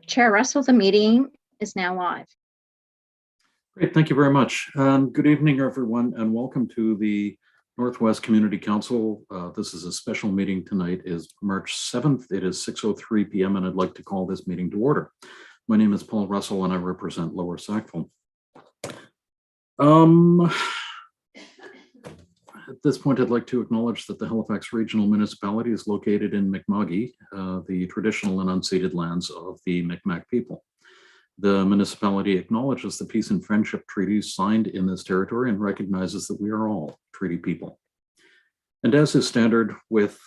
Chair Russell, the meeting is now live. Great, thank you very much. Good evening, everyone, and welcome to the Northwest Community Council. This is a special meeting. Tonight is March 7th. It is 6:03 p.m. and I'd like to call this meeting to order. My name is Paul Russell and I represent Lower Sackville. At this point, I'd like to acknowledge that the Halifax Regional Municipality is located in Mi'kma'ki, the traditional and unceded lands of the Mi'kmaq people. The municipality acknowledges the peace and friendship treaties signed in this territory and recognizes that we are all treaty people. And as is standard with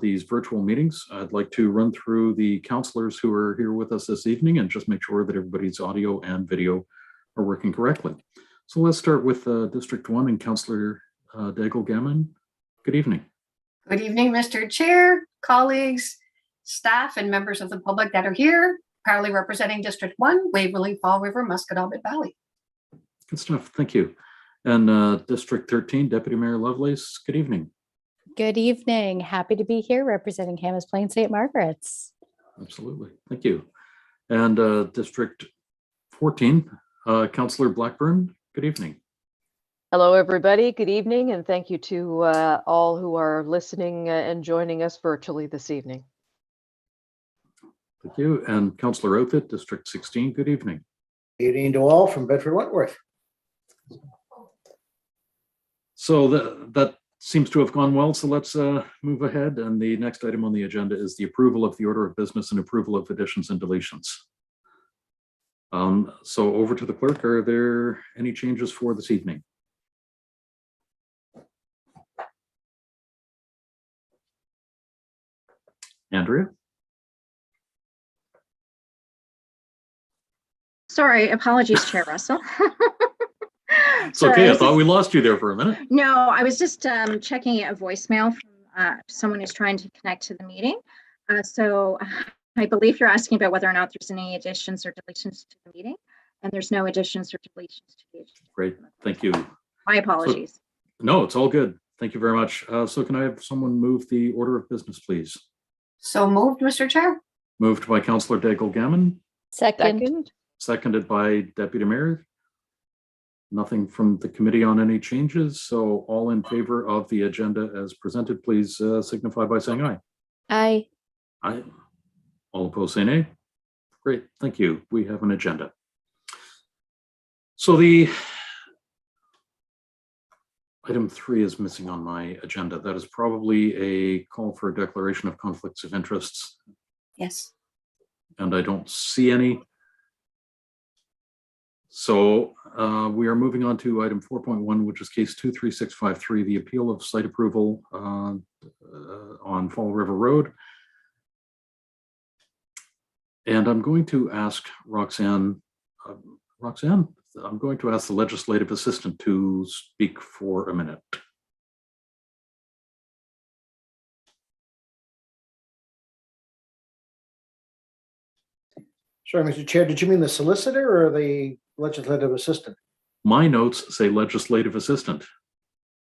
these virtual meetings, I'd like to run through the councillors who are here with us this evening and just make sure that everybody's audio and video are working correctly. So let's start with District 1 and Councillor Daigle-Gammon. Good evening. Good evening, Mr. Chair, colleagues, staff, and members of the public that are here, proudly representing District 1, Waverly, Fall River, Musquodoboit Valley. Good stuff, thank you. And District 13, Deputy Mayor Lovelace, good evening. Good evening, happy to be here representing Hammers Plain St. Margaret's. Absolutely, thank you. And District 14, Councillor Blackburn, good evening. Hello, everybody. Good evening, and thank you to all who are listening and joining us virtually this evening. Thank you. And Councillor Outfit, District 16, good evening. Good evening to all from Bedford Wentworth. So that seems to have gone well. So let's move ahead. And the next item on the agenda is the approval of the order of business and approval of additions and deletions. So over to the clerk. Are there any changes for this evening? Andrea? Sorry, apologies, Chair Russell. It's okay. I thought we lost you there for a minute. No, I was just checking a voicemail from someone who's trying to connect to the meeting. So I believe you're asking about whether or not there's any additions or deletions to the meeting, and there's no additions or deletions to the agenda. Great, thank you. My apologies. No, it's all good. Thank you very much. So can I have someone move the order of business, please? So moved, Mr. Chair. Moved by Councillor Daigle-Gammon. Second. Seconded by Deputy Mayor. Nothing from the committee on any changes. So all in favor of the agenda as presented, please signify by saying aye. Aye. Aye. All opposed, say nay. Great, thank you. We have an agenda. So the item 3 is missing on my agenda. That is probably a call for a declaration of conflicts of interests. Yes. And I don't see any. So we are moving on to item 4.1, which is case 23653, the appeal of site approval on Fall River Road. And I'm going to ask Roxanne, I'm going to ask the legislative assistant to speak for a minute. Sorry, Mr. Chair, did you mean the solicitor or the legislative assistant? My notes say legislative assistant.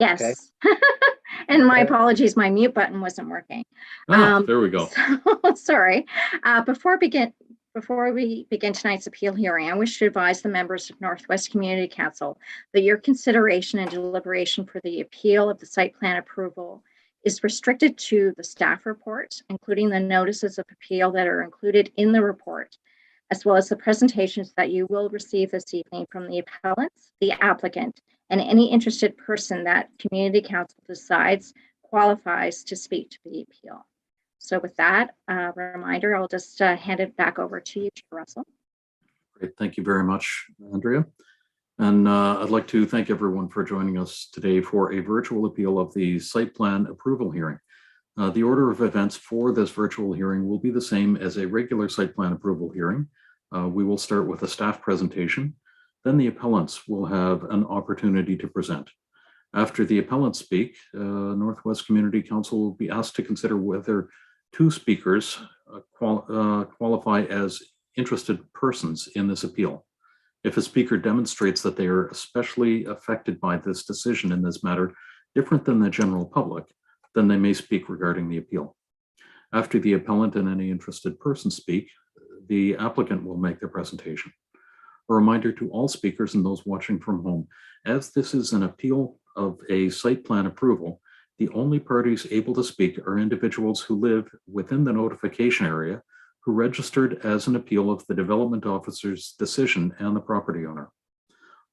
Yes. Okay. And my apologies, my mute button wasn't working. There we go. So, sorry. Before we begin tonight's appeal hearing, I wish to advise the members of Northwest Community Council that your consideration and deliberation for the appeal of the site plan approval is restricted to the staff report, including the notices of appeal that are included in the report, as well as the presentations that you will receive this evening from the appellants, the applicant, and any interested person that Community Council decides qualifies to speak to the appeal. So with that reminder, I'll just hand it back over to you, Chair Russell. Great, thank you very much, Andrea. And I'd like to thank everyone for joining us today for a virtual appeal of the site plan approval hearing. The order of events for this virtual hearing will be the same as a regular site plan approval hearing. We will start with a staff presentation. Then the appellants will have an opportunity to present. After the appellants speak, Northwest Community Council will be asked to consider whether two speakers qualify as interested persons in this appeal. If a speaker demonstrates that they are especially affected by this decision in this matter, different than the general public, then they may speak regarding the appeal. After the appellant and any interested person speak, the applicant will make their presentation. A reminder to all speakers and those watching from home, as this is an appeal of a site plan approval, the only parties able to speak are individuals who live within the notification area who registered as an appeal of the development officer's decision and the property owner.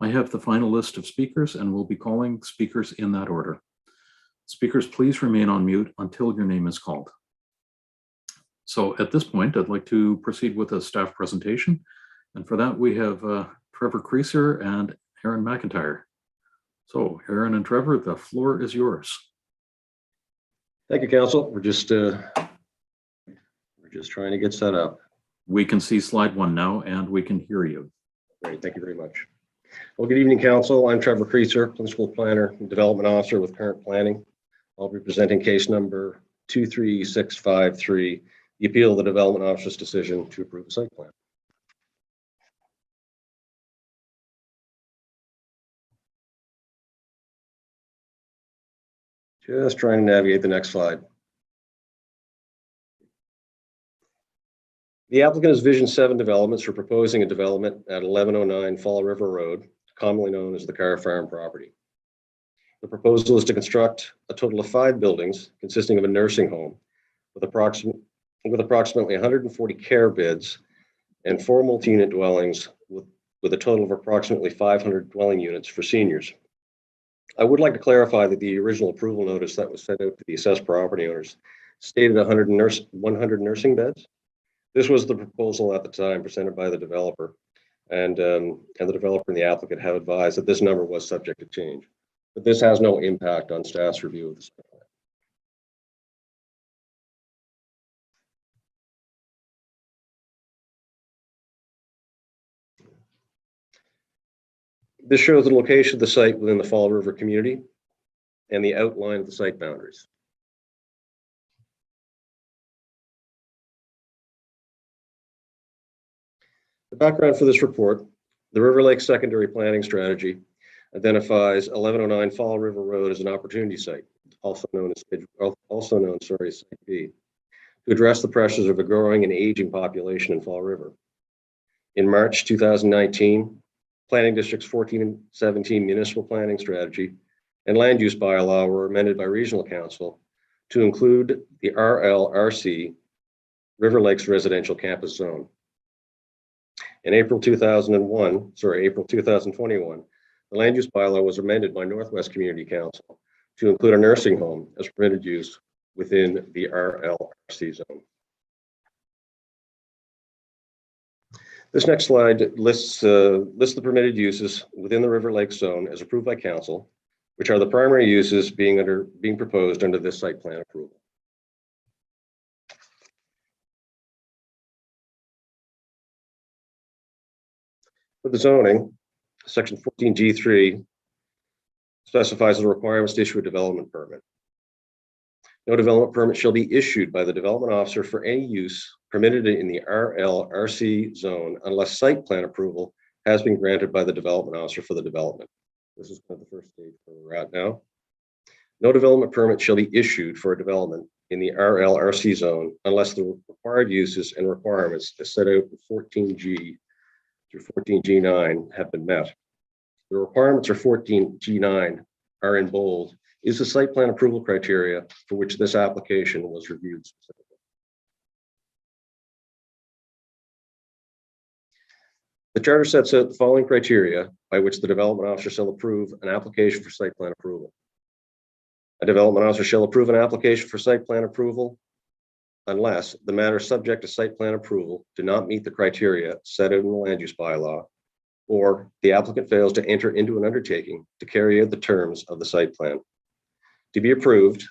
I have the final list of speakers and will be calling speakers in that order. Speakers, please remain on mute until your name is called. So at this point, I'd like to proceed with a staff presentation. And for that, we have Trevor Creaser and Aaron McIntyre. So Aaron and Trevor, the floor is yours. Thank you, Council. We're just trying to get set up. We can see slide 1 now, and we can hear you. Great, thank you very much. Well, good evening, Council. I'm Trevor Creaser, Principal Planner and Development Officer with Current Planning. I'll be presenting case number 23653, the appeal of the Development Officer's decision to approve the site plan. Just trying to navigate the next slide. The applicant is Vision 7 Developments for proposing a development at 1109 Fall River Road, commonly known as the Carr Farm property. The proposal is to construct a total of 5 buildings consisting of a nursing home with approximately 140 care beds and 4 multi-unit dwellings with a total of approximately 500 dwelling units for seniors. I would like to clarify that the original approval notice that was sent out to the assessed property owners stated 100 nursing beds. This was the proposal at the time presented by the developer, and the developer and the applicant have advised that this number was subject to change, but this has no impact on staff's review of the site plan. This shows the location of the site within the Fall River community and the outline of the site boundaries. The background for this report: the River Lake Secondary Planning Strategy identifies 1109 Fall River Road as an opportunity site, also known Site B, to address the pressures of a growing and aging population in Fall River. In March 2019, Planning Districts 14 and 17 Municipal Planning Strategy and Land Use Bylaw were amended by Regional Council to include the RLRC, River Lakes Residential Campus Zone. In April 2021, the Land Use Bylaw was amended by Northwest Community Council to include a nursing home as permitted use within the RLRC zone. This next slide lists the permitted uses within the River Lake zone as approved by Council, which are the primary uses being proposed under this site plan approval. For the zoning, Section 14G3 specifies the requirements to issue a development permit. No development permit shall be issued by the development officer for any use permitted in the RLRC zone unless site plan approval has been granted by the development officer for the development. This is kind of the first stage where we're at now. No development permit shall be issued for a development in the RLRC zone unless the required uses and requirements as set out in 14G through 14G9 have been met. The requirements for 14G9 are in bold, is the site plan approval criteria for which this application was reviewed specifically. The charter sets out the following criteria by which the development officer shall approve an application for site plan approval. A development officer shall approve an application for site plan approval unless the matter subject to site plan approval do not meet the criteria set out in the land use bylaw, or the applicant fails to enter into an undertaking to carry out the terms of the site plan. To be approved,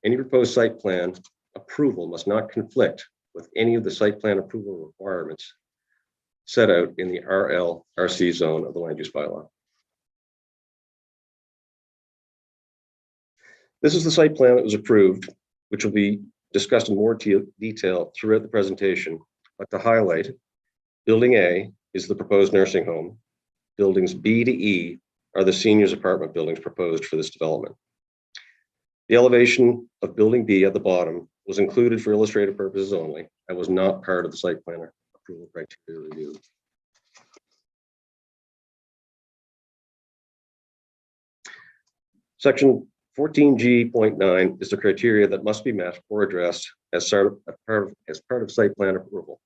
any proposed site plan approval must not conflict with any of the site plan approval requirements set out in the RLRC zone of the land use bylaw. This is the site plan that was approved, which will be discussed in more detail throughout the presentation. But to highlight, Building A is the proposed nursing home. Buildings B to E are the seniors apartment buildings proposed for this development. The elevation of Building B at the bottom was included for illustrative purposes only and was not part of the site plan approval criteria review. Section 14G.9 is the criteria that must be met or addressed as part of site plan approval.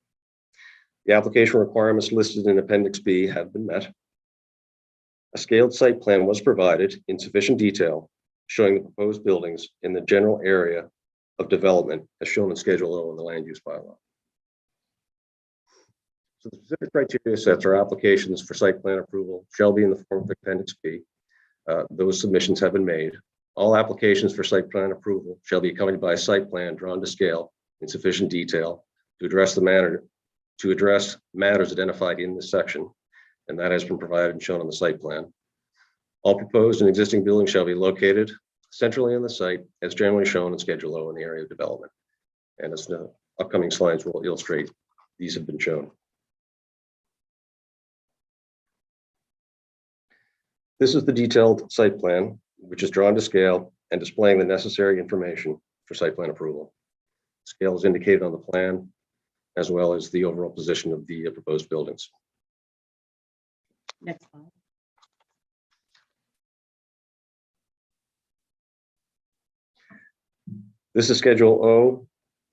The application requirements listed in Appendix B have been met. A scaled site plan was provided in sufficient detail showing the proposed buildings in the general area of development as shown in Schedule O in the land use bylaw. So the specific criteria sets or applications for site plan approval shall be in the form of Appendix B. Those submissions have been made. All applications for site plan approval shall be accompanied by a site plan drawn to scale in sufficient detail to address matters identified in this section, and that has been provided and shown on the site plan. All proposed and existing buildings shall be located centrally on the site as generally shown in Schedule O in the area of development. And as the upcoming slides will illustrate, these have been shown. This is the detailed site plan, which is drawn to scale and displaying the necessary information for site plan approval. Scale is indicated on the plan, as well as the overall position of the proposed buildings. Next slide. This is Schedule O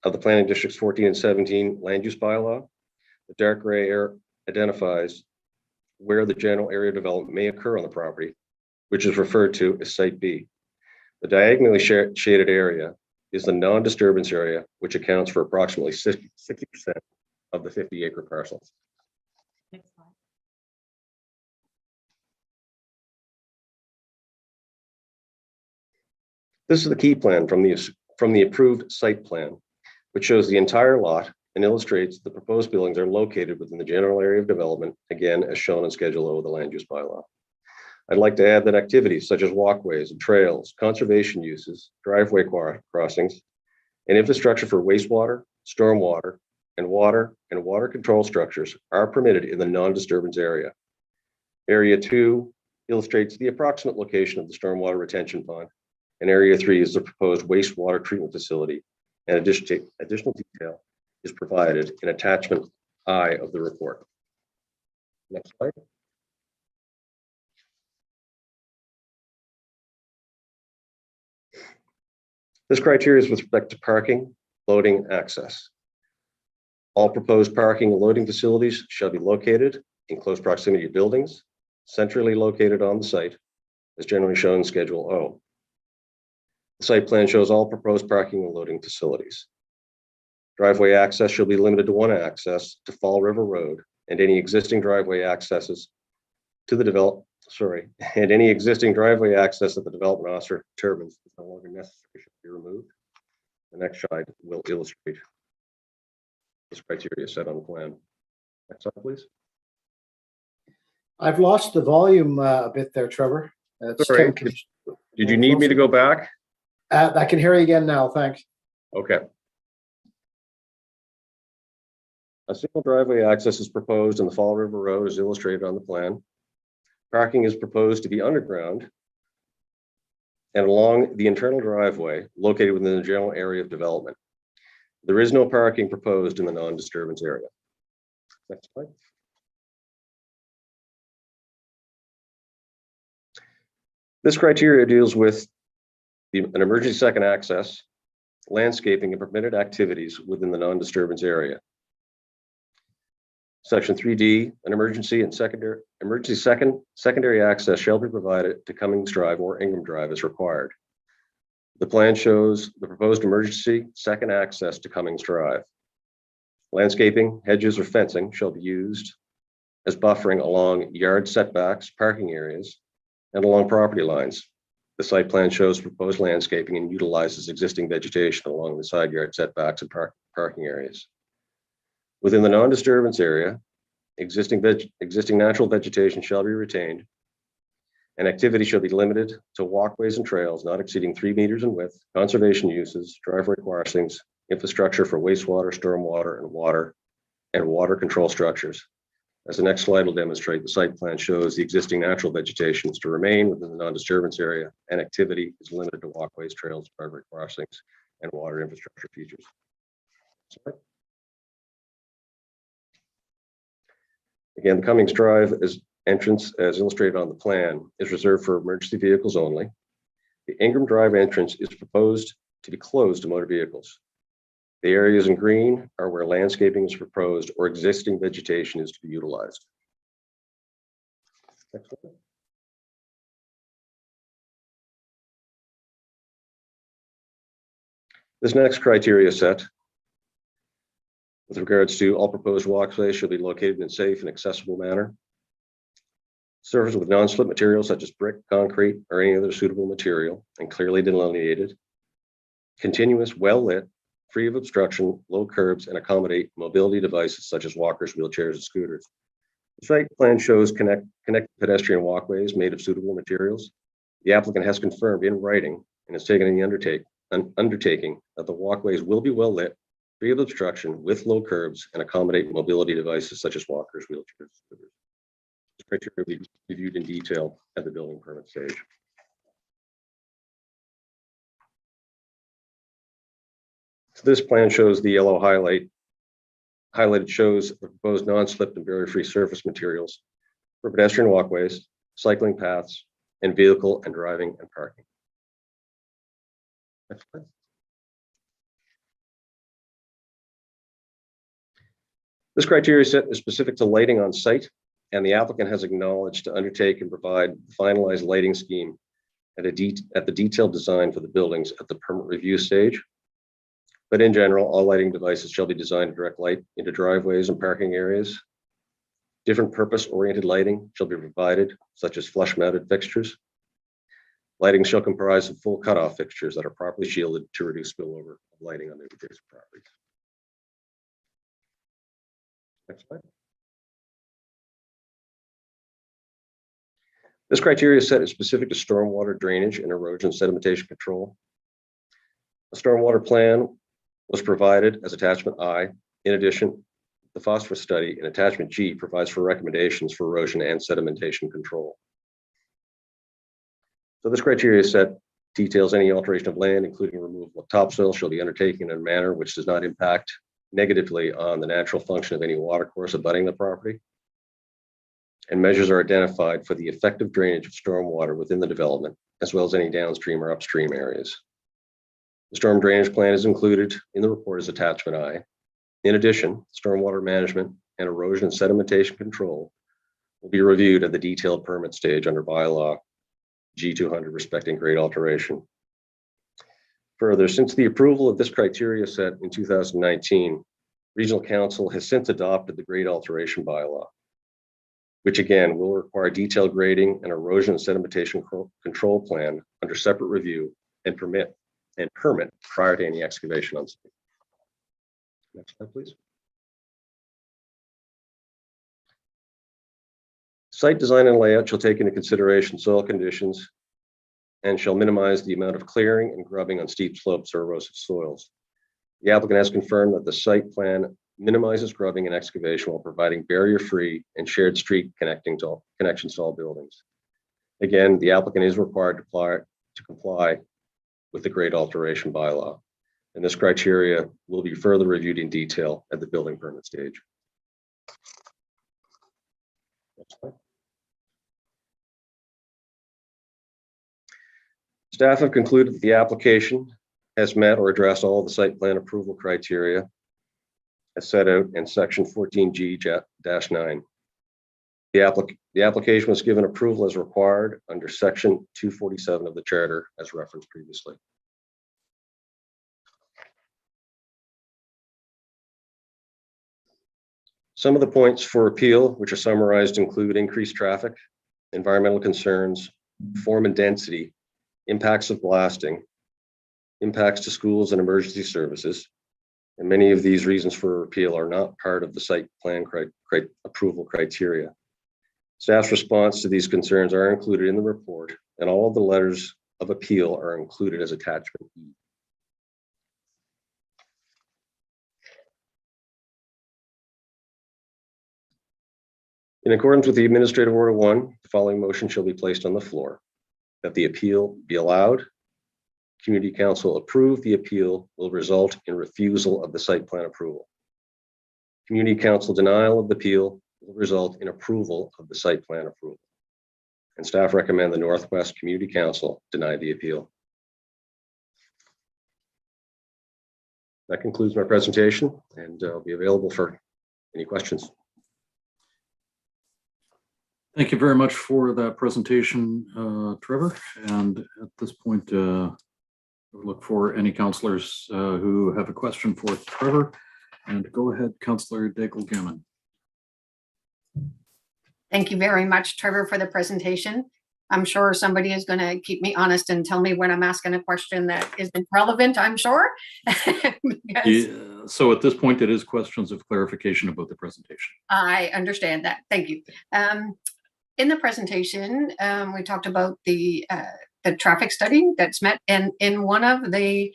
of the Planning Districts 14 and 17 land use bylaw. The dark gray area identifies where the general area development may occur on the property, which is referred to as Site B. The diagonally shaded area is the non-disturbance area, which accounts for approximately 60% of the 50-acre parcels. Next slide. This is the key plan from the approved site plan, which shows the entire lot and illustrates the proposed buildings are located within the general area of development, again, as shown in Schedule O of the land use bylaw. I'd like to add that activities such as walkways and trails, conservation uses, driveway crossings, and infrastructure for wastewater, stormwater, and water control structures are permitted in the non-disturbance area. Area 2 illustrates the approximate location of the stormwater retention pond, and Area 3 is the proposed wastewater treatment facility, and additional detail is provided in attachment I of the report. Next slide. This criteria is with respect to parking, loading, access. All proposed parking and loading facilities shall be located in close proximity to buildings, centrally located on the site, as generally shown in Schedule O. The site plan shows all proposed parking and loading facilities. Driveway access shall be limited to one access to Fall River Road, and any existing driveway accesses to the any existing driveway access that the development officer determines is no longer necessary should be removed. The next slide will illustrate this criteria set on the plan. Next slide, please. I've lost the volume a bit there, Trevor. Sorry, did you need me to go back? I can hear you again now, thanks. Okay. A single driveway access is proposed in the Fall River Road as illustrated on the plan. Parking is proposed to be underground and along the internal driveway located within the general area of development. There is no parking proposed in the non-disturbance area. Next slide. This criteria deals with an emergency second access, landscaping, and permitted activities within the non-disturbance area. Section 3D, an emergency secondary access shall be provided to Cummings Drive or Ingham Drive as required. The plan shows the proposed emergency second access to Cummings Drive. Landscaping, hedges, or fencing shall be used as buffering along yard setbacks, parking areas, and along property lines. The site plan shows proposed landscaping and utilizes existing vegetation along the side yard setbacks and parking areas. Within the non-disturbance area, existing natural vegetation shall be retained, and activity shall be limited to walkways and trails not exceeding 3 meters in width, conservation uses, driveway crossings, infrastructure for wastewater, stormwater, and water control structures. As the next slide will demonstrate, the site plan shows the existing natural vegetation is to remain within the non-disturbance area, and activity is limited to walkways, trails, driveway crossings, and water infrastructure features. Sorry. Again, the Cummings Drive entrance, as illustrated on the plan, is reserved for emergency vehicles only. The Ingram Drive entrance is proposed to be closed to motor vehicles. The areas in green are where landscaping is proposed or existing vegetation is to be utilized. Next one. This next criteria set with regards to all proposed walkways should be located in a safe and accessible manner. Surface with non-slip materials such as brick, concrete, or any other suitable material and clearly delineated. Continuous, well-lit, free of obstruction, low curbs, and accommodate mobility devices such as walkers, wheelchairs, and scooters. The site plan shows connect pedestrian walkways made of suitable materials. The applicant has confirmed in writing and has taken the undertaking that the walkways will be well lit, free of obstruction, with low curbs, and accommodate mobility devices such as walkers, wheelchairs, scooters. This criteria will be reviewed in detail at the building permit stage. So this plan shows the yellow highlighted shows the proposed non-slip and barrier-free surface materials for pedestrian walkways, cycling paths, and vehicle and driving and parking. Next slide. This criteria set is specific to lighting on site, and the applicant has acknowledged to undertake and provide finalized lighting scheme at the detailed design for the buildings at the permit review stage. But in general, all lighting devices shall be designed to direct light into driveways and parking areas. Different purpose-oriented lighting shall be provided, such as flush-mounted fixtures. Lighting shall comprise of full cutoff fixtures that are properly shielded to reduce spillover of lighting on the adjacent properties. Next slide. This criteria set is specific to stormwater drainage and erosion sedimentation control. A stormwater plan was provided as attachment I. In addition, the phosphorus study in attachment G provides for recommendations for erosion and sedimentation control. So this criteria set details any alteration of land, including removal of topsoil, shall be undertaken in a manner which does not impact negatively on the natural function of any watercourse abutting the property. And measures are identified for the effective drainage of stormwater within the development, as well as any downstream or upstream areas. The storm drainage plan is included in the report as attachment I. In addition, stormwater management and erosion and sedimentation control will be reviewed at the detailed permit stage under bylaw G200 respecting grade alteration. Further, since the approval of this criteria set in 2019, Regional Council has since adopted the grade alteration bylaw, which again will require detailed grading and erosion and sedimentation control plan under separate review and permit prior to any excavation on site. Next slide, please. Site design and layout shall take into consideration soil conditions and shall minimize the amount of clearing and grubbing on steep slopes or erosive soils. The applicant has confirmed that the site plan minimizes grubbing and excavation while providing barrier-free and shared street connections to all buildings. Again, the applicant is required to comply with the grade alteration bylaw, and this criteria will be further reviewed in detail at the building permit stage. Next slide. Staff have concluded that the application has met or addressed all of the site plan approval criteria as set out in section 14G-9. The application was given approval as required under section 247 of the charter as referenced previously. Some of the points for appeal, which are summarized, include increased traffic, environmental concerns, form and density, impacts of blasting, impacts to schools and emergency services, and many of these reasons for appeal are not part of the site plan approval criteria. Staff's response to these concerns are included in the report, and all of the letters of appeal are included as attachment E. In accordance with the Administrative Order 1, the following motion shall be placed on the floor: that the appeal be allowed. Community Council approve the appeal will result in refusal of the site plan approval. Community Council denial of the appeal will result in approval of the site plan approval. And staff recommend the Northwest Community Council deny the appeal. That concludes my presentation, and I'll be available for any questions. Thank you very much for that presentation, Trevor. And at this point, we look for any councillors who have a question for Trevor. And go ahead, Councillor Daigle-Gammon. Thank you very much, Trevor, for the presentation. I'm sure somebody is going to keep me honest and tell me when I'm asking a question that isn't relevant, I'm sure. So at this point, it is questions of clarification about the presentation. I understand that. Thank you. In the presentation, we talked about the traffic study that's met, and in one of the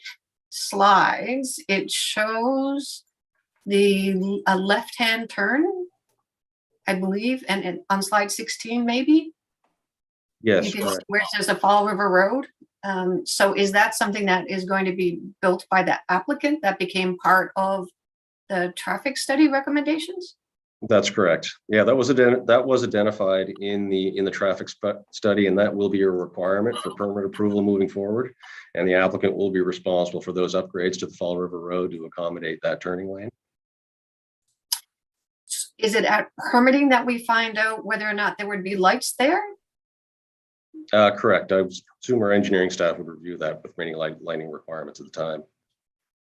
slides, it shows a left-hand turn, I believe, and on slide 16, maybe. Yes, You can correct. see where it says the Fall River Road. So is that something that is going to be built by the applicant that became part of the traffic study recommendations? That's correct. Yeah, that was identified in the traffic study, and that will be a requirement for permit approval moving forward. And the applicant will be responsible for those upgrades to the Fall River Road to accommodate that turning lane. Is it at permitting that we find out whether or not there would be lights there? Correct. I assume our engineering staff would review that with any lighting requirements at the time.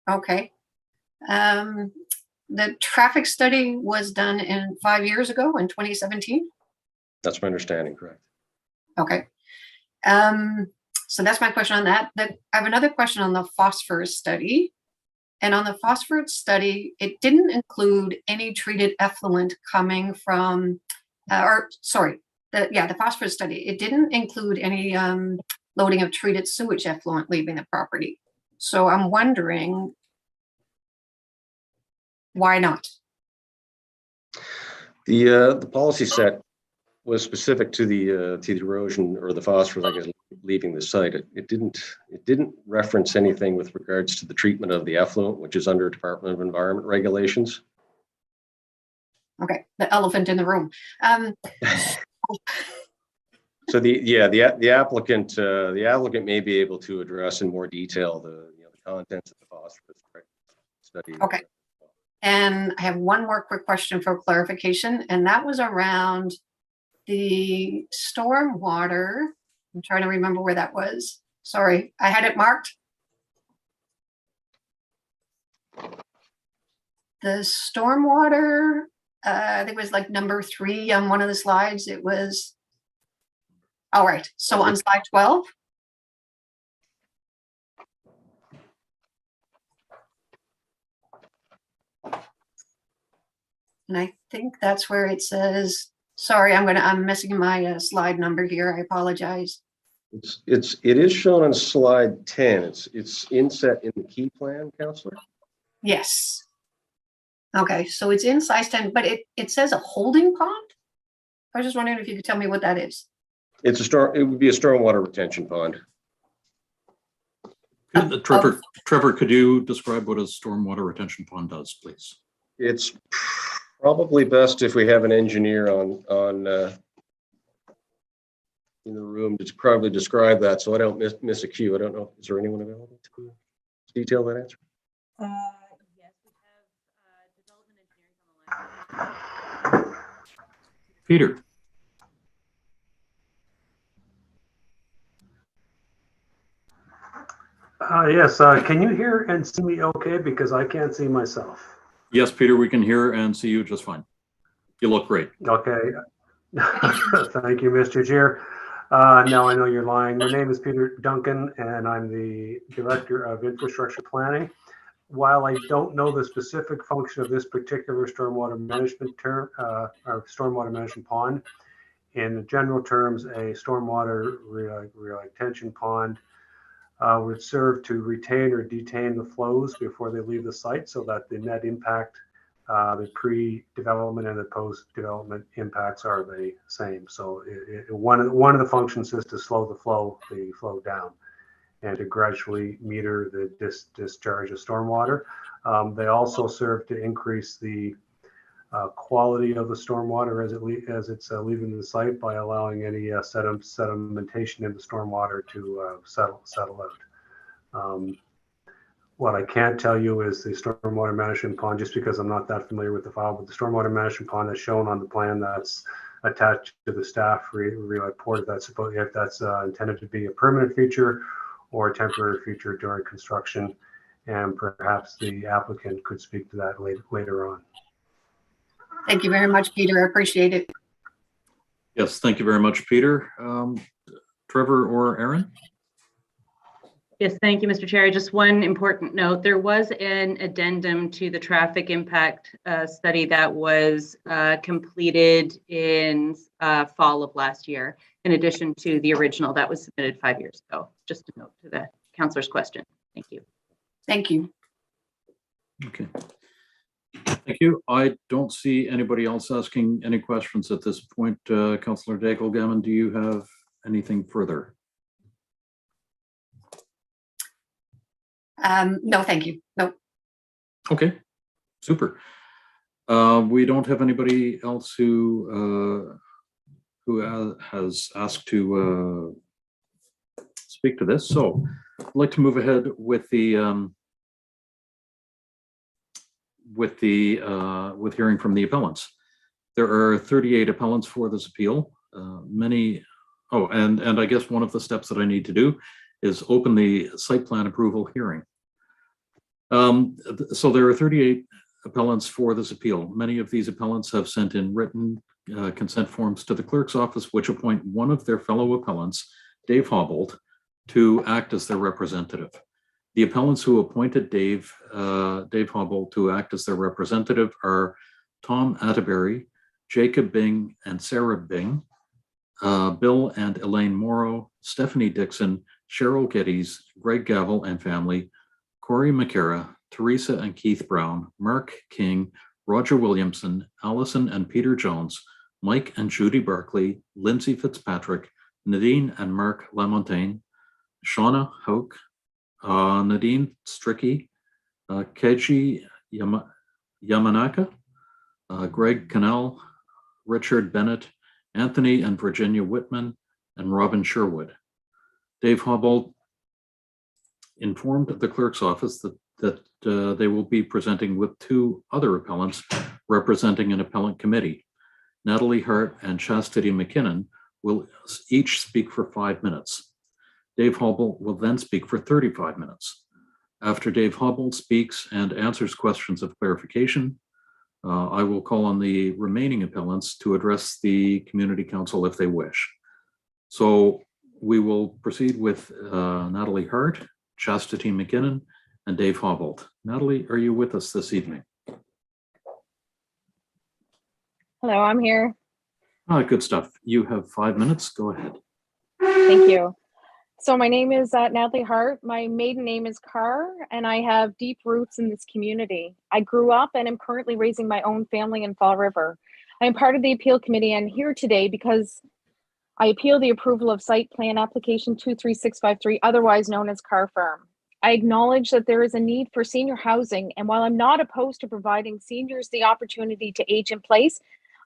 Okay. The traffic study was done 5 years ago in 2017. That's my understanding, correct? Okay. So that's my question on that. I have another question on the phosphorus study. And on the phosphorus study, it didn't include any treated effluent coming from, the phosphorus study. It didn't include any loading of treated sewage effluent leaving the property. So I'm wondering, why not? The policy set was specific to the erosion or the phosphorus, I guess, leaving the site. It didn't reference anything with regards to the treatment of the effluent, which is under Department of Environment regulations. Okay, the elephant in the room. So the applicant may be able to address in more detail the contents of the phosphorus study. Okay. And I have one more quick question for clarification, and that was around the storm water. I'm trying to remember where that was. Sorry, I had it marked. The stormwater, I think it was like number 3 on one of the slides. It was, all right. So on slide 12. And I think that's where it says, sorry, I'm missing my slide number here. I apologize. It is shown on slide 10. It's inset in the key plan, Councillor. Yes. Okay, so it's in size 10, but it says a holding pond. I was just wondering if you could tell me what that is. It would be a stormwater retention pond. Trevor, could you describe what a stormwater retention pond does, please? It's probably best if we have an engineer on in the room to probably describe that, so I don't miss a cue. I don't know. Is there anyone available to detail that answer? Yes, we have development engineering on the line. Peter. Yes, can you hear and see me okay? Because I can't see myself. Yes, Peter, we can hear and see you just fine. You look great. Okay. Thank you, Mr. Chair. Now I know you're lying. My name is Peter Duncan, and I'm the Director of Infrastructure Planning. While I don't know the specific function of this particular stormwater management or stormwater management pond, in general terms, a stormwater retention pond would serve to retain or detain the flows before they leave the site, so that the net impact, the pre-development and the post-development impacts are the same. So one of the functions is to slow the flow down, and to gradually meter the discharge of stormwater. They also serve to increase the quality of the stormwater as it's leaving the site by allowing any sedimentation in the stormwater to settle out. What I can't tell you is the stormwater management pond, just because I'm not that familiar with the file, but the stormwater management pond that's shown on the plan that's attached to the staff report, if that's intended to be a permanent feature or a temporary feature during construction. And perhaps the applicant could speak to that later on. Thank you very much, Peter. I appreciate it. Yes, thank you very much, Peter. Trevor or Aaron? Yes, thank you, Mr. Chair. Just one important note. There was an addendum to the traffic impact study that was completed in fall of last year, in addition to the original that was submitted 5 years ago. Just a note to the councillor's question. Thank you. Thank you. Okay. Thank you. I don't see anybody else asking any questions at this point. Councillor Daigle-Gammon, do you have anything further? No, thank you. No. Okay, super. We don't have anybody else who has asked to speak to this, so I'd like to move ahead with hearing from the appellants. There are 38 appellants for this appeal. And I guess one of the steps that I need to do is open the site plan approval hearing. So there are 38 appellants for this appeal. Many of these appellants have sent in written consent forms to the clerk's office, which appoint one of their fellow appellants, Dave Hobbold, to act as their representative. The appellants who appointed Dave Hobbold to act as their representative are Tom Atterbury, Jacob Bing and Sarah Bing, Bill and Elaine Morrow, Stephanie Dixon, Cheryl Geddes, Greg Gavel and family, Corey McCara, Teresa and Keith Brown, Mark King, Roger Williamson, Allison and Peter Jones, Mike and Judy Barkley, Lindsay Fitzpatrick, Nadine and Mark Lamontagne, Shauna Hoke, Nadine Stricky, Keiji Yamanaka, Greg Cannell, Richard Bennett, Anthony and Virginia Whitman, and Robin Sherwood. Dave Hobbold informed the clerk's office that they will be presenting with two other appellants representing an appellant committee. Natalie Hart and Chastity Mckinnon will each speak for 5 minutes. Dave Hobbold will then speak for 35 minutes. After Dave Hobbold speaks and answers questions of clarification, I will call on the remaining appellants to address the community council if they wish. So we will proceed with Natalie Hart, Chastity Mckinnon, and Dave Hobbold. Natalie, are you with us this evening? Hello, I'm here. Good stuff. You have 5 minutes. Go ahead. Thank you. So my name is Natalie Hart. My maiden name is Carr, and I have deep roots in this community. I grew up and am currently raising my own family in Fall River. I am part of the appeal committee and here today because I appeal the approval of site plan application 23653, otherwise known as Carr Farm. I acknowledge that there is a need for senior housing, and while I'm not opposed to providing seniors the opportunity to age in place,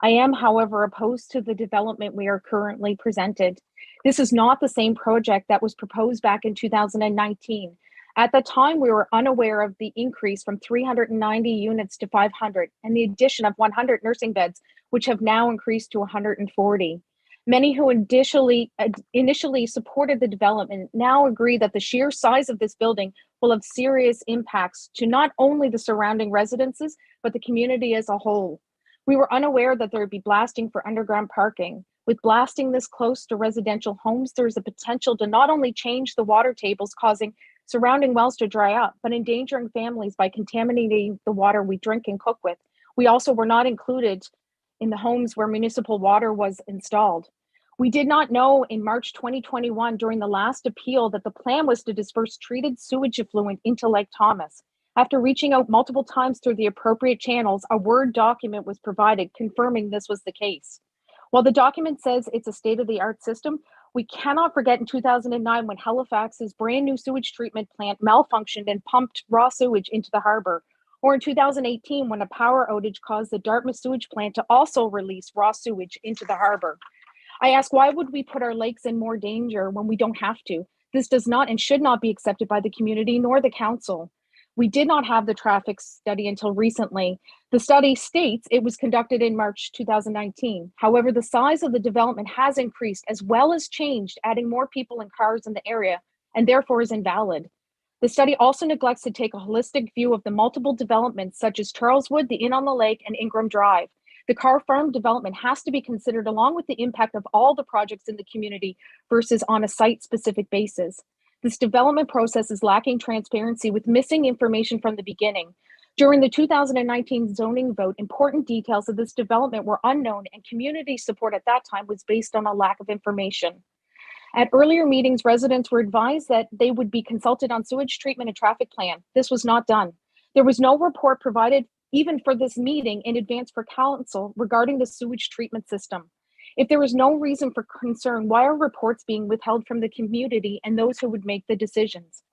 I am, however, opposed to the development we are currently presented. This is not the same project that was proposed back in 2019. At the time, we were unaware of the increase from 390 units to 500 and the addition of 100 nursing beds, which have now increased to 140. Many who initially supported the development now agree that the sheer size of this building will have serious impacts to not only the surrounding residences, but the community as a whole. We were unaware that there would be blasting for underground parking. With blasting this close to residential homes, there is a potential to not only change the water tables, causing surrounding wells to dry up, but endangering families by contaminating the water we drink and cook with. We also were not included in the homes where municipal water was installed. We did not know in March 2021 during the last appeal that the plan was to disperse treated sewage effluent into Lake Thomas. After reaching out multiple times through the appropriate channels, a Word document was provided confirming this was the case. While the document says it's a state-of-the-art system, we cannot forget in 2009 when Halifax's brand new sewage treatment plant malfunctioned and pumped raw sewage into the harbor. Or in 2018, when a power outage caused the Dartmouth sewage plant to also release raw sewage into the harbor. I ask, why would we put our lakes in more danger when we don't have to? This does not and should not be accepted by the community nor the council. We did not have the traffic study until recently. The study states it was conducted in March 2019. However, the size of the development has increased as well as changed, adding more people and cars in the area, and therefore is invalid. The study also neglects to take a holistic view of the multiple developments such as Charleswood, the Inn on the Lake, and Ingram Drive. The Carr Farm development has to be considered along with the impact of all the projects in the community versus on a site-specific basis. This development process is lacking transparency with missing information from the beginning. During the 2019 zoning vote, important details of this development were unknown, and community support at that time was based on a lack of information. At earlier meetings, residents were advised that they would be consulted on sewage treatment and traffic plan. This was not done. There was no report provided even for this meeting in advance for council regarding the sewage treatment system. If there was no reason for concern, why are reports being withheld from the community and those who would make the decisions?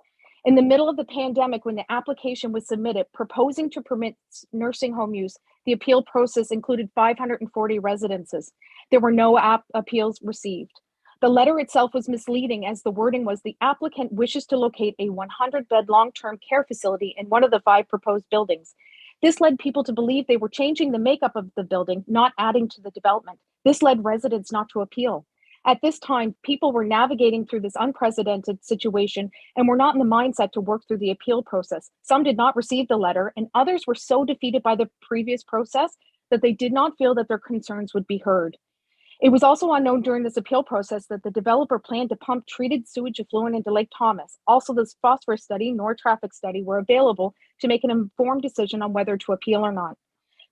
In the middle of the pandemic, when the application was submitted proposing to permit nursing home use, the appeal process included 540 residences. There were no appeals received. The letter itself was misleading as the wording was the applicant wishes to locate a 100-bed long-term care facility in one of the 5 proposed buildings. This led people to believe they were changing the makeup of the building, not adding to the development. This led residents not to appeal. At this time, people were navigating through this unprecedented situation and were not in the mindset to work through the appeal process. Some did not receive the letter, and others were so defeated by the previous process that they did not feel that their concerns would be heard. It was also unknown during this appeal process that the developer planned to pump treated sewage effluent into Lake Thomas. Also, this phosphorus study nor traffic study were available to make an informed decision on whether to appeal or not.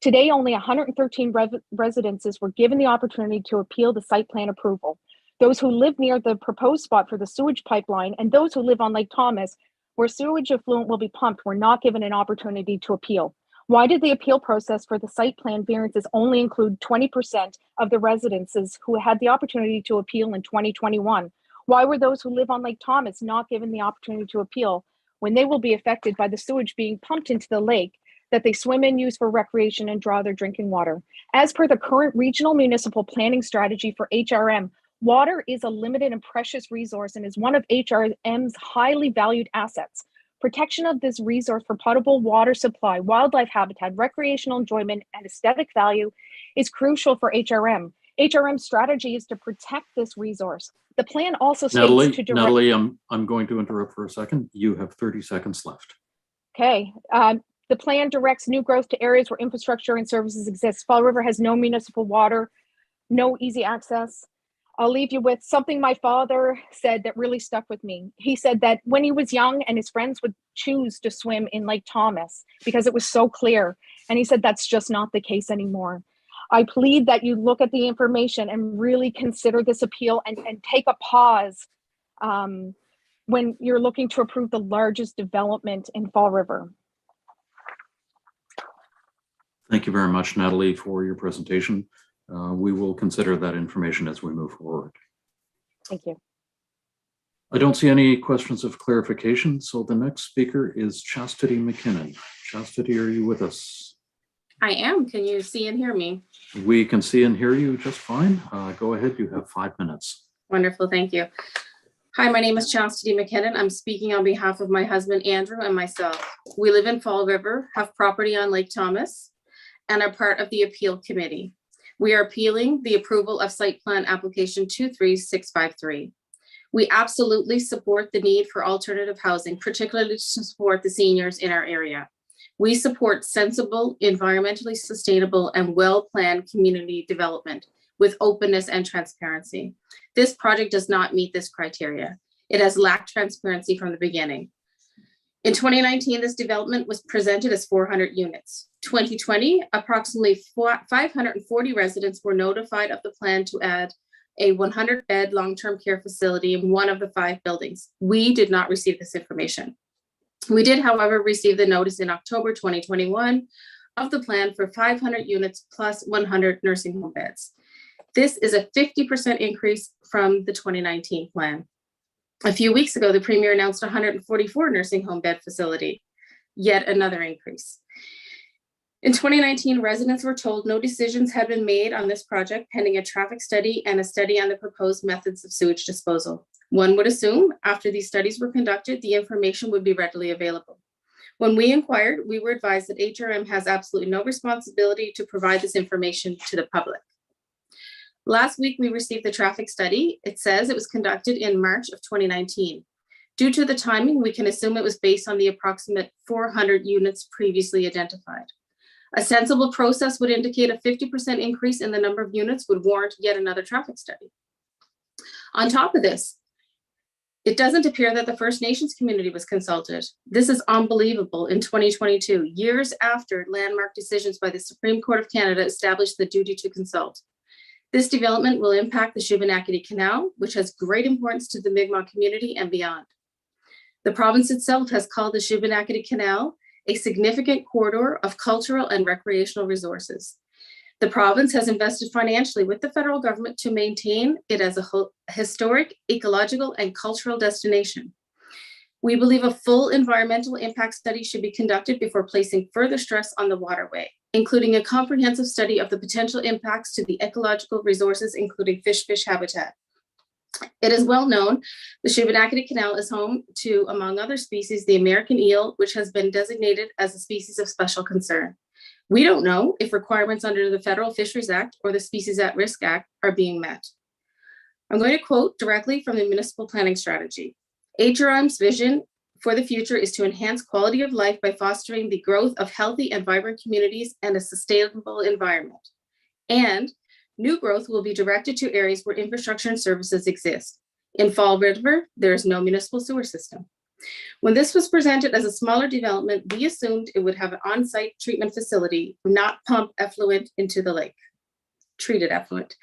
Today, only 113 residences were given the opportunity to appeal the site plan approval. Those who live near the proposed spot for the sewage pipeline and those who live on Lake Thomas, where sewage effluent will be pumped, were not given an opportunity to appeal. Why did the appeal process for the site plan variances only include 20% of the residences who had the opportunity to appeal in 2021? Why were those who live on Lake Thomas not given the opportunity to appeal when they will be affected by the sewage being pumped into the lake that they swim in, use for recreation, and draw their drinking water? As per the current regional municipal planning strategy for HRM, water is a limited and precious resource and is one of HRM's highly valued assets. Protection of this resource for potable water supply, wildlife habitat, recreational enjoyment, and aesthetic value is crucial for HRM. HRM's strategy is to protect this resource. The plan also states to direct— Natalie, I'm going to interrupt for a second. You have 30 seconds left. Okay. The plan directs new growth to areas where infrastructure and services exist. Fall River has no municipal water, no easy access. I'll leave you with something my father said that really stuck with me. He said that when he was young and his friends would choose to swim in Lake Thomas because it was so clear. And he said that's just not the case anymore. I plead that you look at the information and really consider this appeal and take a pause when you're looking to approve the largest development in Fall River. Thank you very much, Natalie, for your presentation. We will consider that information as we move forward. Thank you. I don't see any questions of clarification, so the next speaker is Chastity Mckinnon. Chastity, are you with us? I am. Can you see and hear me? We can see and hear you just fine. Go ahead, you have 5 minutes. Wonderful, thank you. Hi, my name is Chastity Mckinnon. I'm speaking on behalf of my husband, Andrew, and myself. We live in Fall River, have property on Lake Thomas, and are part of the appeal committee. We are appealing the approval of site plan application 23653. We absolutely support the need for alternative housing, particularly to support the seniors in our area. We support sensible, environmentally sustainable, and well-planned community development with openness and transparency. This project does not meet this criteria. It has lacked transparency from the beginning. In 2019, this development was presented as 400 units. 2020, approximately 540 residents were notified of the plan to add a 100-bed long-term care facility in one of the 5 buildings. We did not receive this information. We did, however, receive the notice in October 2021 of the plan for 500 units plus 100 nursing home beds. This is a 50% increase from the 2019 plan. A few weeks ago, the Premier announced a 144 nursing home bed facility, yet another increase. In 2019, residents were told no decisions had been made on this project pending a traffic study and a study on the proposed methods of sewage disposal. One would assume after these studies were conducted, the information would be readily available. When we inquired, we were advised that HRM has absolutely no responsibility to provide this information to the public. Last week, we received the traffic study. It says it was conducted in March of 2019. Due to the timing, we can assume it was based on the approximate 400 units previously identified. A sensible process would indicate a 50% increase in the number of units would warrant yet another traffic study. On top of this, it doesn't appear that the First Nations community was consulted. This is unbelievable in 2022, years after landmark decisions by the Supreme Court of Canada established the duty to consult. This development will impact the Shubenacadie Canal, which has great importance to the Mi'kmaq community and beyond. The province itself has called the Shubenacadie Canal a significant corridor of cultural and recreational resources. The province has invested financially with the federal government to maintain it as a historic, ecological, and cultural destination. We believe a full environmental impact study should be conducted before placing further stress on the waterway, including a comprehensive study of the potential impacts to the ecological resources, including fish habitat. It is well known the Shubenacadie Canal is home to, among other species, the American eel, which has been designated as a species of special concern. We don't know if requirements under the Federal Fisheries Act or the Species at Risk Act are being met. I'm going to quote directly from the Municipal Planning Strategy. HRM's vision for the future is to enhance quality of life by fostering the growth of healthy and vibrant communities and a sustainable environment. And new growth will be directed to areas where infrastructure and services exist. In Fall River, there is no municipal sewer system. When this was presented as a smaller development, we assumed it would have an on-site treatment facility, not pump effluent into the lake, treated effluent.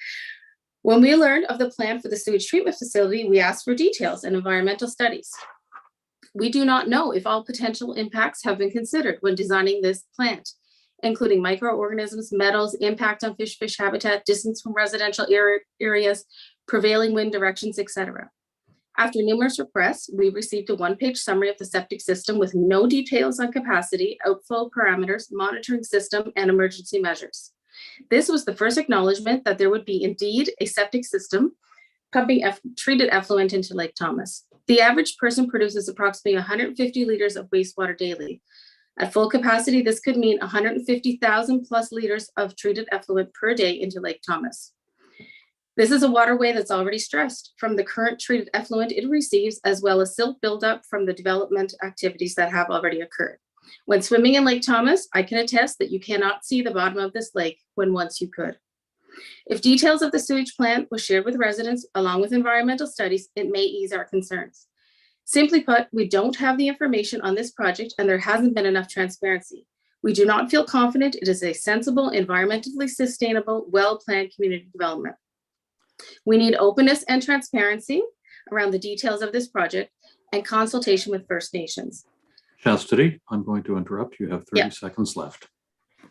When we learned of the plan for the sewage treatment facility, we asked for details and environmental studies. We do not know if all potential impacts have been considered when designing this plant, including microorganisms, metals, impact on fish habitat, distance from residential areas, prevailing wind directions, etc. After numerous requests, we received a one-page summary of the septic system with no details on capacity, outflow parameters, monitoring system, and emergency measures. This was the first acknowledgement that there would be indeed a septic system pumping treated effluent into Lake Thomas. The average person produces approximately 150 liters of wastewater daily. At full capacity, this could mean 150,000 plus liters of treated effluent per day into Lake Thomas. This is a waterway that's already stressed from the current treated effluent it receives, as well as silt buildup from the development activities that have already occurred. When swimming in Lake Thomas, I can attest that you cannot see the bottom of this lake when once you could. If details of the sewage plant was shared with residents along with environmental studies, it may ease our concerns. Simply put, we don't have the information on this project and there hasn't been enough transparency. We do not feel confident it is a sensible, environmentally sustainable, well-planned community development. We need openness and transparency around the details of this project and consultation with First Nations. Chastity, I'm going to interrupt. You have 30 seconds left.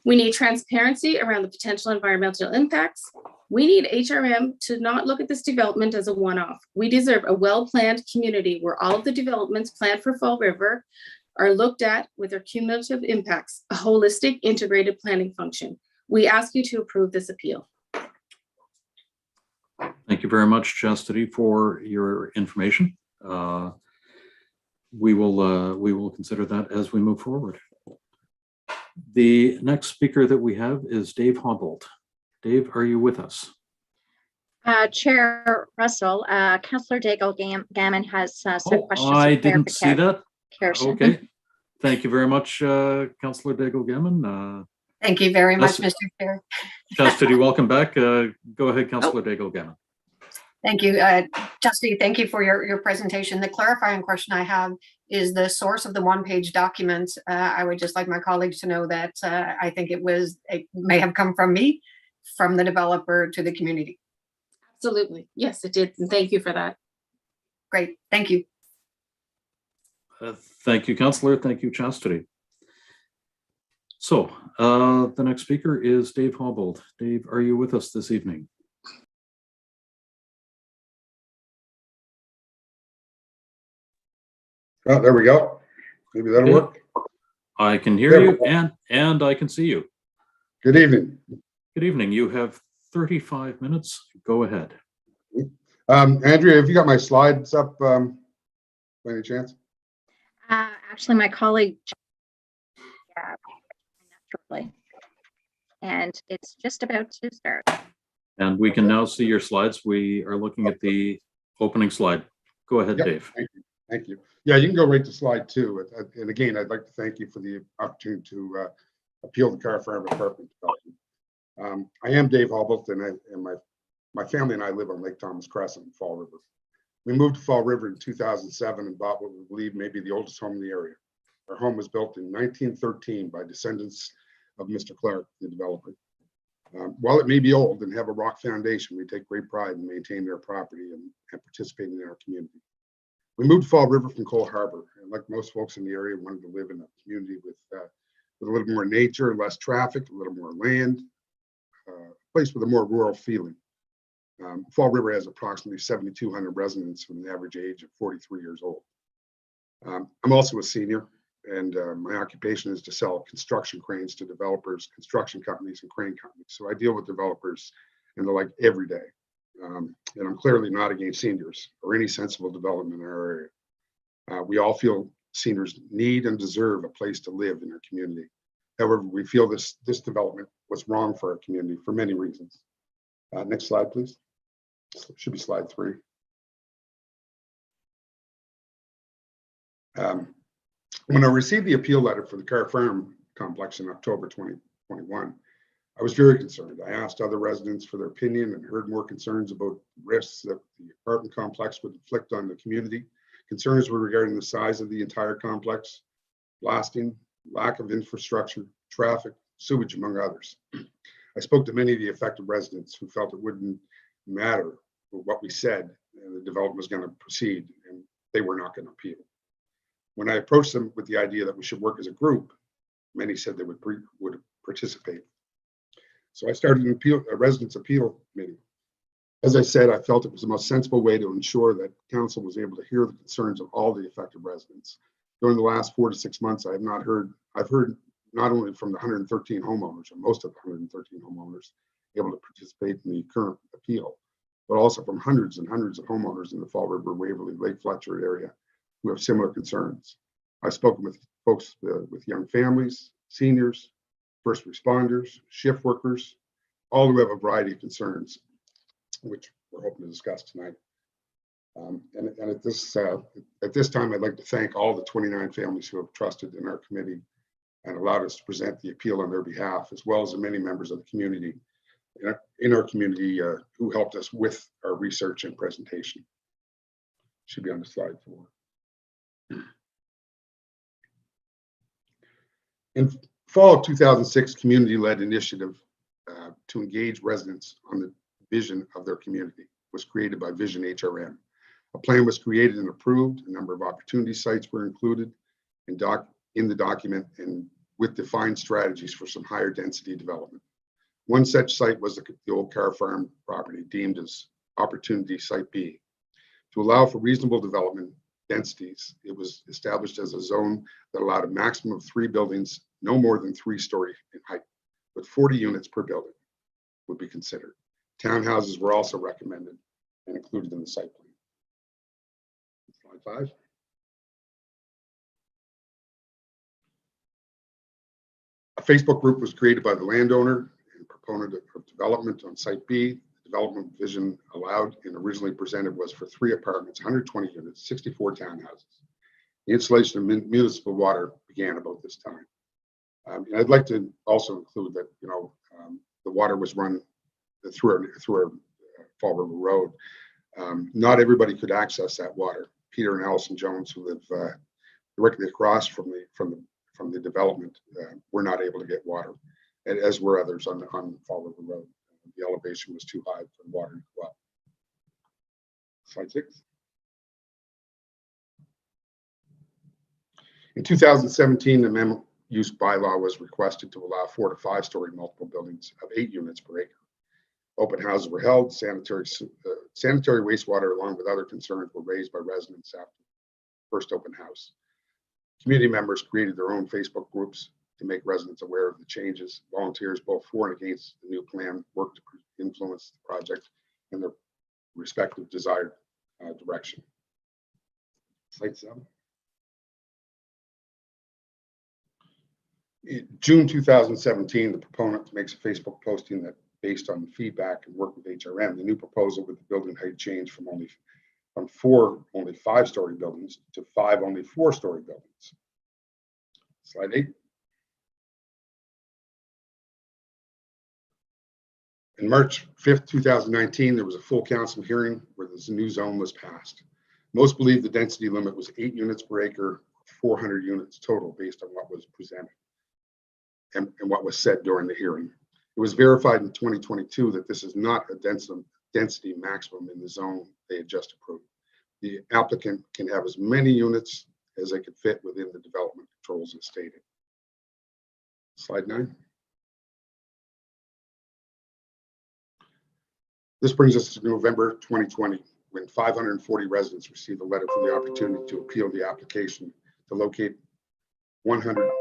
We need transparency around the potential environmental impacts. We need HRM to not look at this development as a one-off. We deserve a well-planned community where all of the developments planned for Fall River are looked at with their cumulative impacts, a holistic integrated planning function. We ask you to approve this appeal. Thank you very much, Chastity, for your information. We will consider that as we move forward. The next speaker that we have is Dave Hobbold. Dave, are you with us? Chair Russell, Councillor Daigle-Gammon has some questions. I didn't see that. Okay. Thank you very much, Councillor Daigle-Gammon. Thank you very much, Mr. Chair. Chastity, welcome back. Go ahead, Councillor Daigle-Gammon. Thank you, Chastity. Thank you for your presentation. The clarifying question I have is the source of the one-page document. I would just like my colleagues to know that I think it may have come from me, from the developer to the community. Absolutely. Yes, it did. And thank you for that. Great. Thank you. Thank you, Councillor. Thank you, Chastity. So the next speaker is Dave Hobbold. Dave, are you with us this evening? Oh, there we go. Maybe that'll work. I can hear you and I can see you. Good evening. Good evening. You have 35 minutes. Go ahead. Andrea, have you got my slides up by any chance? Actually, my colleague, shortly, and it's just about to start. And we can now see your slides. We are looking at the opening slide. Go ahead, Yep, Dave. Thank you. Thank you. Yeah, you can go right to slide 2. And again, I'd like to thank you for the opportunity to appeal the Car Farm Apartment Development. I am Dave Hobelt, and my family and I live on Lake Thomas Crescent in Fall River. We moved to Fall River in 2007 and bought what we believe may be the oldest home in the area. Our home was built in 1913 by descendants of Mr. Clark, the developer. While it may be old and have a rock foundation, we take great pride in maintaining our property and participating in our community. We moved to Fall River from Cole Harbor, and like most folks in the area, wanted to live in a community with a little more nature, less traffic, a little more land, a place with a more rural feeling. Fall River has approximately 7,200 residents with an average age of 43 years old. I'm also a senior, and my occupation is to sell construction cranes to developers, construction companies, and crane companies. So I deal with developers and the like every day. And I'm clearly not against seniors or any sensible development in our area. We all feel seniors need and deserve a place to live in our community. However, we feel this development was wrong for our community for many reasons. Next slide, please. Should be slide 3. When I received the appeal letter for the Car Farm complex in October 2021, I was very concerned. I asked other residents for their opinion and heard more concerns about risks that the apartment complex would inflict on the community. Concerns were regarding the size of the entire complex, blasting, lack of infrastructure, traffic, sewage, among others. I spoke to many of the affected residents who felt it wouldn't matter what we said, and the development was going to proceed, and they were not going to appeal. When I approached them with the idea that we should work as a group, many said they would participate. So I started a residents appeal committee. As I said, I felt it was the most sensible way to ensure that council was able to hear the concerns of all the affected residents. During the last 4 to 6 months, I've heard not only from the 113 homeowners, or most of the 113 homeowners able to participate in the current appeal, but also from hundreds and hundreds of homeowners in the Fall River, Waverly, Lake Fletcher area who have similar concerns. I've spoken with folks with young families, seniors, first responders, shift workers, all who have a variety of concerns, which we're hoping to discuss tonight. And at this time, I'd like to thank all the 29 families who have trusted in our committee and allowed us to present the appeal on their behalf, as well as the many members of the community in our community who helped us with our research and presentation. Should be on the slide 4. In fall of 2006, community-led initiative to engage residents on the vision of their community was created by Vision HRM. A plan was created and approved. A number of opportunity sites were included in the document, and with defined strategies for some higher density development. One such site was the old Car Farm property, deemed as Opportunity Site B. To allow for reasonable development densities, it was established as a zone that allowed a maximum of 3 buildings, no more than 3-story in height, with 40 units per building would be considered. Townhouses were also recommended and included in the site plan. Slide 5. A Facebook group was created by the landowner and proponent of development on Site B. The development vision allowed and originally presented was for 3 apartments, 120 units, 64 townhouses. The installation of municipal water began about this time. And I'd like to also include that, the water was run through our Fall River Road. Not everybody could access that water. Peter and Allison Jones, who live directly across from the development, were not able to get water, and as were others on Fall River Road. The elevation was too high for the water to go up. Slide 6. In 2017, the amendment use bylaw was requested to allow 4 to 5-story multiple buildings of 8 units per acre. Open houses were held. Sanitary wastewater, along with other concerns, were raised by residents after the first open house. Community members created their own Facebook groups to make residents aware of the changes. Volunteers, both for and against the new plan, work to influence the project in their respective desired direction. Slide 7. In June 2017, the proponent makes a Facebook posting that based on feedback and work with HRM, the new proposal with the building height change from 4 only 5-story buildings to 5 only 4-story buildings. Slide 8. In March 5th, 2019, there was a full council hearing where this new zone was passed. Most believe the density limit was 8 units per acre, 400 units total based on what was presented and what was said during the hearing. It was verified in 2022 that this is not a density maximum in the zone they had just approved. The applicant can have as many units as they could fit within the development controls as stated. Slide 9. This brings us to November 2020, when 540 residents received a letter for the opportunity to appeal the application to locate 100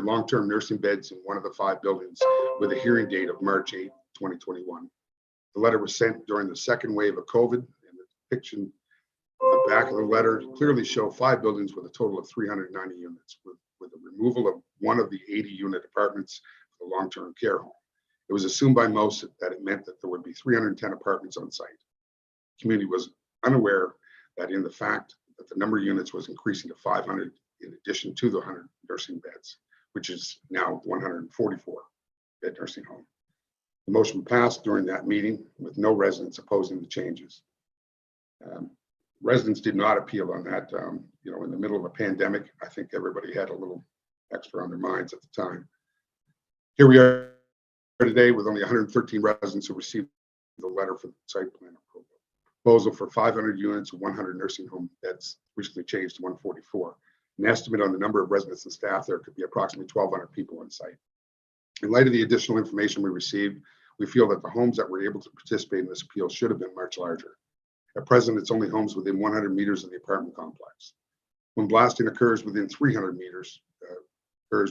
long-term nursing beds in one of the 5 buildings with a hearing date of March 8, 2021. The letter was sent during the second wave of COVID, and the depiction of the back of the letter clearly show 5 buildings with a total of 390 units, with the removal of one of the 80-unit apartments for the long-term care home. It was assumed by most that it meant that there would be 310 apartments on site. The community was unaware that in the fact that the number of units was increasing to 500 in addition to the 100 nursing beds, which is now 144 bed nursing home. The motion passed during that meeting with no residents opposing the changes. Residents did not appeal on that. In the middle of a pandemic, I think everybody had a little extra on their minds at the time. Here we are today with only 113 residents who received the letter for the site plan approval. Proposal for 500 units, 100 nursing home beds recently changed to 144. An estimate on the number of residents and staff there could be approximately 1,200 people on site. In light of the additional information we received, we feel that the homes that were able to participate in this appeal should have been much larger. At present, it's only homes within 100 meters of the apartment complex. When blasting occurs within 300 meters, or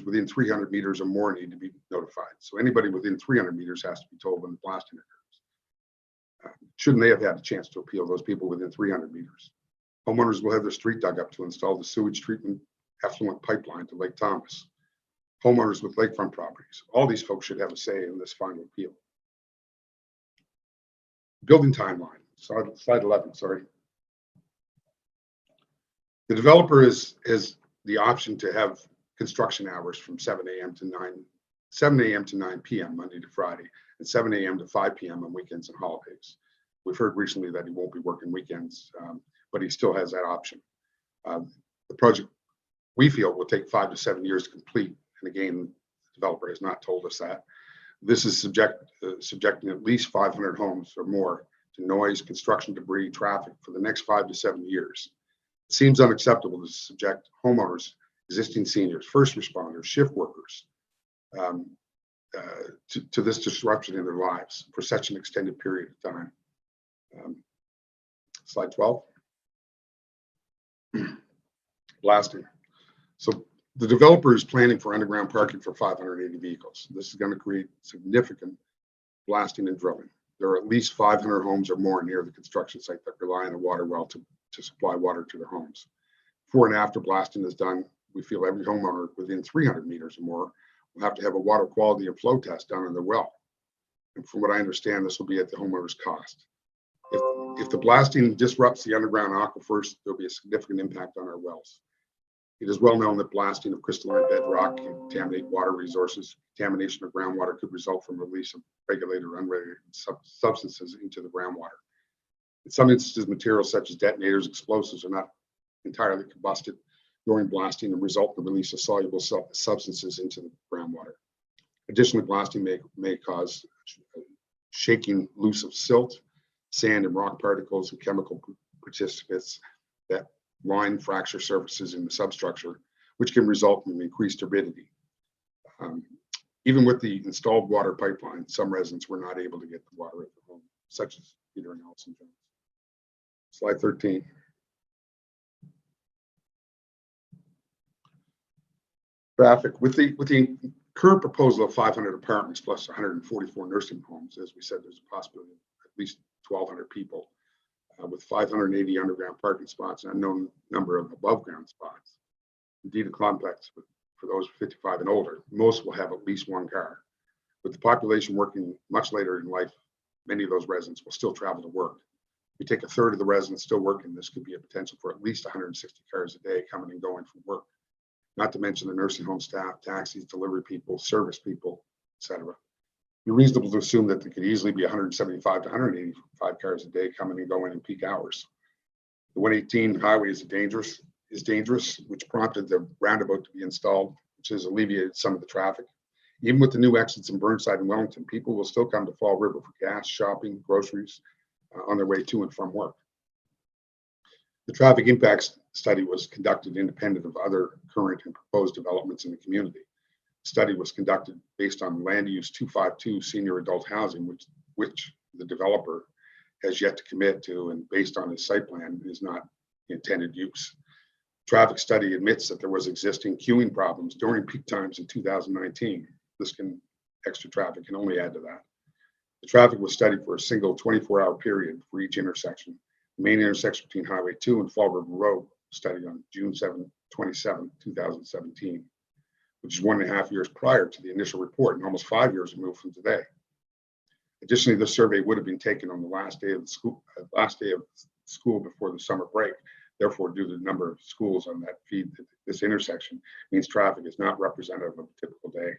more need to be notified. So anybody within 300 meters has to be told when the blasting occurs. Shouldn't they have had a chance to appeal, those people within 300 meters? Homeowners will have their street dug up to install the sewage treatment effluent pipeline to Lake Thomas. Homeowners with lakefront properties. All these folks should have a say in this final appeal. Building timeline, slide 11, sorry. The developer is the option to have construction hours from 7 a.m. to 9 p.m. Monday to Friday, and 7 a.m. to 5 p.m. on weekends and holidays. We've heard recently that he won't be working weekends, but he still has that option. The project, we feel, will take 5 to 7 years to complete. And again, the developer has not told us that. This is subjecting at least 500 homes or more to noise, construction debris, traffic for the next 5 to 7 years. It seems unacceptable to subject homeowners, existing seniors, first responders, shift workers to this disruption in their lives for such an extended period of time. Slide 12. Blasting. So the developer is planning for underground parking for 580 vehicles. This is going to create significant blasting and drilling. There are at least 500 homes or more near the construction site that rely on a water well to supply water to their homes. Before and after blasting is done, we feel every homeowner within 300 meters or more will have to have a water quality and flow test done on their well. And from what I understand, this will be at the homeowner's cost. If the blasting disrupts the underground aquifers, there'll be a significant impact on our wells. It is well known that blasting of crystalline bedrock can contaminate water resources. Contamination of groundwater could result from release of regulated or unregulated substances into the groundwater. In some instances, materials such as detonators, explosives are not entirely combusted during blasting and result in the release of soluble substances into the groundwater. Additionally, blasting may cause shaking loose of silt, sand and rock particles, and chemical participants that line fracture surfaces in the substructure, which can result in increased turbidity. Even with the installed water pipeline, some residents were not able to get the water at their home, such as Peter and Allison Jones. Slide 13. Traffic with the current proposal of 500 apartments plus 144 nursing homes, as we said, there's a possibility of at least 1,200 people with 580 underground parking spots and unknown number of above ground spots. Indeed, a complex for those 55 and older, most will have at least one car. With the population working much later in life, many of those residents will still travel to work. If we take a third of the residents still working, this could be a potential for at least 160 cars a day coming and going from work. Not to mention the nursing home staff, taxis, delivery people, service people, etc. It's reasonable to assume that there could easily be 175 to 185 cars a day coming and going in peak hours. The 118 highway is dangerous, which prompted the roundabout to be installed, which has alleviated some of the traffic. Even with the new exits in Burnside and Wellington, people will still come to Fall River for gas, shopping, groceries on their way to and from work. The traffic impacts study was conducted independent of other current and proposed developments in the community. The study was conducted based on land use 252 senior adult housing, which the developer has yet to commit to, and based on his site plan is not intended use. Traffic study admits that there was existing queuing problems during peak times in 2019. Extra traffic can only add to that. The traffic was studied for a single 24-hour period for each intersection. The main intersection between Highway 2 and Fall River Road studied on June 27, 2017, which is 1.5 years prior to the initial report and almost 5 years removed from today. Additionally, this survey would have been taken on the last day of school before the summer break. Therefore, due to the number of schools on that feed, this intersection means traffic is not representative of a typical day.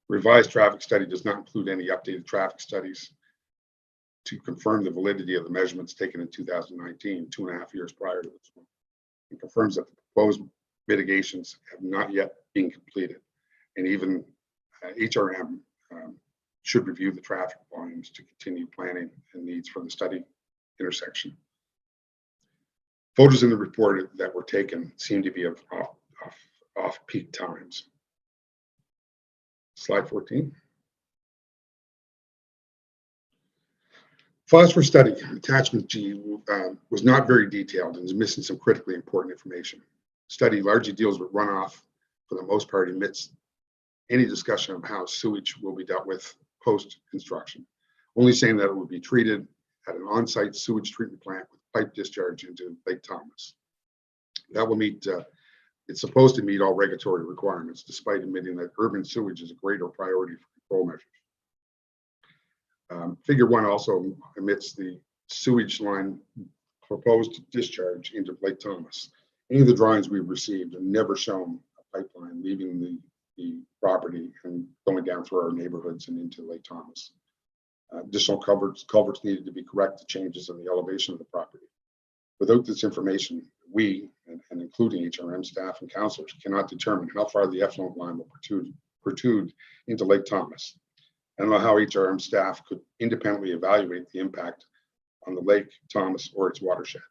Revised traffic study does not include any updated traffic studies to confirm the validity of the measurements taken in 2019, 2.5 years prior to this one. It confirms that the proposed mitigations have not yet been completed, and even HRM should review the traffic volumes to continue planning and needs for the study intersection. Photos in the report that were taken seem to be of off-peak times. Slide 14. Phosphorus study, attachment G, was not very detailed and is missing some critically important information. Study largely deals with runoff, for the most part omits any discussion of how sewage will be dealt with post-construction, only saying that it will be treated at an on-site sewage treatment plant with pipe discharge into Lake Thomas. That will meet, it's supposed to meet all regulatory requirements, despite admitting that urban sewage is a greater priority for control measures. Figure 1 also omits the sewage line proposed discharge into Lake Thomas. Any of the drawings we've received have never shown a pipeline leaving the property and going down through our neighborhoods and into Lake Thomas. Additional culverts needed to be correct to changes in the elevation of the property. Without this information, we, and including HRM staff and councilors, cannot determine how far the effluent line will protrude into Lake Thomas. I don't know how HRM staff could independently evaluate the impact on the Lake Thomas or its watershed.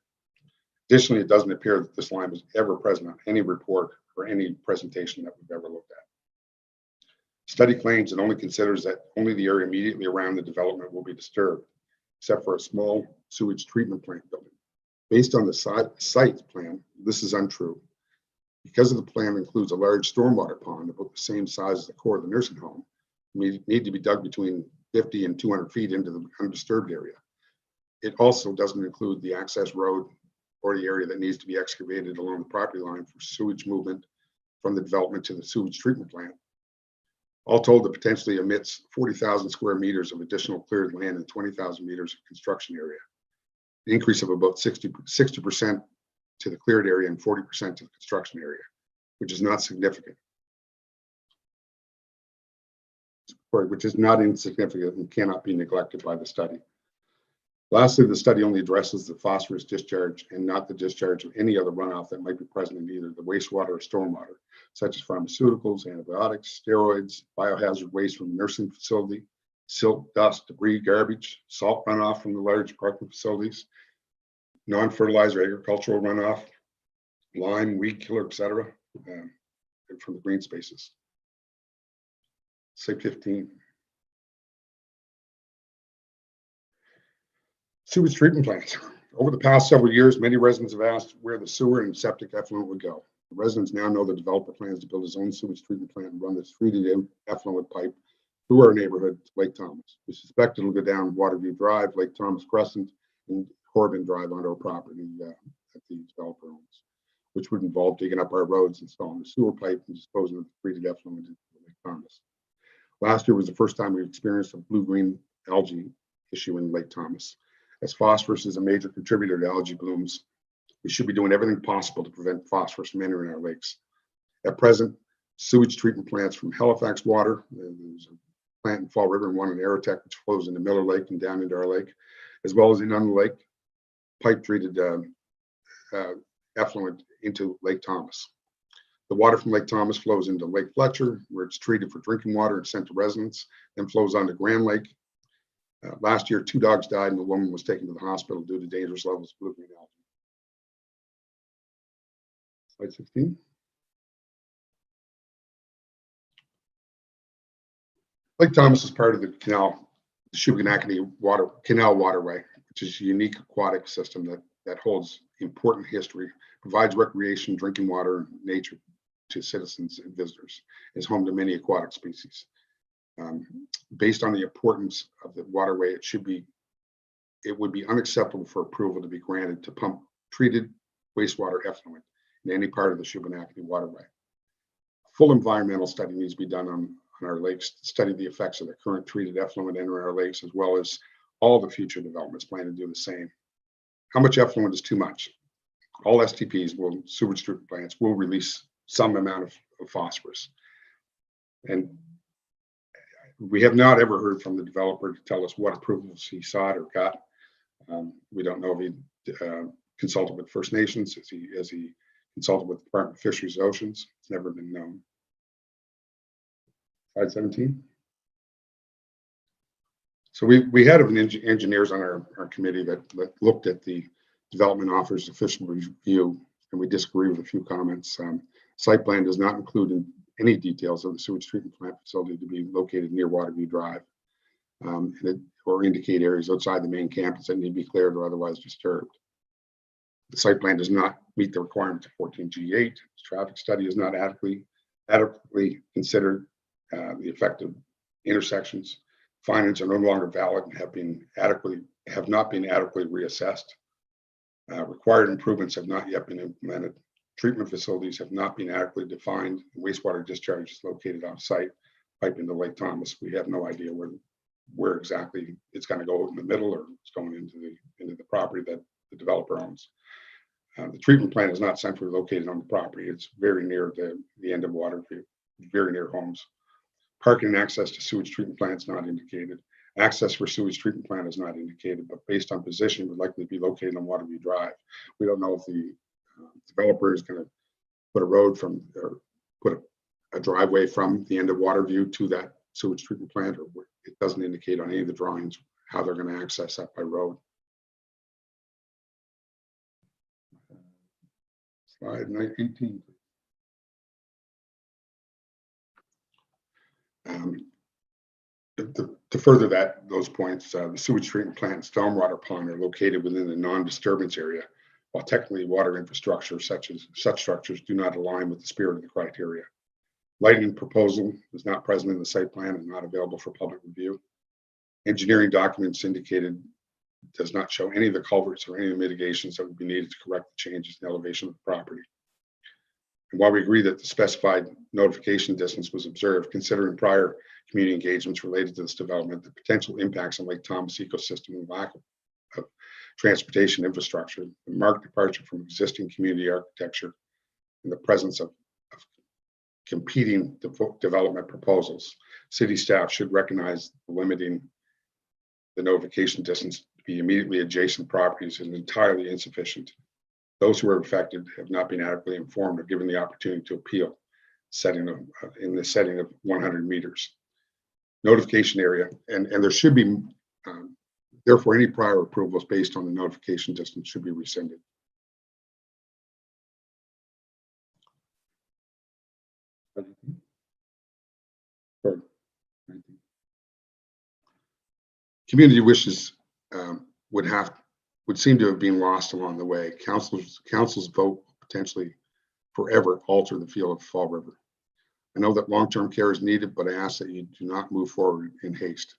Additionally, it doesn't appear that this line was ever present on any report or any presentation that we've ever looked at. Study claims it only considers that only the area immediately around the development will be disturbed, except for a small sewage treatment plant building. Based on the site plan, this is untrue. Because of the plan includes a large stormwater pond about the same size as the core of the nursing home, need to be dug between 50 and 200 feet into the undisturbed area. It also doesn't include the access road or the area that needs to be excavated along the property line for sewage movement from the development to the sewage treatment plant. All told, it potentially emits 40,000 square meters of additional cleared land and 20,000 meters of construction area. An increase of about 60% to the cleared area and 40% to the construction area, which is not significant. Which is not insignificant and cannot be neglected by the study. Lastly, the study only addresses the phosphorus discharge and not the discharge of any other runoff that might be present in either the wastewater or stormwater, such as pharmaceuticals, antibiotics, steroids, biohazard waste from the nursing facility, silt, dust, debris, garbage, salt runoff from the large parking facilities, non-fertilizer agricultural runoff, lime, weed killer, etc., and from the green spaces. Say 15. Sewage treatment plants. Over the past several years, many residents have asked where the sewer and septic effluent would go. The residents now know the developer plans to build his own sewage treatment plant and run this treated effluent pipe through our neighborhood to Lake Thomas. We suspect it'll go down Waterview Drive, Lake Thomas Crescent, and Corbin Drive onto our property that the developer owns, which would involve digging up our roads, installing a sewer pipe, and disposing of the treated effluent into Lake Thomas. Last year was the first time we experienced a blue-green algae issue in Lake Thomas. As phosphorus is a major contributor to algae blooms, we should be doing everything possible to prevent phosphorus from entering our lakes. At present, sewage treatment plants from Halifax Water, there's a plant in Fall River and one in Aerotech, which flows into Miller Lake and down into our lake, as well as in Untitled Lake, pipe treated effluent into Lake Thomas. The water from Lake Thomas flows into Lake Fletcher, where it's treated for drinking water and sent to residents, then flows onto Grand Lake. Last year, 2 dogs died and a woman was taken to the hospital due to dangerous levels of blue-green algae. Slide 16. Lake Thomas is part of the Shubenacadie Canal Waterway, which is a unique aquatic system that holds important history, provides recreation, drinking water, and nature to citizens and visitors. It's home to many aquatic species. Based on the importance of the waterway, it would be unacceptable for approval to be granted to pump treated wastewater effluent in any part of the Shubenacadie waterway. Full environmental study needs to be done on our lakes to study the effects of the current treated effluent entering our lakes, as well as all the future developments plan to do the same. How much effluent is too much? All STPs, sewage treatment plants, will release some amount of phosphorus. And we have not ever heard from the developer to tell us what approvals he sought or got. We don't know if he consulted with First Nations, as he consulted with the Department of Fisheries and Oceans. It's never been known. Slide 17. So we had engineers on our committee that looked at the development offer's official review, and we disagree with a few comments. Site plan does not include any details of the sewage treatment plant facility to be located near Waterview Drive, or indicate areas outside the main campus that need to be cleared or otherwise disturbed. The site plan does not meet the requirements of 14G8. The traffic study is not adequately considered the effect of intersections. Findings are no longer valid and have not been adequately reassessed. Required improvements have not yet been implemented. Treatment facilities have not been adequately defined. Wastewater discharge is located on site, pipe into Lake Thomas. We have no idea where exactly it's going to go in the middle, or it's going into the property that the developer owns. The treatment plant is not centrally located on the property. It's very near the end of Waterview, very near homes. Parking and access to sewage treatment plant is not indicated. Access for sewage treatment plant is not indicated, but based on position, would likely be located on Waterview Drive. We don't know if the developer is going to put a road put a driveway from the end of Waterview to that sewage treatment plant, or it doesn't indicate on any of the drawings how they're going to access that by road. Slide 18. To further those points, the sewage treatment plant and stormwater pond are located within the non-disturbance area, while technically water infrastructure such structures do not align with the spirit of the criteria. Lighting proposal is not present in the site plan and not available for public review. Engineering documents indicated does not show any of the culverts or any of the mitigations that would be needed to correct the changes in elevation of the property. And while we agree that the specified notification distance was observed, considering prior community engagements related to this development, the potential impacts on Lake Thomas ecosystem and lack of transportation infrastructure, the marked departure from existing community architecture, and the presence of competing development proposals, city staff should recognize limiting the notification distance to be immediately adjacent properties is entirely insufficient. Those who are affected have not been adequately informed or given the opportunity to appeal in the setting of 100 meters. Notification area, and there should be, therefore, any prior approvals based on the notification distance should be rescinded. Community wishes would seem to have been lost along the way. Council's vote potentially forever alter the feel of Fall River. I know that long-term care is needed, but I ask that you do not move forward in haste.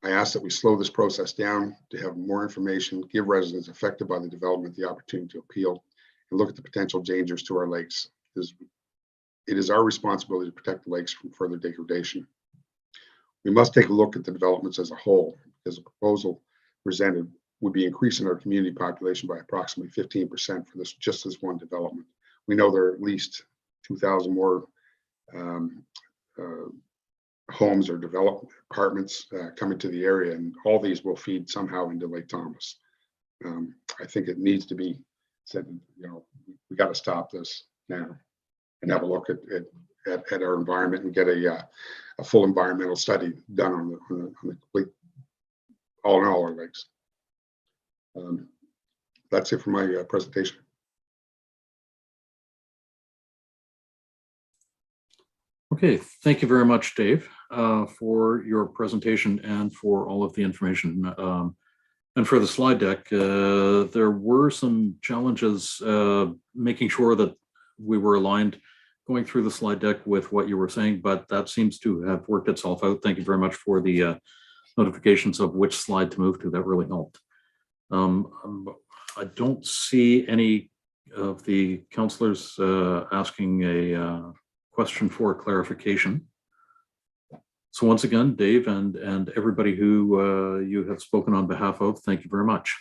I ask that we slow this process down to have more information, give residents affected by the development the opportunity to appeal, and look at the potential dangers to our lakes. It is our responsibility to protect the lakes from further degradation. We must take a look at the developments as a whole, because the proposal presented would be increasing our community population by approximately 15% for just this one development. We know there are at least 2,000 more homes or developed apartments coming to the area, and all these will feed somehow into Lake Thomas. I think it needs to be said, we got to stop this now and have a look at our environment and get a full environmental study done on the complete, all in all our lakes. That's it for my presentation. Okay, thank you very much, Dave, for your presentation and for all of the information. And for the slide deck, there were some challenges making sure that we were aligned going through the slide deck with what you were saying, but that seems to have worked itself out. Thank you very much for the notifications of which slide to move to. That really helped. I don't see any of the councillors asking a question for clarification. So once again, Dave and everybody who you have spoken on behalf of, thank you very much.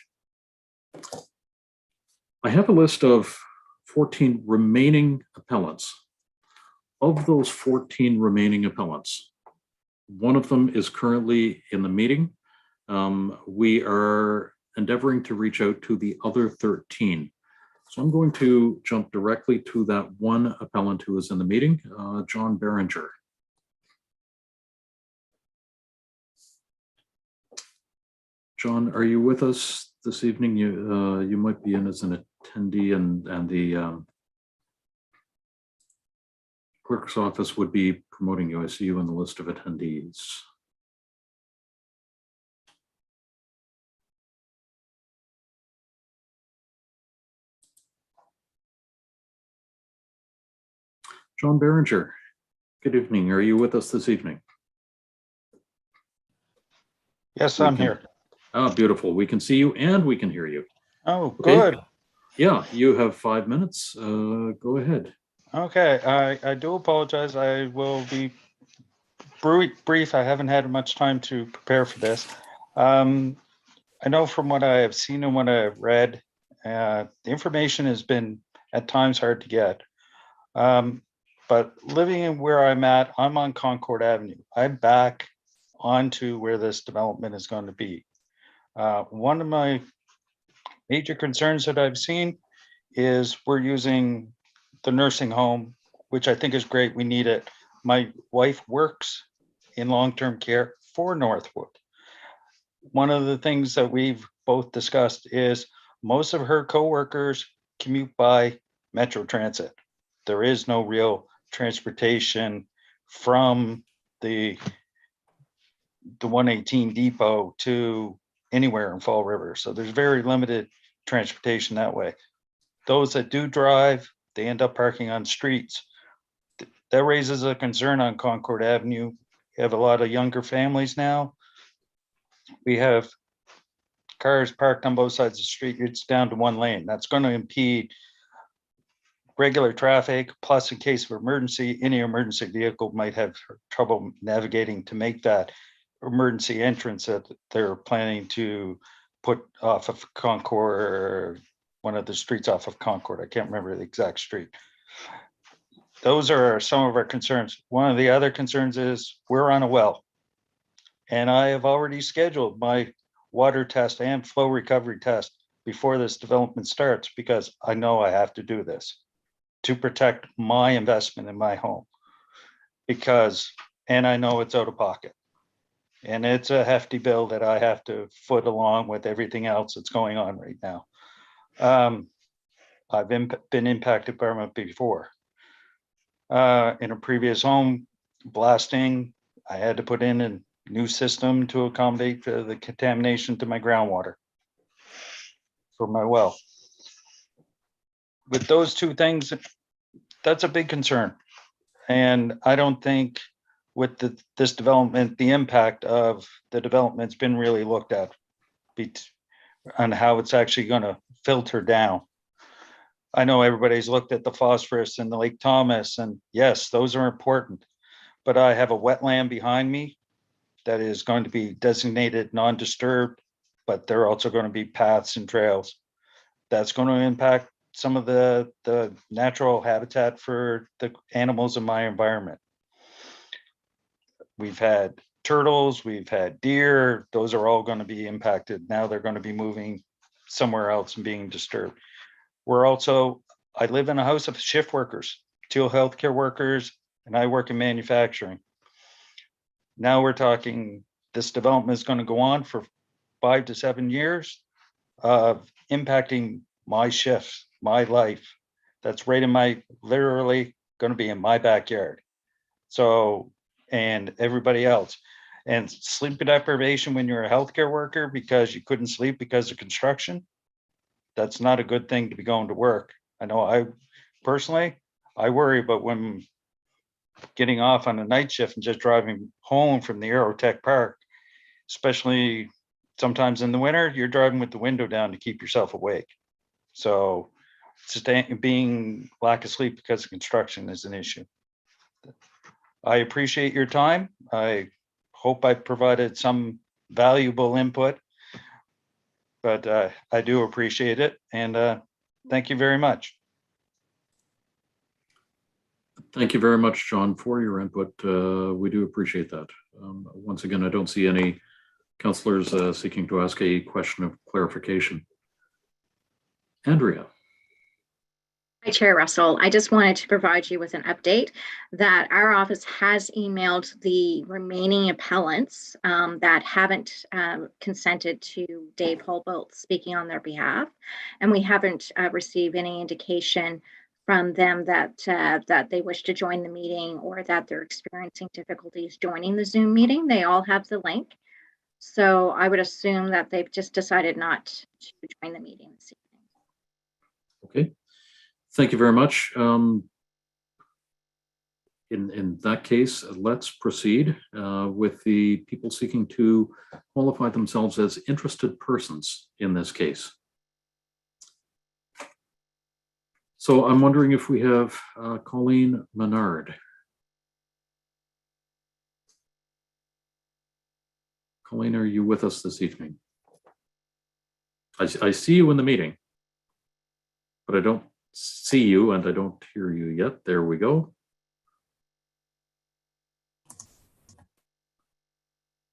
I have a list of 14 remaining appellants. Of those 14 remaining appellants, one of them is currently in the meeting. We are endeavoring to reach out to the other 13. So I'm going to jump directly to that one appellant who is in the meeting, John Berenger. John, are you with us this evening? You might be in as an attendee, and the clerk's office would be promoting you. I see you on the list of attendees. John Berenger, good evening. Are you with us this evening? Yes, I'm here. Oh, beautiful. We can see you and we can hear you. Oh, Okay. good. Yeah, you have 5 minutes. Go ahead. Okay, I do apologize. I will be brief. I haven't had much time to prepare for this. I know from what I have seen and what I have read, the information has been at times hard to get. But living in where I'm at, I'm on Concord Avenue. I'm back onto where this development is going to be. One of my major concerns that I've seen is we're using the nursing home, which I think is great. We need it. My wife works in long-term care for Northwood. One of the things that we've both discussed is most of her coworkers commute by Metro Transit. There is no real transportation from the 118 depot to anywhere in Fall River. So there's very limited transportation that way. Those that do drive, they end up parking on streets. That raises a concern on Concord Avenue. We have a lot of younger families now. We have cars parked on both sides of the street. It's down to one lane. That's going to impede regular traffic. Plus, in case of emergency, any emergency vehicle might have trouble navigating to make that emergency entrance that they're planning to put off of Concord, or one of the streets off of Concord. I can't remember the exact street. Those are some of our concerns. One of the other concerns is we're on a well, and I have already scheduled my water test and flow recovery test before this development starts, because I know I have to do this to protect my investment in my home, and I know it's out of pocket. And it's a hefty bill that I have to foot along with everything else that's going on right now. I've been impacted by it before. In a previous home, blasting, I had to put in a new system to accommodate the contamination to my groundwater for my well. With those two things that's a big concern. And I don't think with this development, the impact of the development's been really looked at on how it's actually going to filter down. I know everybody's looked at the phosphorus in the Lake Thomas, and yes, those are important. But I have a wetland behind me that is going to be designated non-disturbed, but there are also going to be paths and trails. That's going to impact some of the natural habitat for the animals in my environment. We've had turtles, we've had deer, those are all going to be impacted. Now they're going to be moving somewhere else and being disturbed. I live in a house of shift workers, 2 healthcare workers, and I work in manufacturing. Now we're talking, this development is going to go on for 5 to 7 years of impacting my shifts, my life. That's right in literally going to be in my backyard. So, and everybody else. And sleep deprivation when you're a healthcare worker because you couldn't sleep because of construction, that's not a good thing to be going to work. I know I worry about when getting off on a night shift and just driving home from the Aerotech Park, especially sometimes in the winter, you're driving with the window down to keep yourself awake. So being lack of sleep because of construction is an issue. I appreciate your time. I hope I provided some valuable input, but I do appreciate it. And thank you very much. Thank you very much, John, for your input. We do appreciate that. Once again, I don't see any councillors seeking to ask a question of clarification. Andrea. Hi, Chair Russell. I just wanted to provide you with an update that our office has emailed the remaining appellants that haven't consented to Dave Holbolt speaking on their behalf. And we haven't received any indication from them that they wish to join the meeting or that they're experiencing difficulties joining the Zoom meeting. They all have the link. So I would assume that they've just decided not to join the meeting this evening. Okay. Thank you very much. In that case, let's proceed with the people seeking to qualify themselves as interested persons in this case. So I'm wondering if we have Colleen Menard. Colleen, are you with us this evening? I see you in the meeting, but I don't see you and I don't hear you yet. There we go.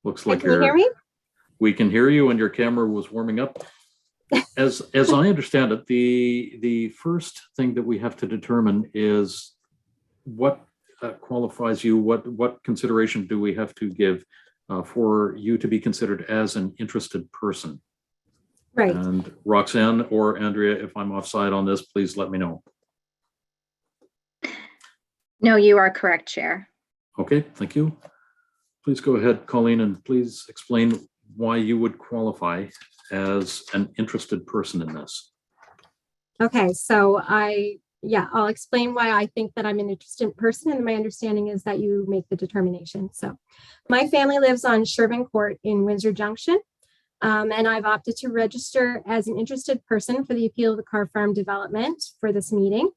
Looks like can you hear me? We can hear you and your camera was warming up. As I understand it, the first thing that we have to determine is what qualifies you, what consideration do we have to give for you to be considered as an interested person? Right. And Roxanne or Andrea, if I'm offside on this, please let me know. No, you are correct, Chair. Okay, thank you. Please go ahead, Colleen, and please explain why you would qualify as an interested person in this. Okay, so I'll explain why I think that I'm an interested person, and my understanding is that you make the determination. So my family lives on Sherburne Court in Windsor Junction, and I've opted to register as an interested person for the appeal of the Carr Farm development for this meeting.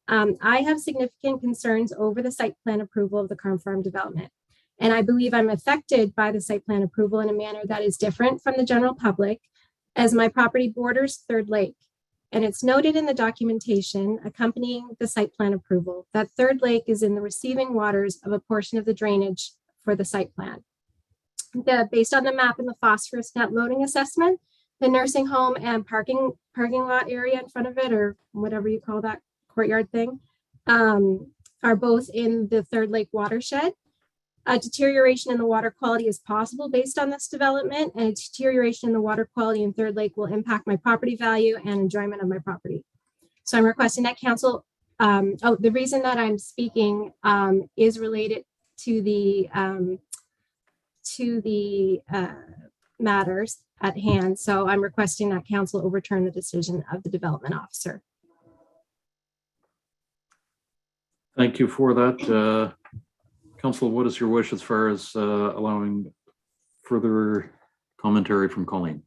I have significant concerns over the site plan approval of the Carr Farm development, and I believe I'm affected by the site plan approval in a manner that is different from the general public, as my property borders Third Lake. And it's noted in the documentation accompanying the site plan approval that Third Lake is in the receiving waters of a portion of the drainage for the site plan. Based on the map and the phosphorus net loading assessment, the nursing home and parking lot area in front of it, or whatever you call that courtyard thing, are both in the Third Lake watershed. A deterioration in the water quality is possible based on this development, and a deterioration in the water quality in Third Lake will impact my property value and enjoyment of my property. So I'm requesting that council, the reason that I'm speaking is related to the matters at hand. So I'm requesting that council overturn the decision of the development officer. Thank you for that. Council, what is your wish as far as allowing further commentary from Colleen?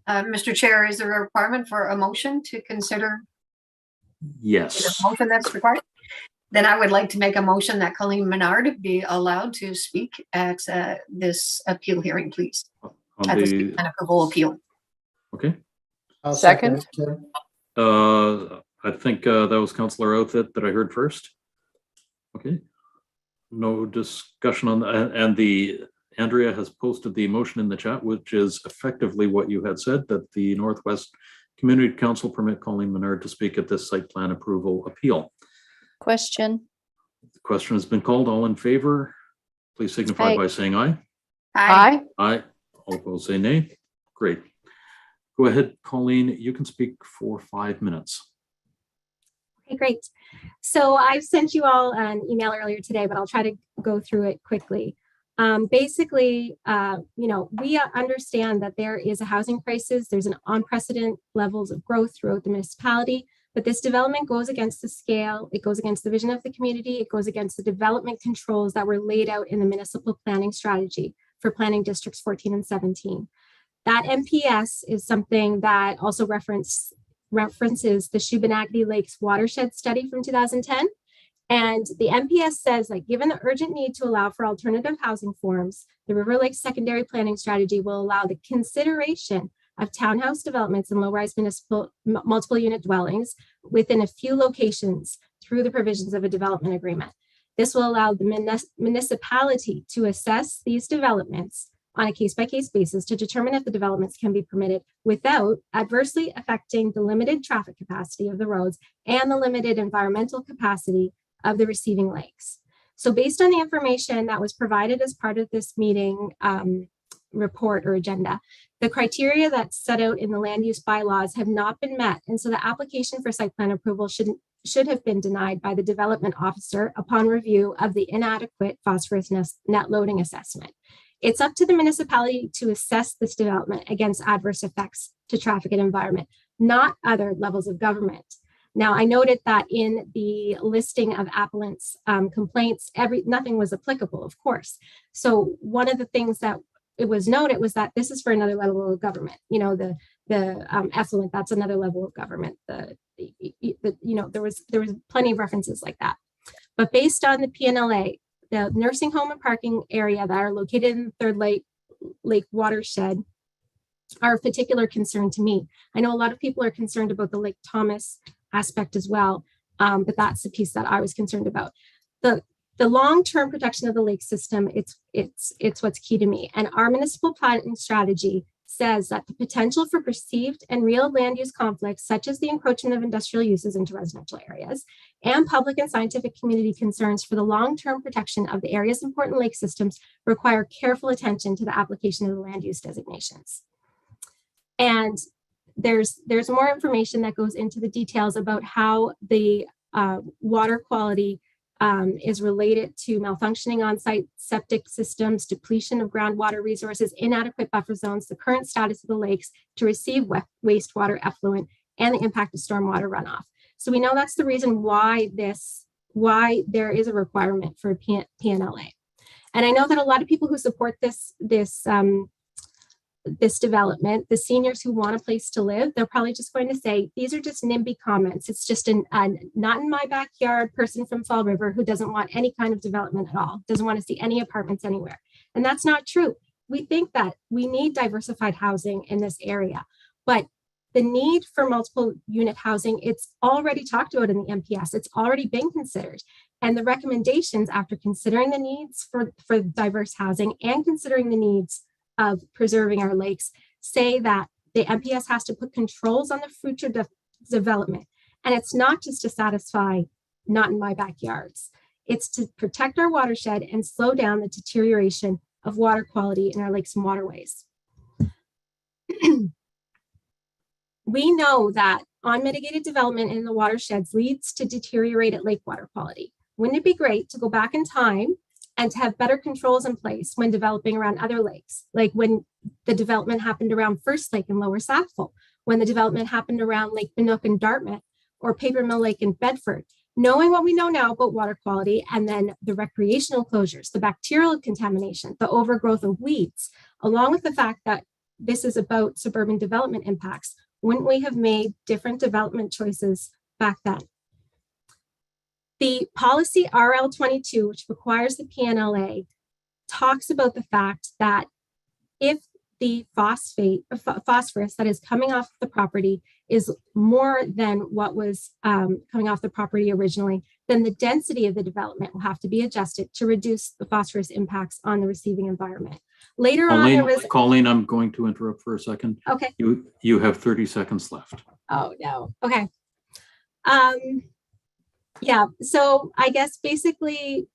Mr. Chair, is there a requirement for a motion to consider? Yes. Is there a motion that's required? Then I would like to make a motion that Colleen Menard be allowed to speak at this appeal hearing, please. At this an approval appeal. Okay. I'll Second. Tim. I think that was Councillor Outfit that I heard first. Okay. No discussion on that. And Andrea has posted the motion in the chat, which is effectively what you had said, that the Northwest Community Council permit Colleen Menard to speak at this site plan approval appeal. Question. The question has been called. All in favor, please signify Aye. by saying aye. Aye. Aye. All opposed say nay. Great. Go ahead, Colleen. You can speak for 5 minutes. Okay, great. So I've sent you all an email earlier today, but I'll try to go through it quickly. Basically, we understand that there is a housing crisis. There's an unprecedented levels of growth throughout the municipality, but this development goes against the scale. It goes against the vision of the community. It goes against the development controls that were laid out in the municipal planning strategy for planning districts 14 and 17. That MPS is something that also references the Shubenacadie Lakes watershed study from 2010. And the MPS says that given the urgent need to allow for alternative housing forms, the River Lakes secondary planning strategy will allow the consideration of townhouse developments and low-rise multiple unit dwellings within a few locations through the provisions of a development agreement. This will allow the municipality to assess these developments on a case-by-case basis to determine if the developments can be permitted without adversely affecting the limited traffic capacity of the roads and the limited environmental capacity of the receiving lakes. So based on the information that was provided as part of this meeting report or agenda, the criteria that's set out in the land use bylaws have not been met. And so the application for site plan approval should have been denied by the development officer upon review of the inadequate phosphorus net loading assessment. It's up to the municipality to assess this development against adverse effects to traffic and environment, not other levels of government. Now, I noted that in the listing of appellants' complaints, nothing was applicable, of course. So one of the things that it was noted was that this is for another level of government. You know, the effluent, that's another level of government. There was plenty of references like that. But based on the PNLA, the nursing home and parking area that are located in the Third Lake watershed are of particular concern to me. I know a lot of people are concerned about the Lake Thomas aspect as well, but that's the piece that I was concerned about. The long-term protection of the lake system, it's what's key to me. And our municipal planning strategy says that the potential for perceived and real land use conflicts, such as the encroachment of industrial uses into residential areas, and public and scientific community concerns for the long-term protection of the area's important lake systems require careful attention to the application of the land use designations. And there's more information that goes into the details about how the water quality is related to malfunctioning on-site septic systems, depletion of groundwater resources, inadequate buffer zones, the current status of the lakes to receive wastewater effluent, and the impact of stormwater runoff. So we know that's the reason why there is a requirement for PNLA. And I know that a lot of people who support this development, the seniors who want a place to live, they're probably just going to say, these are just NIMBY comments. It's just a not in my backyard person from Fall River who doesn't want any kind of development at all, doesn't want to see any apartments anywhere. And that's not true. We think that we need diversified housing in this area, but the need for multiple unit housing, it's already talked about in the MPS. It's already been considered. And the recommendations after considering the needs for diverse housing and considering the needs of preserving our lakes say that the MPS has to put controls on the future development. And it's not just to satisfy not in my backyards. It's to protect our watershed and slow down the deterioration of water quality in our lakes and waterways. We know that unmitigated development in the watersheds leads to deteriorated lake water quality. Wouldn't it be great to go back in time and to have better controls in place when developing around other lakes, like when the development happened around First Lake in Lower Sackville, when the development happened around Lake Binook in Dartmouth, or Paper Mill Lake in Bedford? Knowing what we know now about water quality, and then the recreational closures, the bacterial contamination, the overgrowth of weeds, along with the fact that this is about suburban development impacts, wouldn't we have made different development choices back then? The policy RL22, which requires the PNLA, talks about the fact that if the phosphorus that is coming off the property is more than what was coming off the property originally, then the density of the development will have to be adjusted to reduce the phosphorus impacts on the receiving environment. Later on, there was... Colleen, I'm going to interrupt for a second. Okay. You have 30 seconds left. Oh, no. Okay. Yeah, so I guess basically,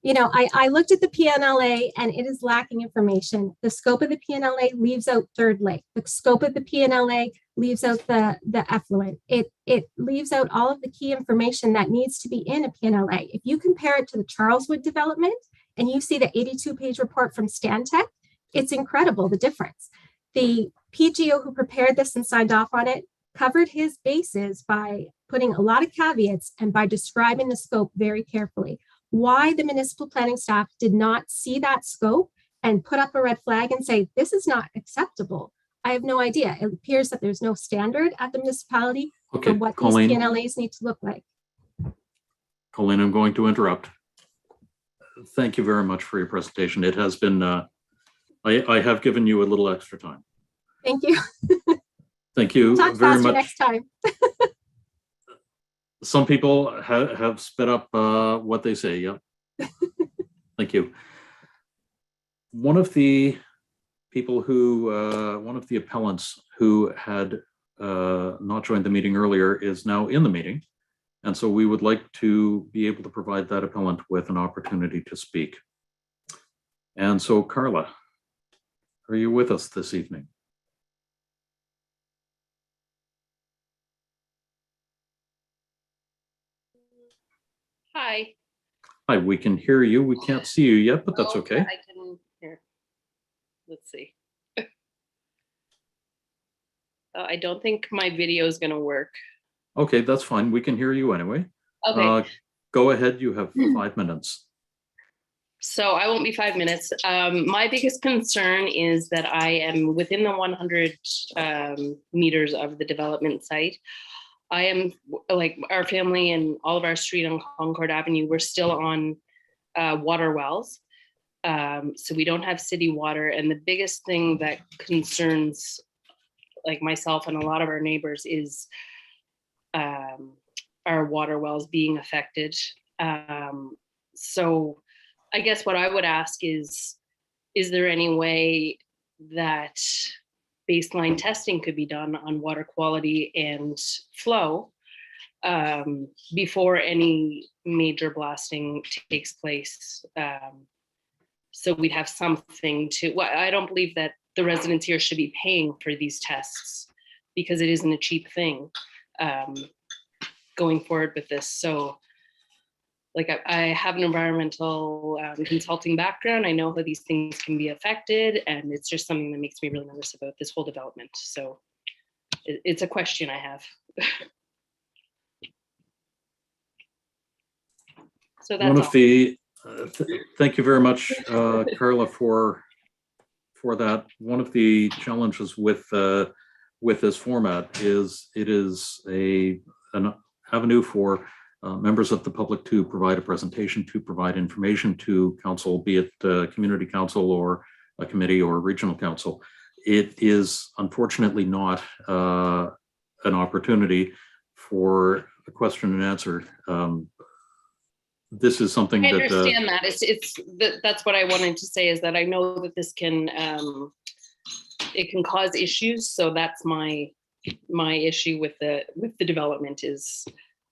you know, I looked at the PNLA and it is lacking information. The scope of the PNLA leaves out Third Lake. The scope of the PNLA leaves out the effluent. It leaves out all of the key information that needs to be in a PNLA. If you compare it to the Charleswood development and you see the 82-page report from Stantec, it's incredible, the difference. The PGO who prepared this and signed off on it covered his bases by putting a lot of caveats and by describing the scope very carefully. Why the municipal planning staff did not see that scope and put up a red flag and say, this is not acceptable, I have no idea. It appears that there's no standard at the municipality for what Colleen, these PNLAs need to look like. Colleen, I'm going to interrupt. Thank you very much for your presentation. It has been, I have given you a little extra time. Thank you. Thank you Talk very faster much. next time. Some people have sped up what they say. Yep. Thank you. One of the people who, one of the appellants who had not joined the meeting earlier is now in the meeting. And so we would like to be able to provide that appellant with an opportunity to speak. And so Carla, are you with us this evening? Hi. Hi, we can hear you. We can't see you yet, but that's okay. I can hear. Let's see. I don't think my video is going to work. Okay, that's fine. We can hear you anyway. Okay. Go ahead. You have 5 minutes. So I won't be 5 minutes. My biggest concern is that I am within the 100 meters of the development site. I am, like our family and all of our street on Concord Avenue, we're still on water wells. So we don't have city water. And the biggest thing that concerns like myself and a lot of our neighbors is our water wells being affected. So I guess what I would ask is there any way that baseline testing could be done on water quality and flow before any major blasting takes place? So we'd have something to, well, I don't believe that the residents here should be paying for these tests because it isn't a cheap thing going forward with this. So like I have an environmental consulting background. I know how these things can be affected, and it's just something that makes me really nervous about this whole development. So it's a question I have. So that's one of all. the, thank you very much, Carla, for that. One of the challenges with this format is it is an avenue for members of the public to provide a presentation, to provide information to council, be it community council or a committee or regional council. It is unfortunately not an opportunity for a question and answer. This is something I that understand that. That's what I wanted to say, is that I know that this can it can cause issues. So that's my issue with the development is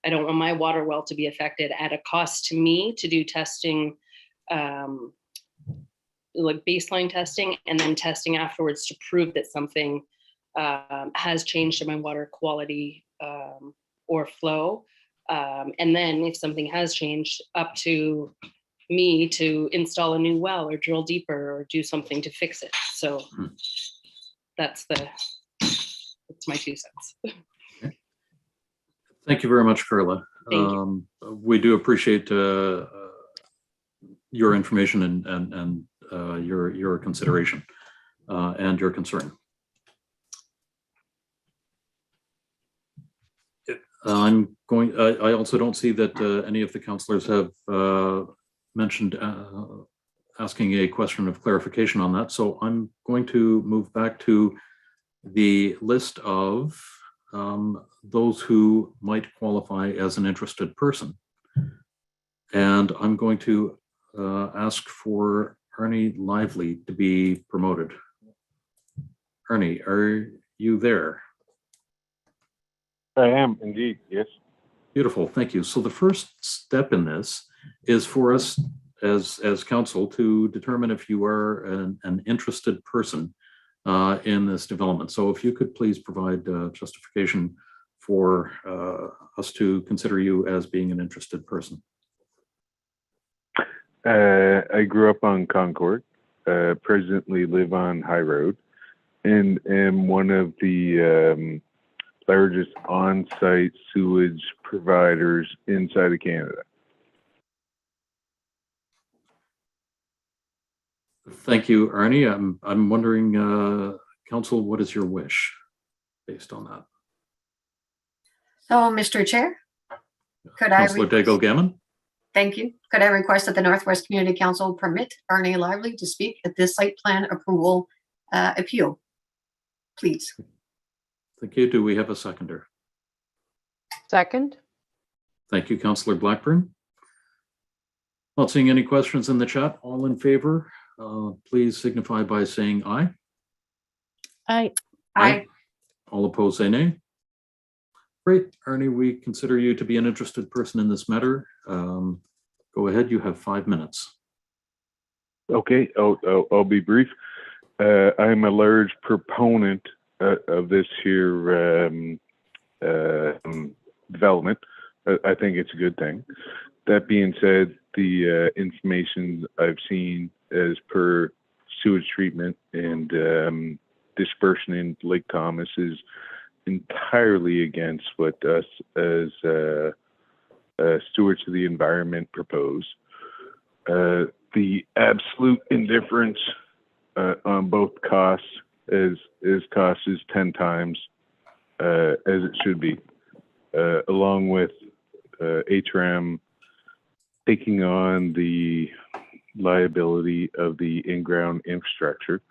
I don't want my water well to be affected at a cost to me to do testing, like baseline testing, and then testing afterwards to prove that something has changed in my water quality or flow. And then if something has changed, up to me to install a new well or drill deeper or do something to fix it. So that's That's my 2 cents. Thank you very much, Carla. Thank you. We do appreciate your information and your consideration and your concern. I also don't see that any of the councillors have mentioned asking a question of clarification on that. So I'm going to move back to the list of those who might qualify as an interested person. And I'm going to ask for Ernie Lively to be promoted. Ernie, are you there? I am indeed, yes. Beautiful, thank you. So the first step in this is for us as council to determine if you are an interested person in this development. So if you could please provide justification for us to consider you as being an interested person. I grew up on Concord, presently live on High Road, and am one of the largest on-site sewage providers inside of Canada. Thank you, Ernie. I'm wondering, Council, what is your wish based on that? So, Mr. Chair, could Councillor Dago Gammon? Thank you. Could I request that the Northwest Community Council permit Ernie Lively to speak at this site plan approval appeal, please? Thank you. Do we have a seconder? Second. Thank you, Councillor Blackburn. Not seeing any questions in the chat. All in favor, please signify by saying aye. Aye. Aye. All opposed, say nay. Great, Ernie, we consider you to be an interested person in this matter. Go ahead, you have 5 minutes. Okay, I'll be brief. I'm a large proponent of this here development. I think it's a good thing. That being said, the information I've seen as per sewage treatment and dispersion in Lake Thomas is entirely against what us as stewards of the environment propose. The absolute indifference on both costs is cost is 10 times as it should be, along with HRM taking on the liability of the in-ground infrastructure,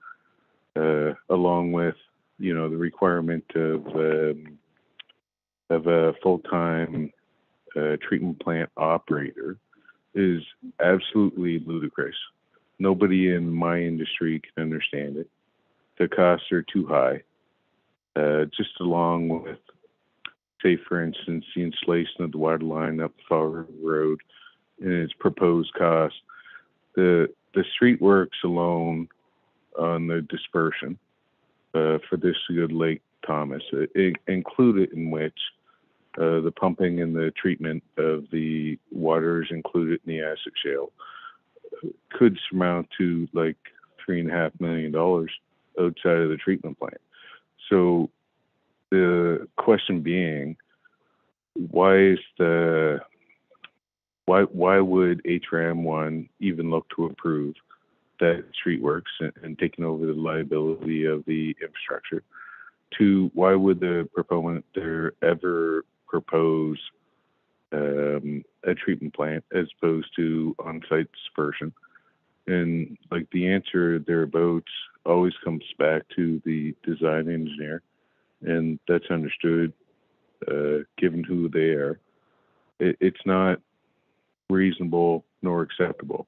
along with the requirement of a full-time treatment plant operator is absolutely ludicrous. Nobody in my industry can understand it. The costs are too high. Just along with, say, for instance, the installation of the water line up the Fall River Road and its proposed cost, the street works alone on the dispersion for this good Lake Thomas, included in which the pumping and the treatment of the waters included in the acid shale could surmount to like $3.5 million outside of the treatment plant. So the question being, why would HRM1 even look to approve that street works and taking over the liability of the infrastructure? Two, why would the proponent there ever propose a treatment plant as opposed to on-site dispersion? And like the answer thereabouts always comes back to the design engineer, and that's understood given who they are. It's not reasonable nor acceptable.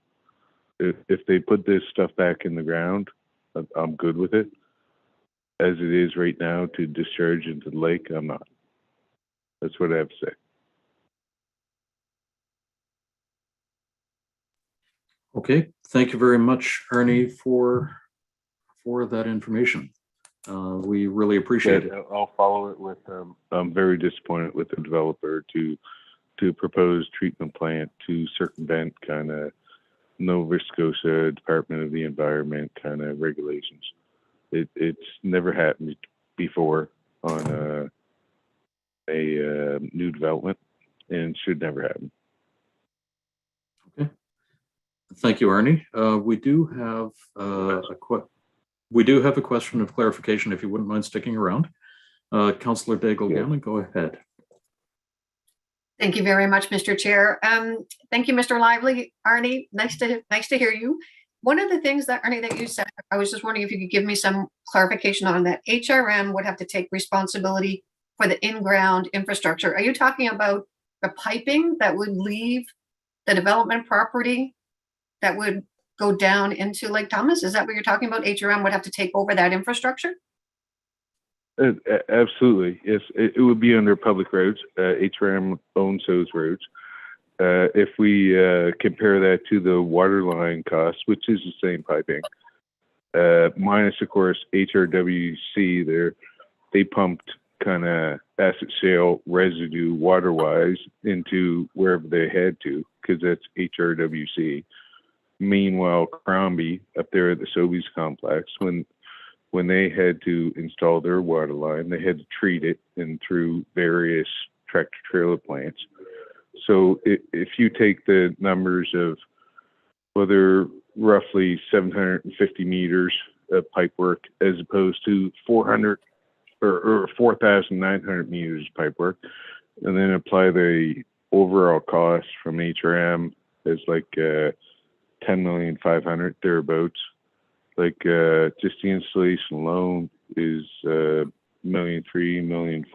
If they put this stuff back in the ground, I'm good with it. As it is right now to discharge into the lake, I'm not. That's what I have to say. Okay, thank you very much, Ernie, for that information. We really appreciate it. I'll follow it with, I'm very disappointed with the developer to propose treatment plant to circumvent kind of Nova Scotia Department of the Environment kind of regulations. It's never happened before on a new development, and should never happen. Okay. Thank you, Arnie. We do have a question of clarification, if you wouldn't mind sticking around. Councillor Daigle-Gammon, go ahead. Thank you very much, Mr. Chair. Thank you, Mr. Lively. Arnie, nice to hear you. One of the things that, Arnie, that you said, I was just wondering if you could give me some clarification on that. HRM would have to take responsibility for the in-ground infrastructure. Are you talking about the piping that would leave the development property that would go down into Lake Thomas? Is that what you're talking about? HRM would have to take over that infrastructure? Absolutely. Yes, it would be under public roads. HRM owns those roads. If we compare that to the water line cost, which is the same piping, minus, of course, HRWC, they pumped kind of acid shale residue water-wise into wherever they had to, because that's HRWC. Meanwhile, Crombie, up there at the Sewage complex, when they had to install their water line, they had to treat it and through various tractor trailer plants. So if you take the numbers of whether roughly 750 meters of pipe work as opposed to 400 or 4,900 meters of pipe work, and then apply the overall cost from HRM as like 10,500,000 thereabouts. Like just the installation alone is $1.3 million, $1.4 million.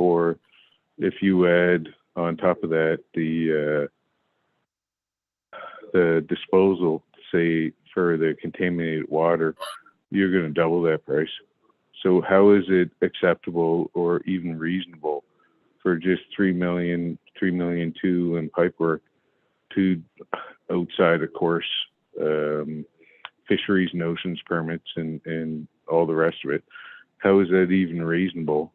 If you add on top of that the disposal, say for the contaminated water, you're going to double that price. So how is it acceptable or even reasonable for just $3 million, $3.2 million in pipe work to outside, of course, fisheries and oceans permits and all the rest of it? How is that even reasonable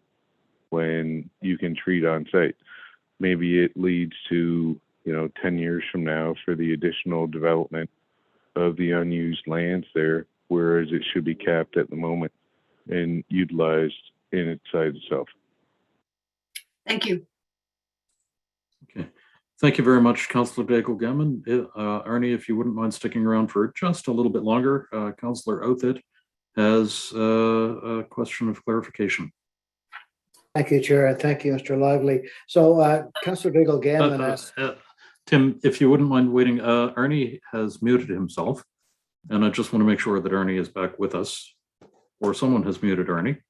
when you can treat on site? Maybe it leads to, 10 years from now for the additional development of the unused lands there, whereas it should be capped at the moment and utilized in itself. Thank you. Okay. Thank you very much, Councillor Daigle-Gammon. Arnie, if you wouldn't mind sticking around for just a little bit longer, Councillor Outhitt has a question of clarification. Thank you, Chair, and thank you, Mr. Lively. So, Councillor Daigle-Gammon asked. Tim, if you wouldn't mind waiting, Arnie has muted himself, and I just want to make sure that Arnie is back with us, or someone has muted Arnie.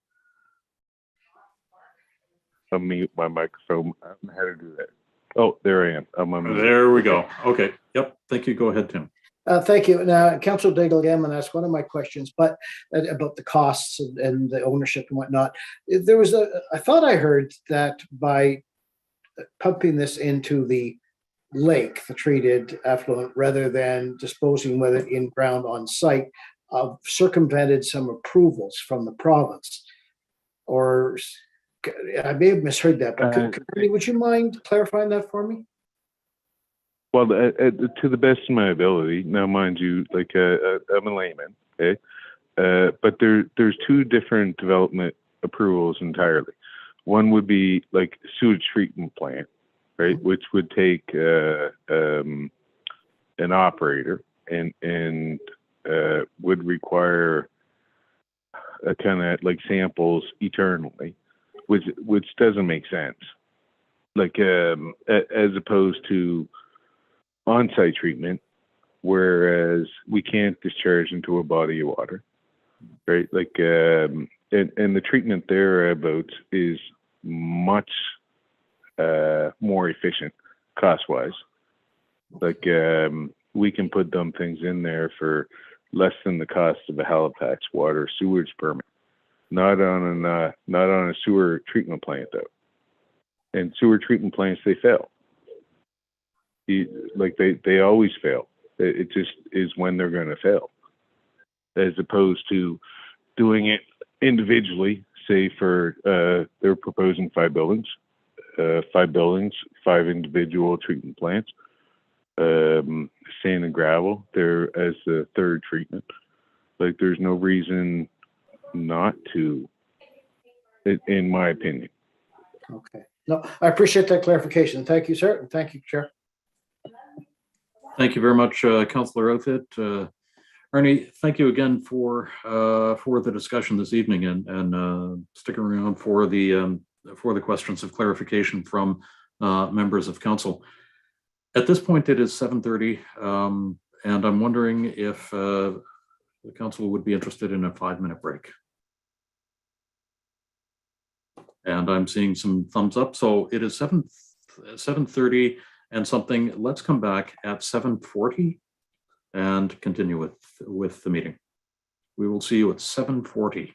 Unmute my microphone. I don't know how to do that. Oh, there I am. I'm unmuted. There we go. Okay. Yep. Thank you. Go ahead, Tim. Thank you. Now, Councillor Daigle-Gammon asked one of my questions, but about the costs and the ownership and whatnot. There was I thought I heard that by pumping this into the lake, the treated effluent, rather than disposing with it in ground on site, circumvented some approvals from the province. Or I may have misheard that, but would you mind clarifying that for me? Well, to the best of my ability. Now, mind you, like I'm a layman, okay? But there's two different development approvals entirely. One would be like sewage treatment plant, right, which would take an operator and would require a kind of like samples eternally, which doesn't make sense. Like as opposed to on-site treatment, whereas we can't discharge into a body of water, right? Like and the treatment thereabouts is much more efficient cost-wise. Like we can put dumb things in there for less than the cost of a Halifax water sewage permit. Not on a sewer treatment plant though. And sewer treatment plants, they fail. They always fail. It just is when they're going to fail, as opposed to doing it individually. Say for they're proposing 5 buildings, 5 individual treatment plants, sand and gravel there as the third treatment. Like there's no reason not to, in my opinion. Okay. No, I appreciate that clarification. Thank you, sir. And thank you, Chair. Thank you very much, Councillor Outfit. Ernie, thank you again for the discussion this evening and sticking around for the questions of clarification from members of council. At this point, it is 7:30, and I'm wondering if the council would be interested in a 5-minute break. And I'm seeing some thumbs up. So it is 7:30 and something. Let's come back at 7:40 and continue with the meeting. We will see you at 7:40.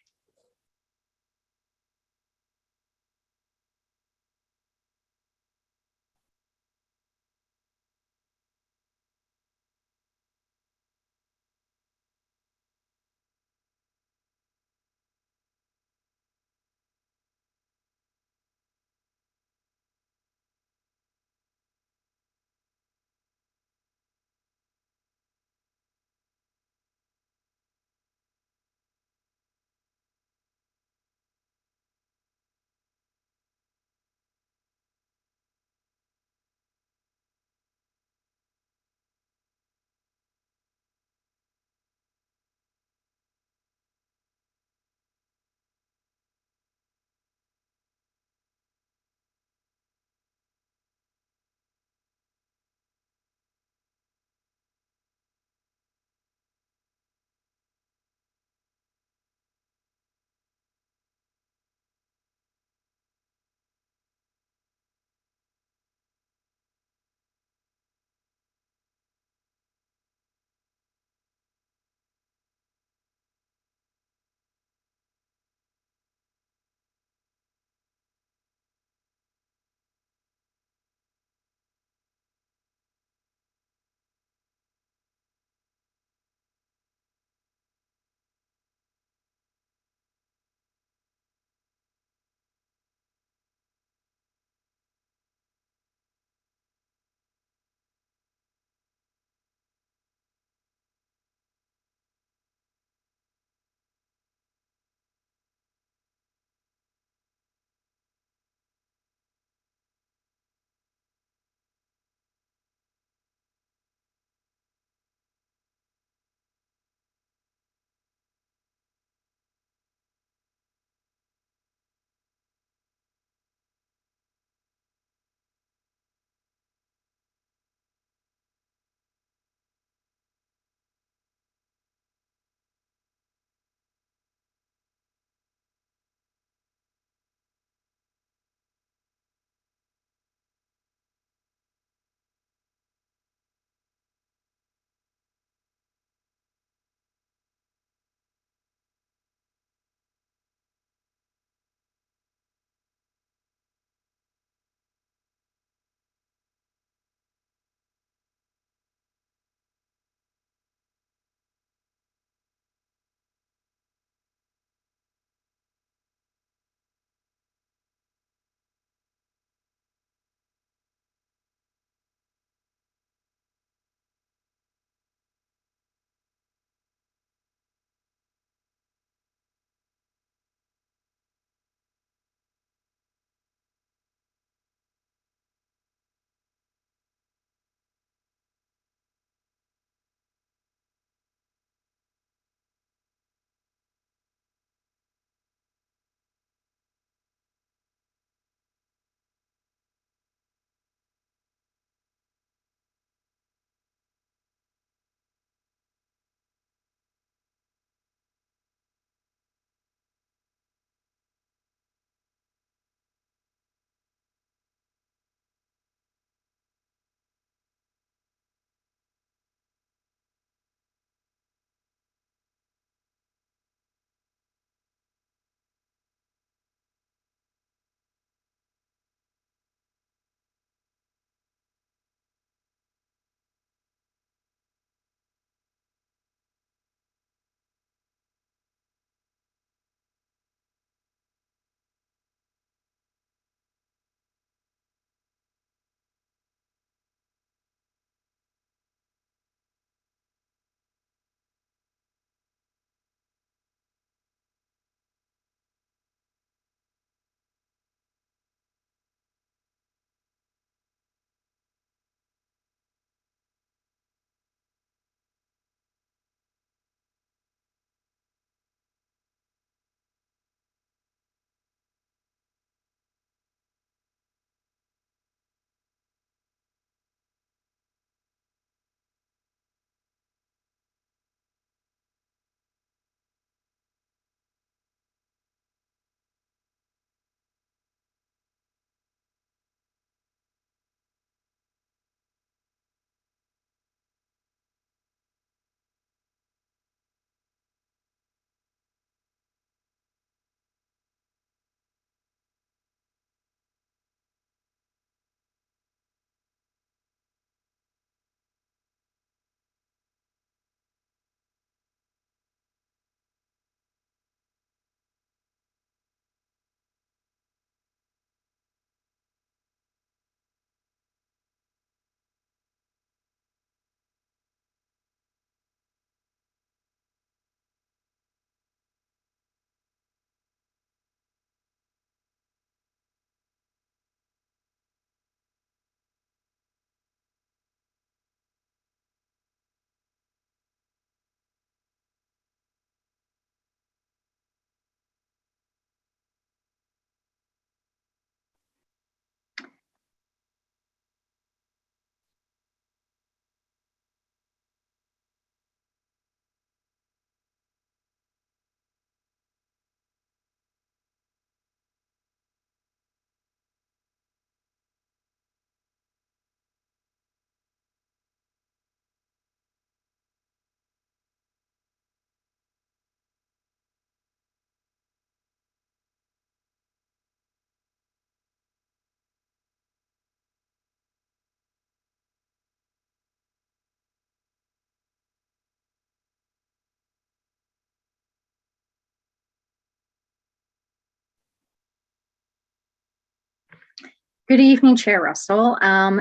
Good evening, Chair Russell.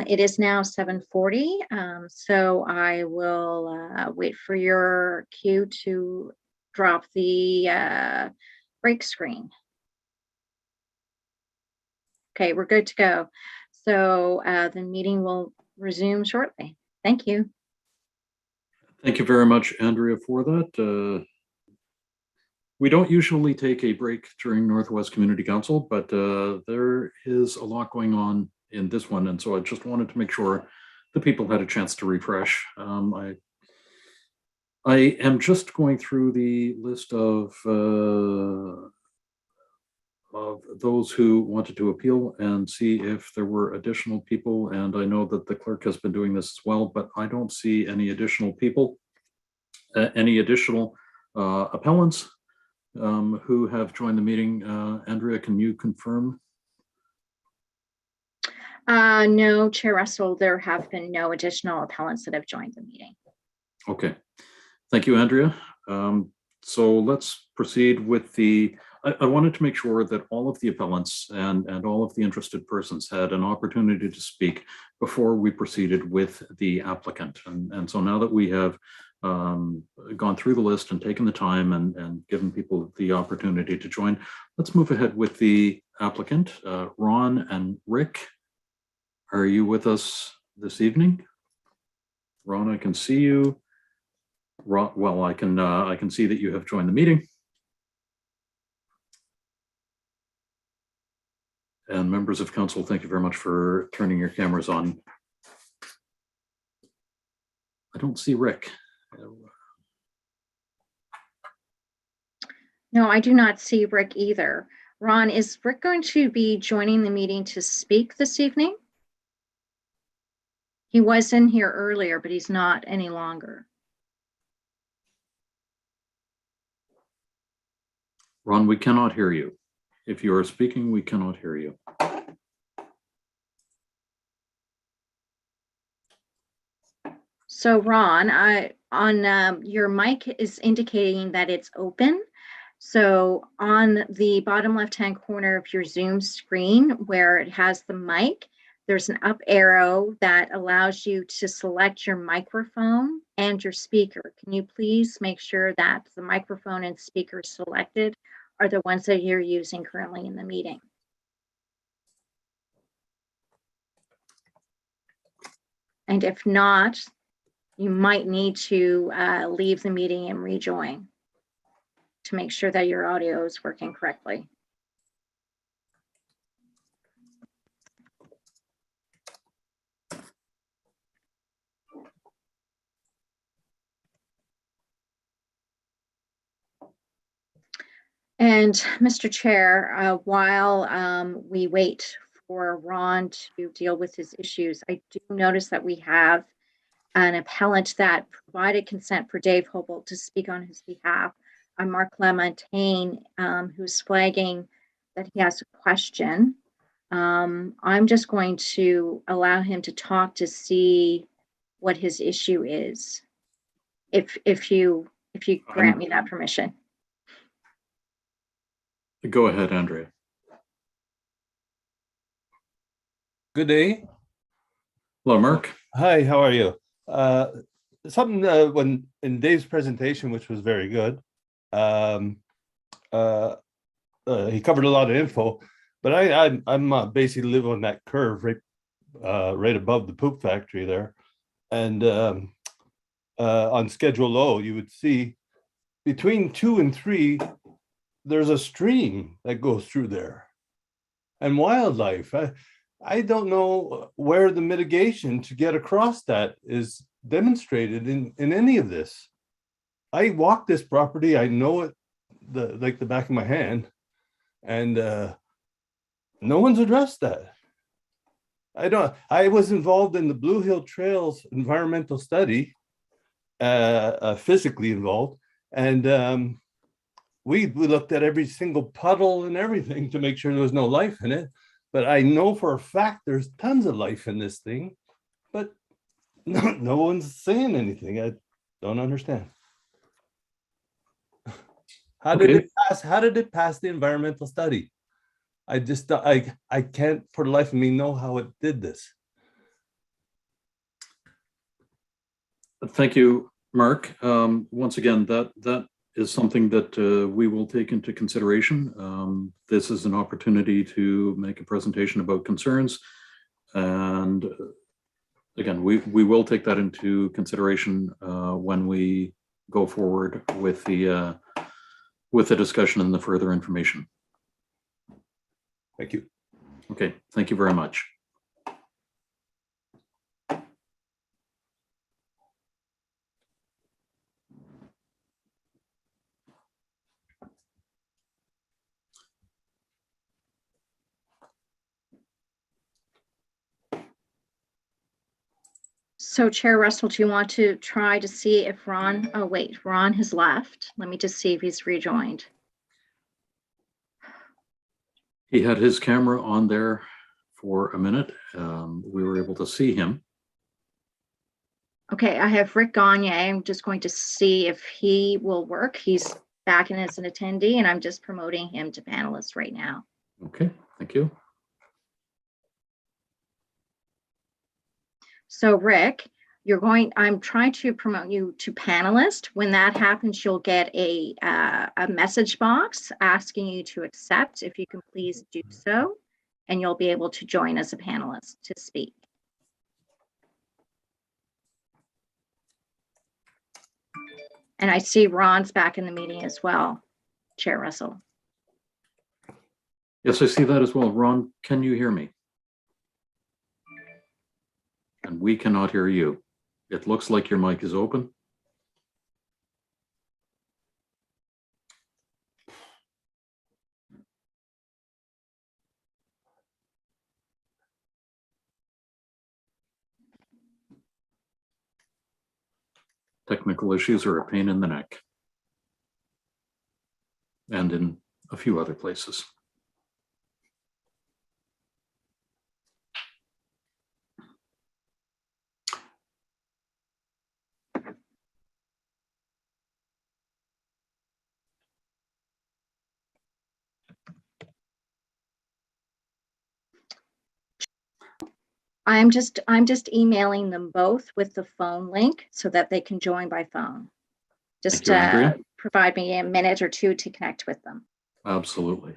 It is now 7:40, so I will wait for your cue to drop the break screen. Okay, we're good to go. So the meeting will resume shortly. Thank you. Thank you very much, Andrea, for that. We don't usually take a break during Northwest Community Council, but there is a lot going on in this one. And so I just wanted to make sure the people had a chance to refresh. I am just going through the list of those who wanted to appeal and see if there were additional people. And I know that the clerk has been doing this as well, but I don't see any additional people, any additional appellants who have joined the meeting. Andrea, can you confirm? No, Chair Russell, there have been no additional appellants that have joined the meeting. Okay, thank you, Andrea. So let's proceed with the, I wanted to make sure that all of the appellants and all of the interested persons had an opportunity to speak before we proceeded with the applicant. And so now that we have gone through the list and taken the time and given people the opportunity to join, let's move ahead with the applicant. Ron and Rick, are you with us this evening? Ron, I can see you. Ron, well, I can see that you have joined the meeting. And members of council, thank you very much for turning your cameras on. I don't see Rick. No, I do not see Rick either. Ron, is Rick going to be joining the meeting to speak this evening? He was in here earlier, but he's not any longer. Ron, we cannot hear you. If you are speaking, we cannot hear you. So Ron, your mic is indicating that it's open. So on the bottom left-hand corner of your Zoom screen where it has the mic, there's an up arrow that allows you to select your microphone and your speaker. Can you please make sure that the microphone and speaker selected are the ones that you're using currently in the meeting? And if not, you might need to leave the meeting and rejoin to make sure that your audio is working correctly. And Mr. Chair, while we wait for Ron to deal with his issues, I do notice that we have an appellant that provided consent for Dave Hobel to speak on his behalf. Mark Lamontagne, who's flagging that he has a question. I'm just going to allow him to talk to see what his issue is, if you grant me that permission. Go ahead, Andrea. Good day. Hello, Mark. Hi, how are you? Something when in Dave's presentation, which was very good, he covered a lot of info, but I'm basically live on that curve right above the poop factory there, and on Schedule O, you would see between 2 and 3. There's a stream that goes through there and wildlife. I don't know where the mitigation to get across that is demonstrated in any of this. I walk this property, I know it like the back of my hand, and no one's addressed that. I was involved in the Blue Hill Trails environmental study, physically involved, and we looked at every single puddle and everything to make sure there was no life in it. But I know for a fact there's tons of life in this thing, but no one's saying anything. I don't understand. How did it pass the environmental study? I can't for the life of me know how it did this. Thank you, Mark. Once again, that is something that we will take into consideration. This is an opportunity to make a presentation about concerns. And again, we will take that into consideration when we go forward with the discussion and the further information. Thank you. Okay, thank you very much. So Chair Russell, do you want to try to see if Ron, oh wait, Ron has left. Let me just see if he's rejoined. He had his camera on there for a minute. We were able to see him. Okay, I have Rick Gagne. I'm just going to see if he will work. He's back in as an attendee, and I'm just promoting him to panelist right now. Okay, thank you. So Rick, I'm trying to promote you to panelist. When that happens, you'll get a message box asking you to accept. If you can please do so, and you'll be able to join as a panelist to speak. And I see Ron's back in the meeting as well, Chair Russell. Yes, I see that as well. Ron, can you hear me? And we cannot hear you. It looks like your mic is open. Technical issues are a pain in the neck. And in a few other places. I'm just emailing them both with the phone link so that they can join by phone. Just Thank you, Andrea. provide me a minute or two to connect with them. Absolutely.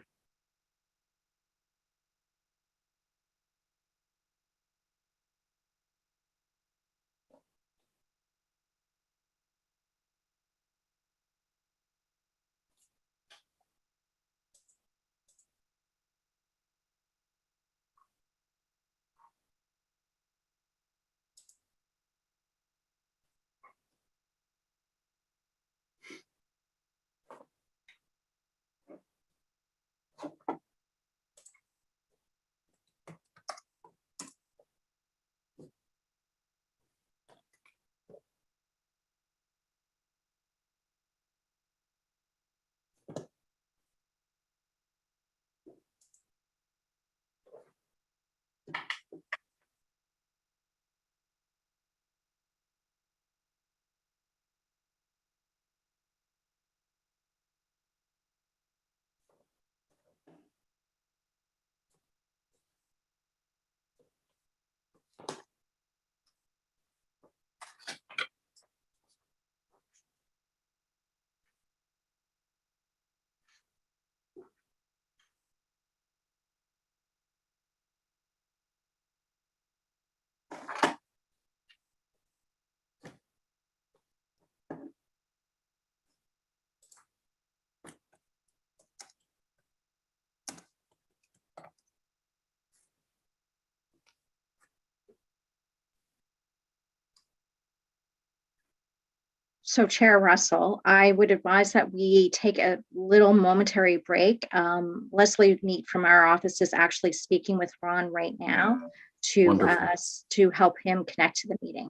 So Chair Russell, I would advise that we take a little momentary break. Leslie Neat from our office is actually speaking with Ron right now to help him connect to the meeting.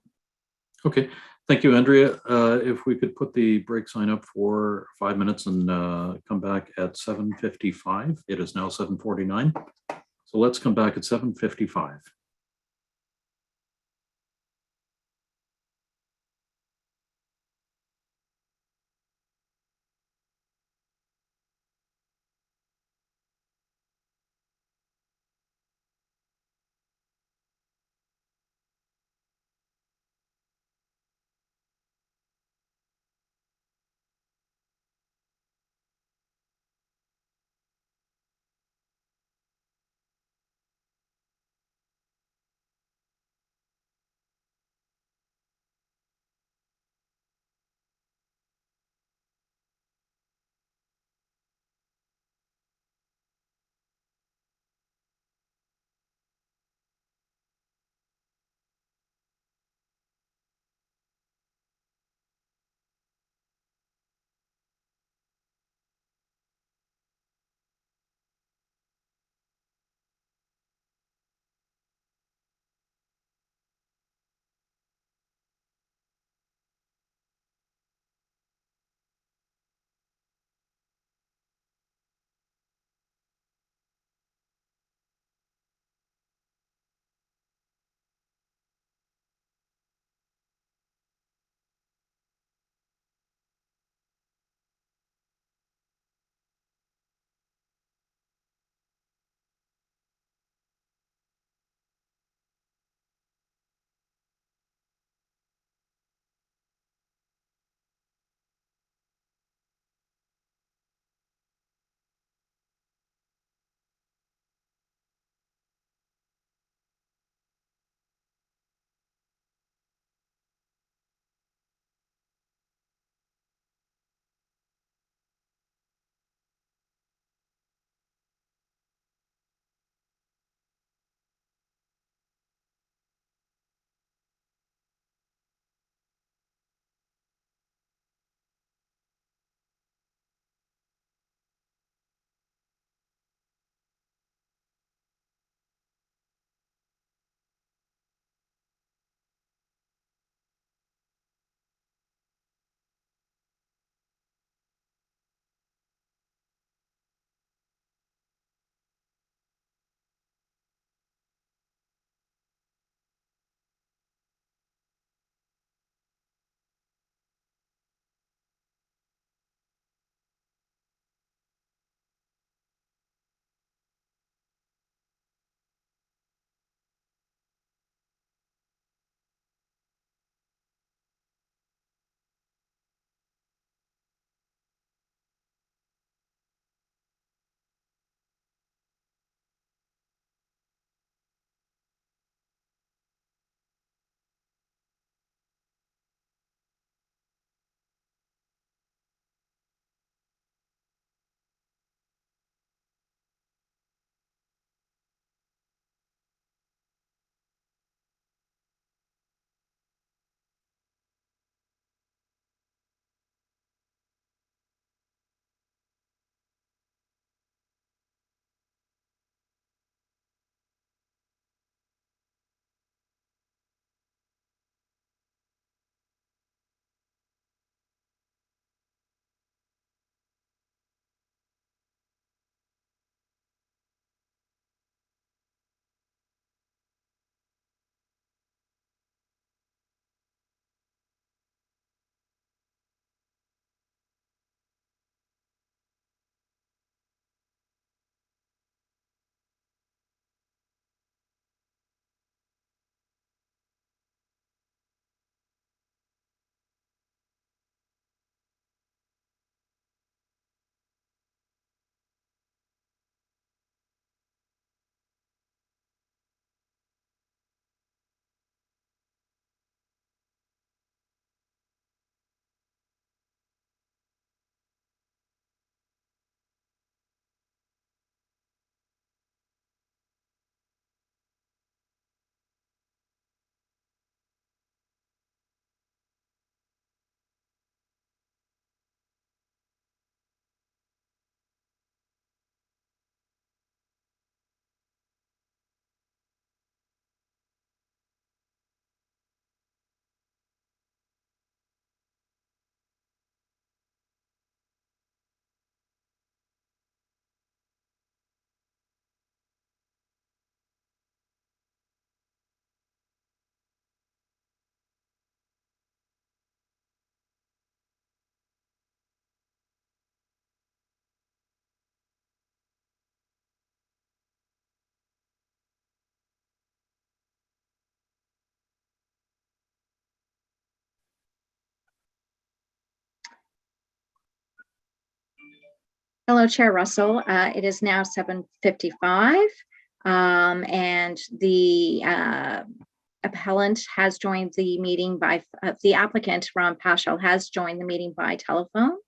Okay, thank you, Andrea. If we could put the break sign up for 5 minutes and come back at 7:55. It is now 7:49. So let's come back at 7:55. Hello, Chair Russell. It is now 7:55, and the appellant has joined the meeting by, the applicant, Ron Paschal, has joined the meeting by telephone.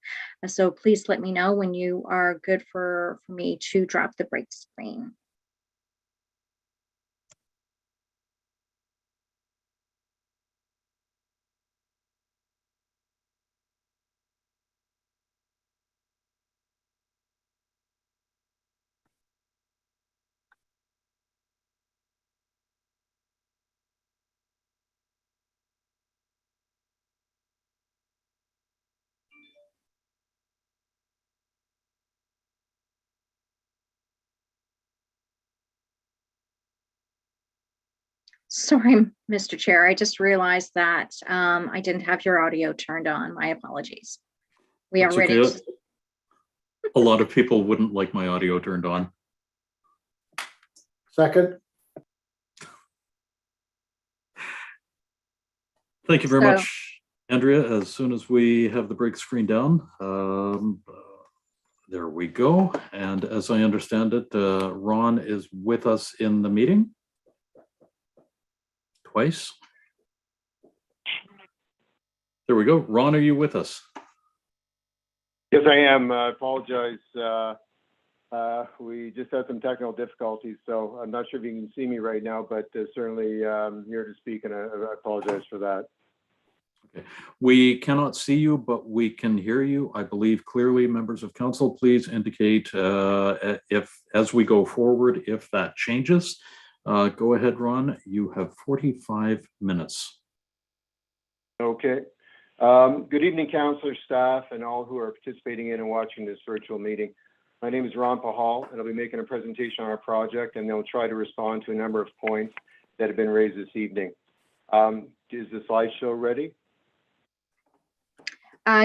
So please let me know when you are good for me to drop the break screen. Sorry, Mr. Chair, I just realized that I didn't have your audio turned on. My apologies. We are That's ready. okay. A lot of people wouldn't like my audio turned on. Second. Thank you very much, Andrea. As soon as we have the break screen down, there we go. And as I understand it, Ron is with us in the meeting twice. There we go. Ron, are you with us? Yes, I am. I apologize. We just had some technical difficulties, so I'm not sure if you can see me right now, but certainly here to speak, and I apologize for that. Okay. We cannot see you, but we can hear you, I believe, clearly. Members of council, please indicate if, as we go forward, if that changes. Go ahead, Ron. You have 45 minutes. Okay. Good evening, councillor, staff, and all who are participating in and watching this virtual meeting. My name is Ron Pahal, and I'll be making a presentation on our project, and they'll try to respond to a number of points that have been raised this evening. Is the slideshow ready?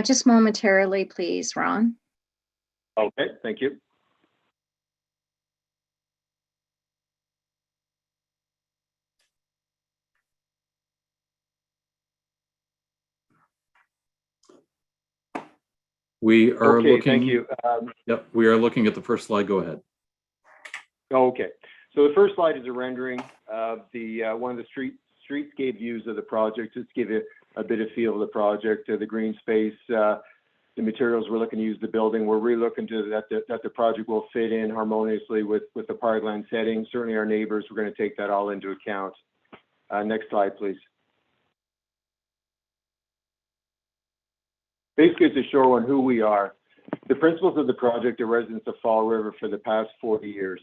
Just momentarily, please, Ron. Okay, thank you. We are looking. Thank you. Yep, we are looking at the first slide. Go ahead. Okay, so the first slide is a rendering of the one of the streetscape views of the project, just to give you a bit of feel of the project, the green space, the materials we're looking to use the building. We're really looking to that the project will fit in harmoniously with the parkland setting. Certainly our neighbors, we're going to take that all into account. Next slide, please. Basically, it's a short one, who we are. The principals of the project are residents of Fall River for the past 40 years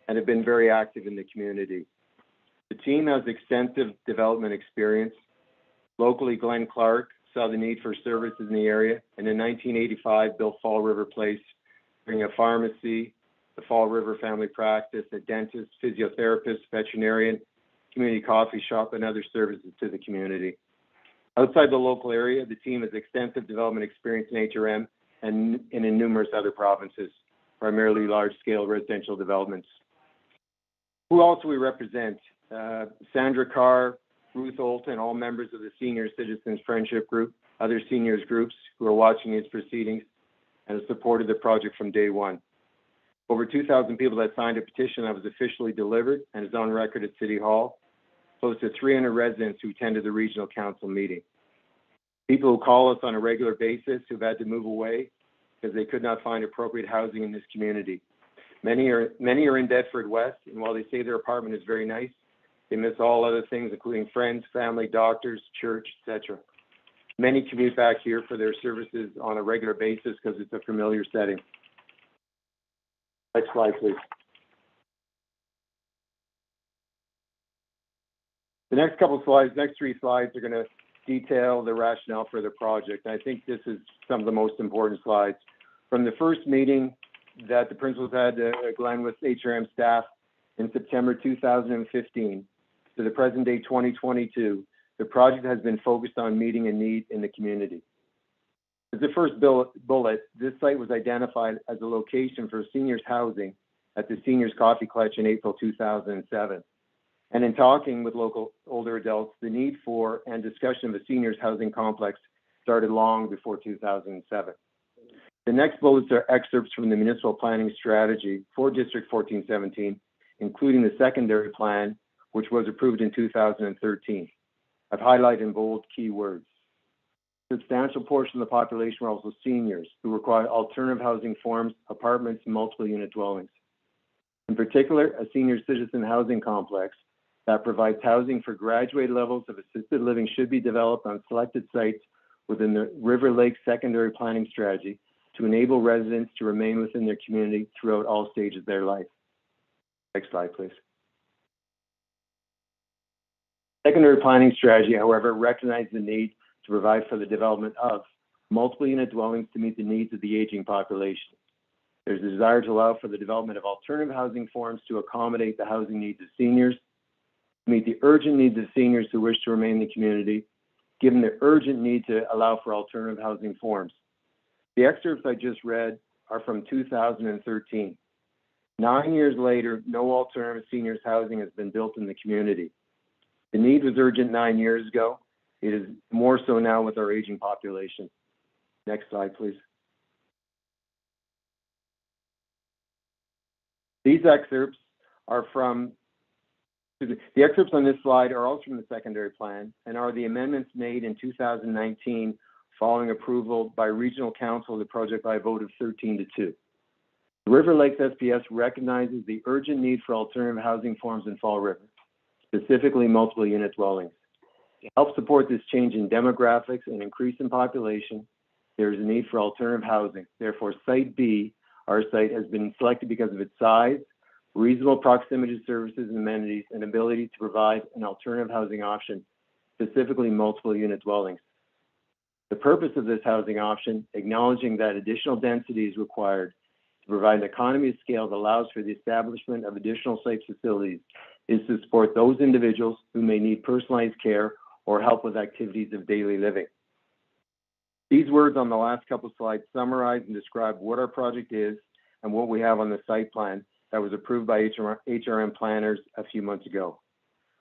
and have been very active in the community. The team has extensive development experience. Locally, Glenn Clark saw the need for services in the area, and in 1985 built Fall River Place, bringing a pharmacy, the Fall River family practice, a dentist, physiotherapist, veterinarian, community coffee shop, and other services to the community. Outside the local area, the team has extensive development experience in HRM and in numerous other provinces, primarily large-scale residential developments. Who else do we represent? Sandra Carr, Ruth Olton, all members of the Senior Citizens Friendship Group, other seniors groups who are watching these proceedings and have supported the project from day one. Over 2,000 people that signed a petition that was officially delivered and is on record at City Hall. Close to 300 residents who attended the regional council meeting. People who call us on a regular basis who've had to move away because they could not find appropriate housing in this community. Many are in Bedford West, and while they say their apartment is very nice, they miss all other things, including friends, family, doctors, church, etc. Many commute back here for their services on a regular basis because it's a familiar setting. Next slide, please. The next couple of slides, next three slides are going to detail the rationale for the project. I think this is some of the most important slides. From the first meeting that the principals had, Glenn with HRM staff in September 2015 to the present day 2022, the project has been focused on meeting a need in the community. As the first bullet, this site was identified as a location for seniors housing at the Seniors Coffee Clutch in April 2007. And in talking with local older adults, the need for and discussion of a seniors housing complex started long before 2007. The next bullets are excerpts from the municipal planning strategy for District 1417, including the secondary plan, which was approved in 2013. I've highlighted in bold keywords. A substantial portion of the population are also seniors who require alternative housing forms, apartments, and multiple unit dwellings. In particular, a senior citizen housing complex that provides housing for graduated levels of assisted living should be developed on selected sites within the River Lake secondary planning strategy to enable residents to remain within their community throughout all stages of their life. Next slide, please. Secondary planning strategy, however, recognizes the need to provide for the development of multiple unit dwellings to meet the needs of the aging population. There's a desire to allow for the development of alternative housing forms to accommodate the housing needs of seniors, to meet the urgent needs of seniors who wish to remain in the community, given the urgent need to allow for alternative housing forms. The excerpts I just read are from 2013. 9 years later, no alternative seniors housing has been built in the community. The need was urgent 9 years ago. It is more so now with our aging population. Next slide, please. These excerpts are from, the excerpts on this slide are also from the secondary plan and are the amendments made in 2019 following approval by Regional Council of the project by a vote of 13-2. The River Lakes SPS recognizes the urgent need for alternative housing forms in Fall River, specifically multiple unit dwellings. To help support this change in demographics and increase in population, there is a need for alternative housing. Therefore, Site B, our site, has been selected because of its size, reasonable proximity to services and amenities, and ability to provide an alternative housing option, specifically multiple unit dwellings. The purpose of this housing option, acknowledging that additional density is required to provide an economy of scale that allows for the establishment of additional site facilities, is to support those individuals who may need personalized care or help with activities of daily living. These words on the last couple slides summarize and describe what our project is and what we have on the site plan that was approved by HRM planners a few months ago.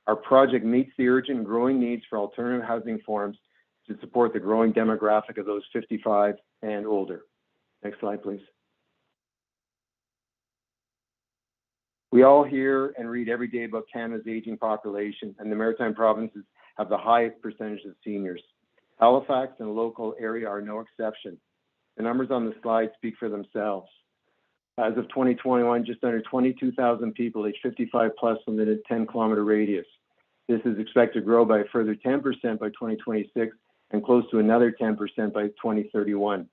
Our project meets the urgent and growing needs for alternative housing forms to support the growing demographic of those 55 and older. Next slide, please. We all hear and read every day about Canada's aging population, and the Maritime provinces have the highest percentage of seniors. Halifax and the local area are no exception. The numbers on the slide speak for themselves. As of 2021, just under 22,000 people aged 55 plus within a 10-kilometer radius. This is expected to grow by a further 10% by 2026 and close to another 10% by 2031.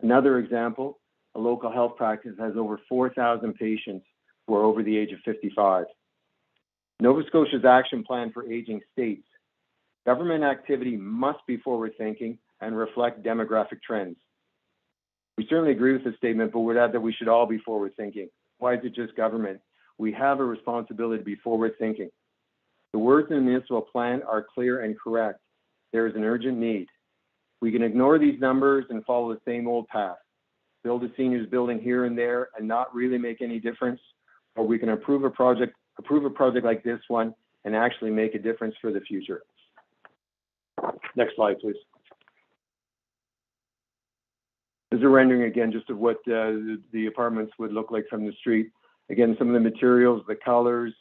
Another example, a local health practice has over 4,000 patients who are over the age of 55. Nova Scotia's action plan for aging states, government activity must be forward-thinking and reflect demographic trends. We certainly agree with this statement, but would add that we should all be forward-thinking. Why is it just government? We have a responsibility to be forward-thinking. The words in the municipal plan are clear and correct. There is an urgent need. We can ignore these numbers and follow the same old path. Build a seniors building here and there and not really make any difference, or we can approve a project like this one and actually make a difference for the future. Next slide, please. This is a rendering again just of what the apartments would look like from the street. Again, some of the materials, the colors,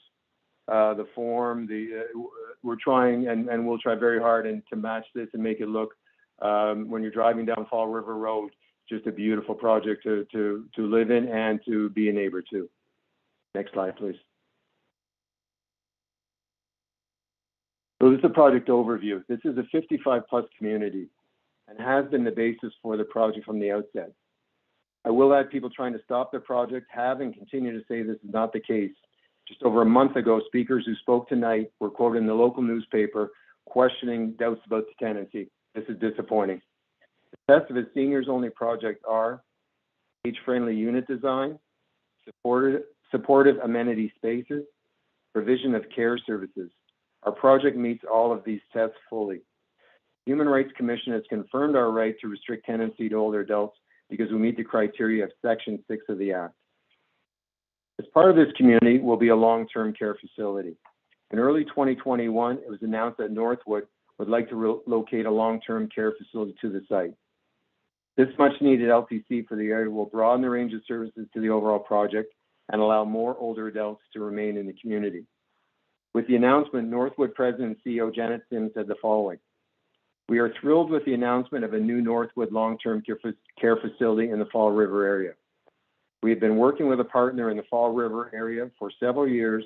the form, we're trying and we'll try very hard to match this and make it look, when you're driving down Fall River Road, just a beautiful project to live in and to be a neighbor to. Next slide, please. So this is a project overview. This is a 55 plus community and has been the basis for the project from the outset. I will add, people trying to stop the project have and continue to say this is not the case. Just over a month ago, speakers who spoke tonight were quoted in the local newspaper questioning doubts about the tenancy. This is disappointing. The tests of a seniors-only project are age-friendly unit design, supportive amenity spaces, provision of care services. Our project meets all of these tests fully. The Human Rights Commission has confirmed our right to restrict tenancy to older adults because we meet the criteria of Section 6 of the Act. As part of this community will be a long-term care facility. In early 2021, it was announced that Northwood would like to locate a long-term care facility to the site. This much-needed LTC for the area will broaden the range of services to the overall project and allow more older adults to remain in the community. With the announcement, Northwood President and CEO Janet Sims said the following: "We are thrilled with the announcement of a new Northwood long-term care facility in the Fall River area. We have been working with a partner in the Fall River area for several years,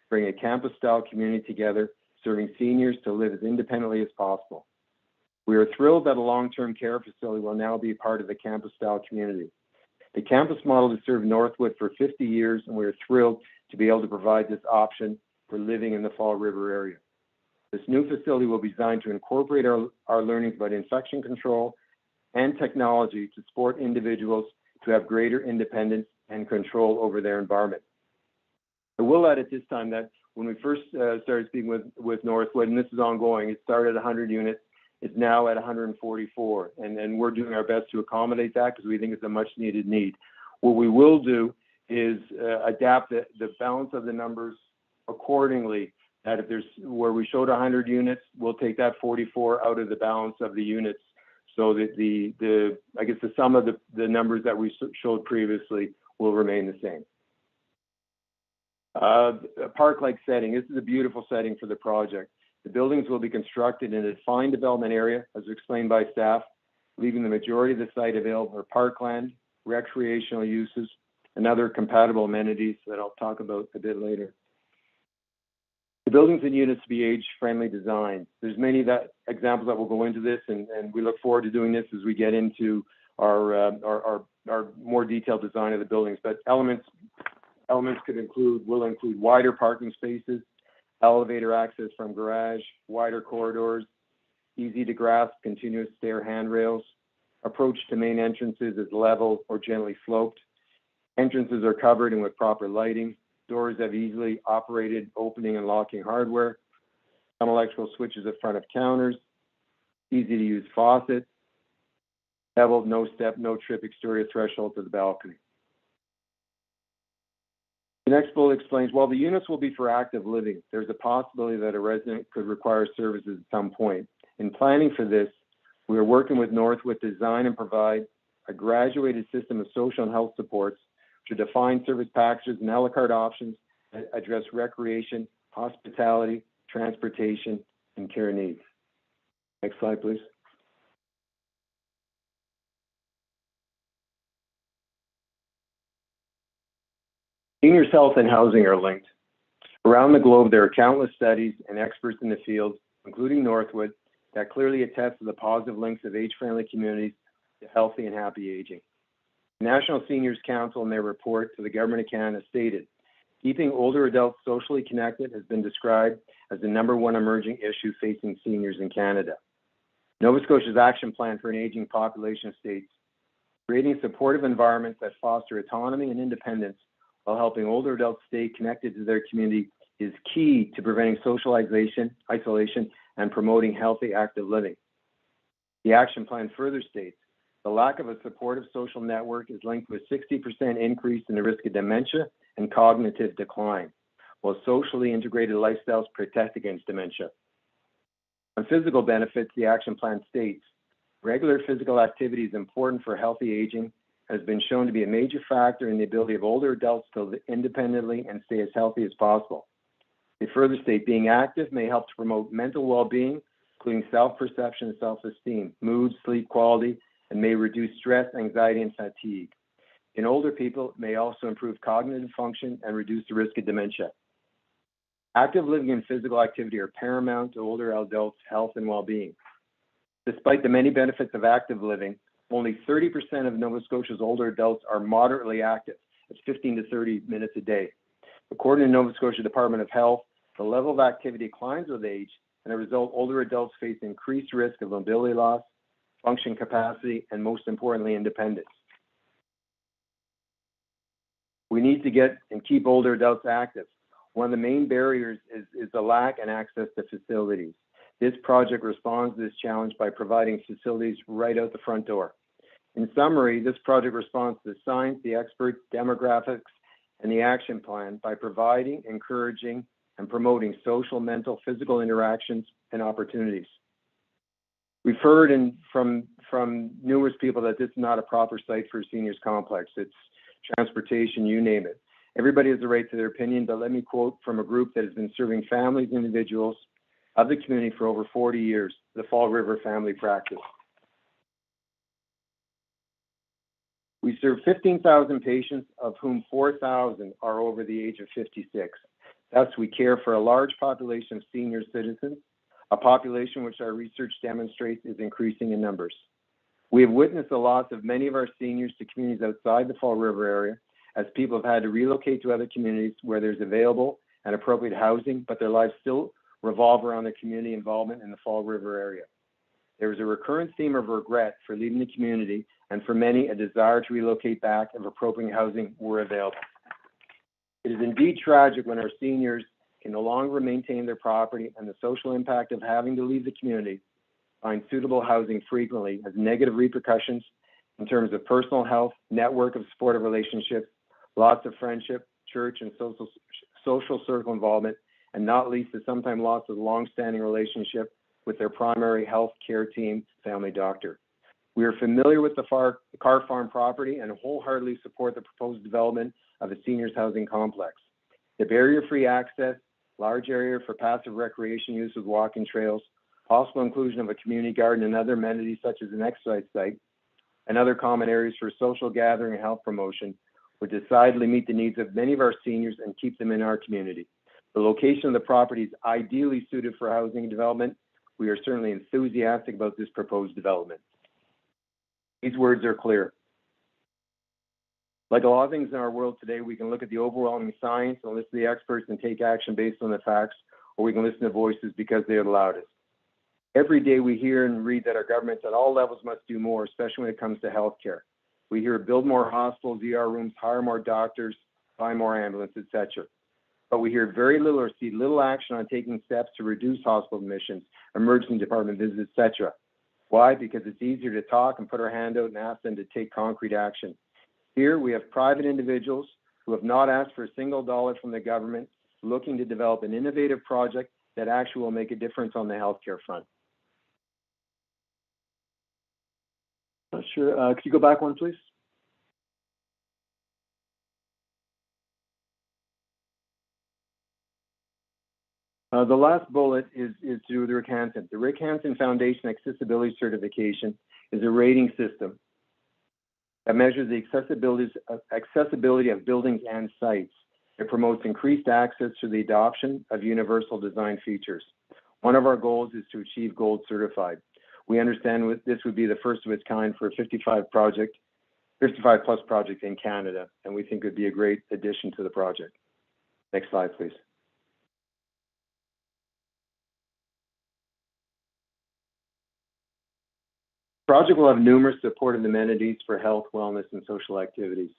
bring a campus-style community together, serving seniors to live as independently as possible. We are thrilled that a long-term care facility will now be part of the campus-style community. The campus model has served Northwood for 50 years, and we are thrilled to be able to provide this option for living in the Fall River area. This new facility will be designed to incorporate our learnings about infection control and technology to support individuals to have greater independence and control over their environment." I will add at this time that when we first started speaking with Northwood, and this is ongoing, it started at 100 units, it's now at 144, and we're doing our best to accommodate that because we think it's a much needed need. What we will do is adapt the balance of the numbers accordingly, that if there's where we showed 100 units, we'll take that 44 out of the balance of the units, so that the I guess the sum of the numbers that we showed previously will remain the same. A park-like setting. This is a beautiful setting for the project. The buildings will be constructed in a defined development area, as explained by staff, leaving the majority of the site available for parkland, recreational uses, and other compatible amenities that I'll talk about a bit later. The buildings and units to be age-friendly design. There's many examples that will go into this, and we look forward to doing this as we get into our more detailed design of the buildings. But elements will include wider parking spaces, elevator access from garage, wider corridors, easy to grasp continuous stair handrails. Approach to main entrances is level or gently sloped. Entrances are covered and with proper lighting. Doors have easily operated opening and locking hardware. Some electrical switches at front of counters. Easy to use faucets. Beveled, no step, no trip exterior threshold to the balcony. The next bullet explains, while the units will be for active living, there's a possibility that a resident could require services at some point. In planning for this, we are working with Northwood to design and provide a graduated system of social and health supports to define service packages and a la carte options that address recreation, hospitality, transportation, and care needs. Next slide, please. Seniors' health and housing are linked. Around the globe, there are countless studies and experts in the field, including Northwood, that clearly attest to the positive links of age-friendly communities to healthy and happy aging. The National Seniors Council, in their report to the Government of Canada, stated, keeping older adults socially connected has been described as the #1 emerging issue facing seniors in Canada. Nova Scotia's action plan for an aging population states, creating supportive environments that foster autonomy and independence while helping older adults stay connected to their community is key to preventing social isolation, and promoting healthy, active living. The action plan further states, the lack of a supportive social network is linked with a 60% increase in the risk of dementia and cognitive decline, while socially integrated lifestyles protect against dementia. On physical benefits, the action plan states, regular physical activity is important for healthy aging, has been shown to be a major factor in the ability of older adults to live independently and stay as healthy as possible. They further state being active may help to promote mental well-being, including self-perception and self-esteem, mood, sleep quality, and may reduce stress, anxiety, and fatigue. In older people, it may also improve cognitive function and reduce the risk of dementia. Active living and physical activity are paramount to older adults' health and well-being. Despite the many benefits of active living, only 30% of Nova Scotia's older adults are moderately active. It's 15 to 30 minutes a day. According to Nova Scotia Department of Health, the level of activity declines with age, and as a result, older adults face increased risk of mobility loss, function capacity, and most importantly, independence. We need to get and keep older adults active. One of the main barriers is the lack and access to facilities. This project responds to this challenge by providing facilities right out the front door. In summary, this project responds to the science, the experts, demographics, and the action plan by providing, encouraging, and promoting social, mental, physical interactions and opportunities. We've heard from from numerous people that this is not a proper site for a seniors complex. It's transportation, you name it. Everybody has the right to their opinion, but let me quote from a group that has been serving families and individuals of the community for over 40 years, the Fall River Family Practice. We serve 15,000 patients, of whom 4,000 are over the age of 56. Thus, we care for a large population of senior citizens, a population which our research demonstrates is increasing in numbers. We have witnessed the loss of many of our seniors to communities outside the Fall River area, as people have had to relocate to other communities where there's available and appropriate housing, but their lives still revolve around their community involvement in the Fall River area. There is a recurrent theme of regret for leaving the community, and for many, a desire to relocate back if appropriate housing were available. It is indeed tragic when our seniors can no longer maintain their property, and the social impact of having to leave the community, find suitable housing frequently has negative repercussions in terms of personal health, network of supportive relationships, loss of friendship, church and social circle involvement, and not least the sometimes loss of long-standing relationship with their primary health care team, family doctor. We are familiar with the Carr Farm property and wholeheartedly support the proposed development of a seniors housing complex. The barrier-free access, large area for passive recreation use with walking trails, possible inclusion of a community garden and other amenities such as an exercise site, and other common areas for social gathering and health promotion would decidedly meet the needs of many of our seniors and keep them in our community. The location of the property is ideally suited for housing and development. We are certainly enthusiastic about this proposed development. These words are clear. Like a lot of things in our world today, we can look at the overwhelming science and listen to the experts and take action based on the facts, or we can listen to voices because they are the loudest. Every day we hear and read that our governments at all levels must do more, especially when it comes to healthcare. We hear build more hospitals, ER rooms, hire more doctors, buy more ambulances, etc. But we hear very little or see little action on taking steps to reduce hospital admissions, emergency department visits, etc. Why? Because it's easier to talk and put our hand out and ask them to take concrete action. Here we have private individuals who have not asked for a single dollar from the government, looking to develop an innovative project that actually will make a difference on the healthcare front. Sure. Could you go back one, please? The last bullet is to do with Rick Hansen. The Rick Hansen Foundation Accessibility Certification is a rating system that measures the accessibility of buildings and sites. It promotes increased access to the adoption of universal design features. One of our goals is to achieve gold certified. We understand this would be the first of its kind for a 55 plus project in Canada, and we think it would be a great addition to the project. Next slide, please. The project will have numerous supportive amenities for health, wellness, and social activities.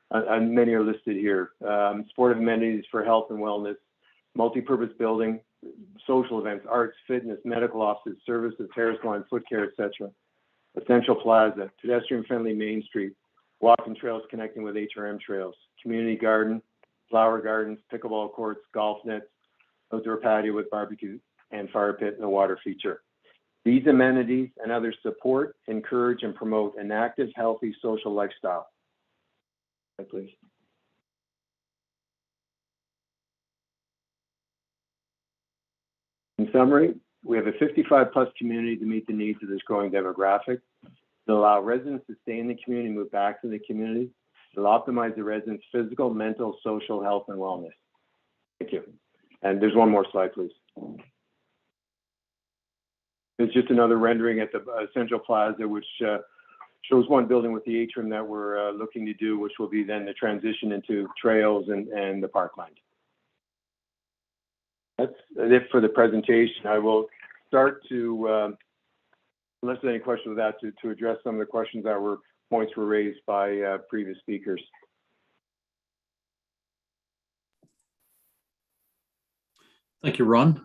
And many are listed here. Supportive amenities for health and wellness, multi-purpose building, social events, arts, fitness, medical offices, services, hair salon, foot care, etc. Essential plaza, pedestrian-friendly Main Street, walking trails connecting with HRM trails, community garden, flower gardens, pickleball courts, golf nets, outdoor patio with barbecue and fire pit and a water feature. These amenities and others support, encourage, and promote an active, healthy social lifestyle. Please. In summary, we have a 55 plus community to meet the needs of this growing demographic. It'll allow residents to stay in the community and move back to the community. It'll optimize the residents' physical, mental, social health, and wellness. Thank you. And there's one more slide, please. It's just another rendering at the Central Plaza, which shows one building with the atrium that we're looking to do, which will be then the transition into trails and the parkland. That's it for the presentation. I will start to, unless there's any questions with that, to address some of the questions that were points were raised by previous speakers. Thank you, Ron,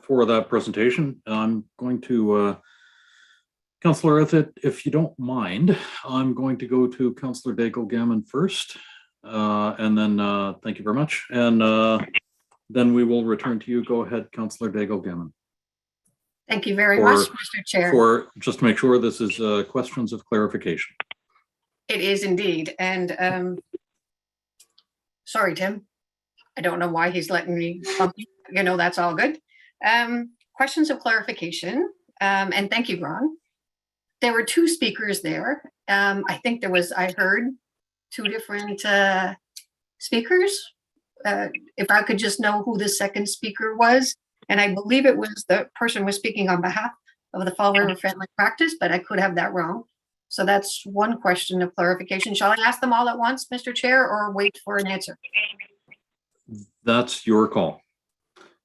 for that presentation. I'm going to, Councillor, if you don't mind, I'm going to go to Councillor Daigle-Gammon first, and then thank you very much. And then we will return to you. Go ahead, Councillor Daigle-Gammon. Thank you very much, Mr. Chair. Just to make sure, this is questions of clarification. It is indeed. And sorry, Tim. I don't know why he's letting me, that's all good. Questions of clarification. And thank you, Ron. There were two speakers there. I think I heard two different speakers. If I could just know who the second speaker was. And I believe it was the person was speaking on behalf of the Fall River Family Practice, but I could have that wrong. So that's one question of clarification. Shall I ask them all at once, Mr. Chair, or wait for an answer? That's your call.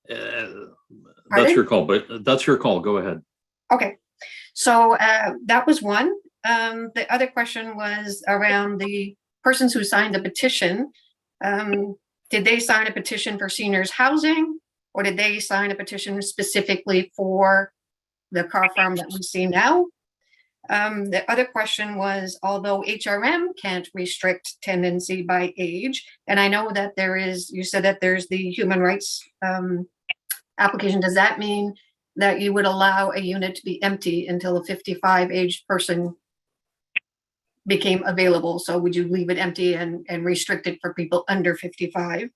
That's your call, but that's your call. Go ahead. Okay. So that was one. The other question was around the persons who signed the petition. Did they sign a petition for seniors housing, or did they sign a petition specifically for the car farm that we see now? The other question was, although HRM can't restrict tenancy by age, and I know that you said that there's the human rights application. Does that mean that you would allow a unit to be empty until a 55 aged person became available? So would you leave it empty and restrict it for people under 55?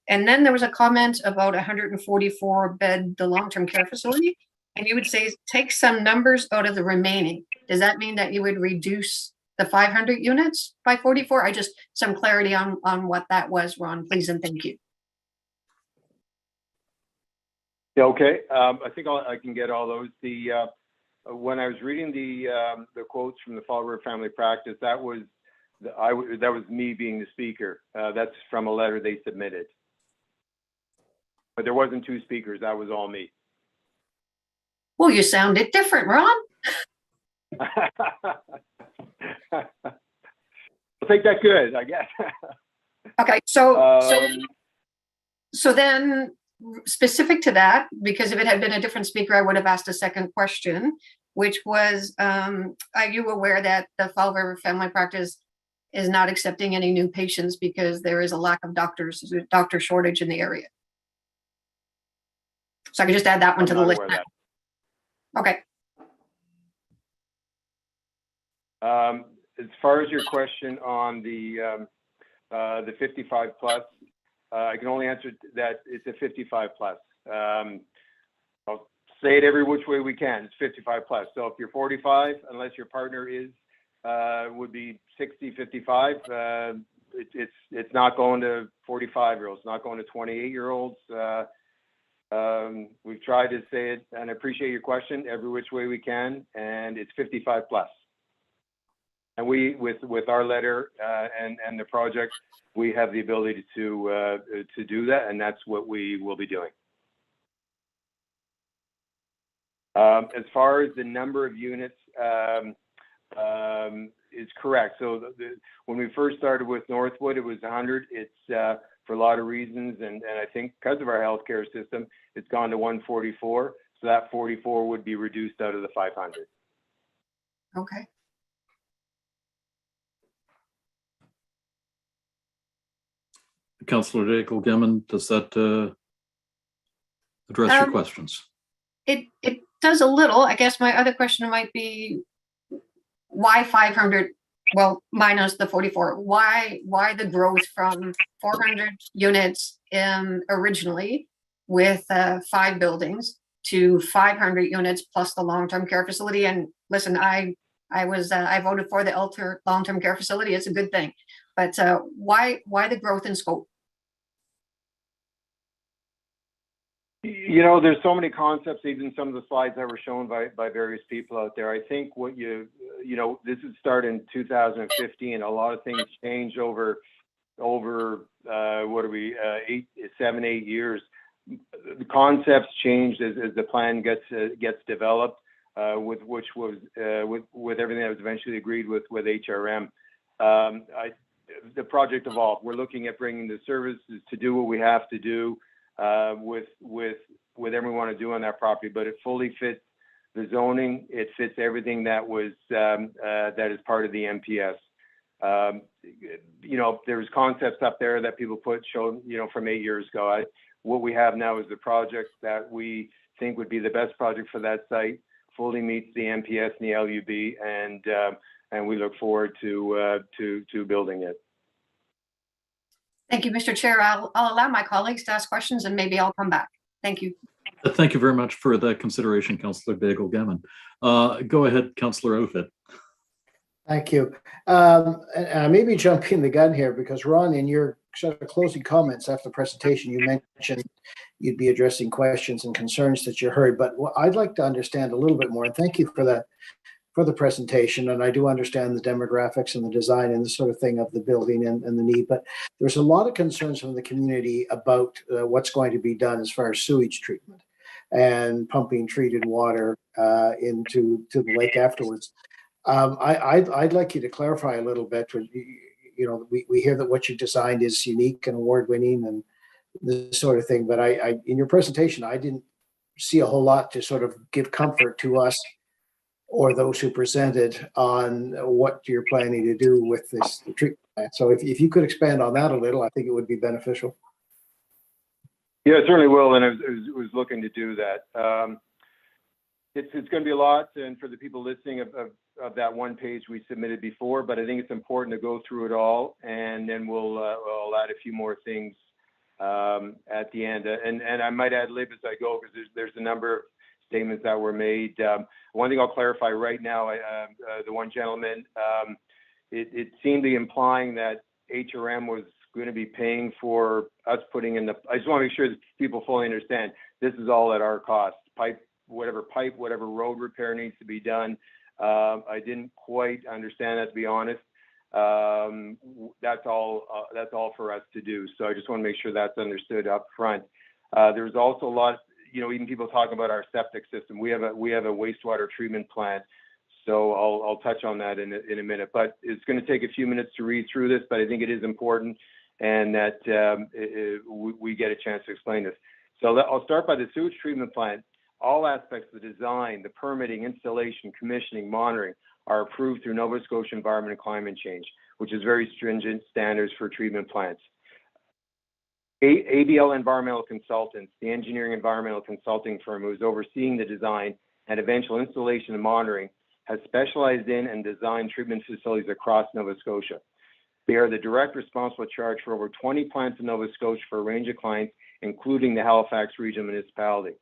And then there was a comment about 144 bed, the long-term care facility. And you would say, take some numbers out of the remaining. Does that mean that you would reduce the 500 units by 44? Some clarity on what that was, Ron, please, and thank you. Okay, I think I can get all those. When I was reading the quotes from the Fall River Family Practice, that was me being the speaker. That's from a letter they submitted. But there wasn't two speakers. That was all me. Well, you sounded different, Ron. I'll take that good, I guess. Okay, so then specific to that, because if it had been a different speaker, I would have asked a second question, which was, are you aware that the Fall River Family Practice is not accepting any new patients because there is a lack of doctors, there's a doctor shortage in the area? So I could just add that one to the list. Okay. As far as your question on the 55 plus, I can only answer that it's a 55 plus. I'll say it every which way we can. It's 55 plus. So if you're 45, unless your partner would be 60, 55, it's not going to 45-year-olds, not going to 28-year-olds. We've tried to say it, and I appreciate your question, every which way we can, and it's 55 plus. And we, with our letter and the project, we have the ability to do that, and that's what we will be doing. As far as the number of units, is correct. So when we first started with Northwood, it was 100. It's for a lot of reasons, and I think because of our healthcare system, it's gone to 144. So that 44 would be reduced out of the 500. Okay. Councillor Daigle-Gammon, does that address your questions? It does a little. I guess my other question might be, why 500? Well, minus the 44. Why the growth from 400 units originally with 5 buildings to 500 units plus the long-term care facility? And listen, I voted for the long-term care facility. It's a good thing, but why the growth in scope? You know, there's so many concepts, even some of the slides that were shown by various people out there. I think what this would start in 2015. A lot of things change over what are we, 7, 8 years. The concepts changed as the plan gets developed, with everything that was eventually agreed with HRM. The project evolved. We're looking at bringing the services to do what we have to do. With everything we want to do on that property, but it fully fits the zoning. It fits everything that was that is part of the MPS. There's concepts up there that people showed from 8 years ago. what we have now is the project that we think would be the best project for that site, fully meets the MPS and the LUB, and we look forward to building it. Thank you, Mr. Chair. I'll allow my colleagues to ask questions and maybe I'll come back. Thank you. Thank you very much for that consideration, Councillor Daigle-Gammon. Go ahead, Councillor Outfit. Thank you. And I may be jumping the gun here because Ron, in your sort of closing comments after the presentation, you mentioned you'd be addressing questions and concerns that you heard, but I'd like to understand a little bit more, and thank you for that, for the presentation. And I do understand the demographics and the design and the sort of thing of the building and the need, but there's a lot of concerns from the community about what's going to be done as far as sewage treatment and pumping treated water into the lake afterwards. I'd like you to clarify a little bit. You know, we hear that what you've designed is unique and award-winning and this sort of thing, but I in your presentation, I didn't see a whole lot to sort of give comfort to us or those who presented on what you're planning to do with this treatment plant. So if you could expand on that a little, I think it would be beneficial. Yeah, I certainly will, and I was looking to do that. It's going to be a lot, and for the people listening, of that one page we submitted before, but I think it's important to go through it all, and then we'll add a few more things at the end. And I might add lib as I go, because there's a number of statements that were made. One thing I'll clarify right now, the one gentleman, it seemed to be implying that HRM was going to be paying for us putting in the, I just want to make sure that people fully understand, this is all at our cost. Whatever road repair needs to be done. I didn't quite understand that, to be honest. That's all for us to do. So I just want to make sure that's understood up front. There's also a lot, you know, even people talking about our septic system. We have a wastewater treatment plant. So I'll touch on that in a minute, but it's going to take a few minutes to read through this, but I think it is important, and that we get a chance to explain this. So I'll start by the sewage treatment plant. All aspects of the design, the permitting, installation, commissioning, monitoring are approved through Nova Scotia Environment and Climate Change, which is very stringent standards for treatment plants. ABL Environmental Consultants, the engineering environmental consulting firm who is overseeing the design and eventual installation and monitoring, has specialized in and designed treatment facilities across Nova Scotia. They are the direct responsible charge for over 20 plants in Nova Scotia for a range of clients, including the Halifax Regional Municipality.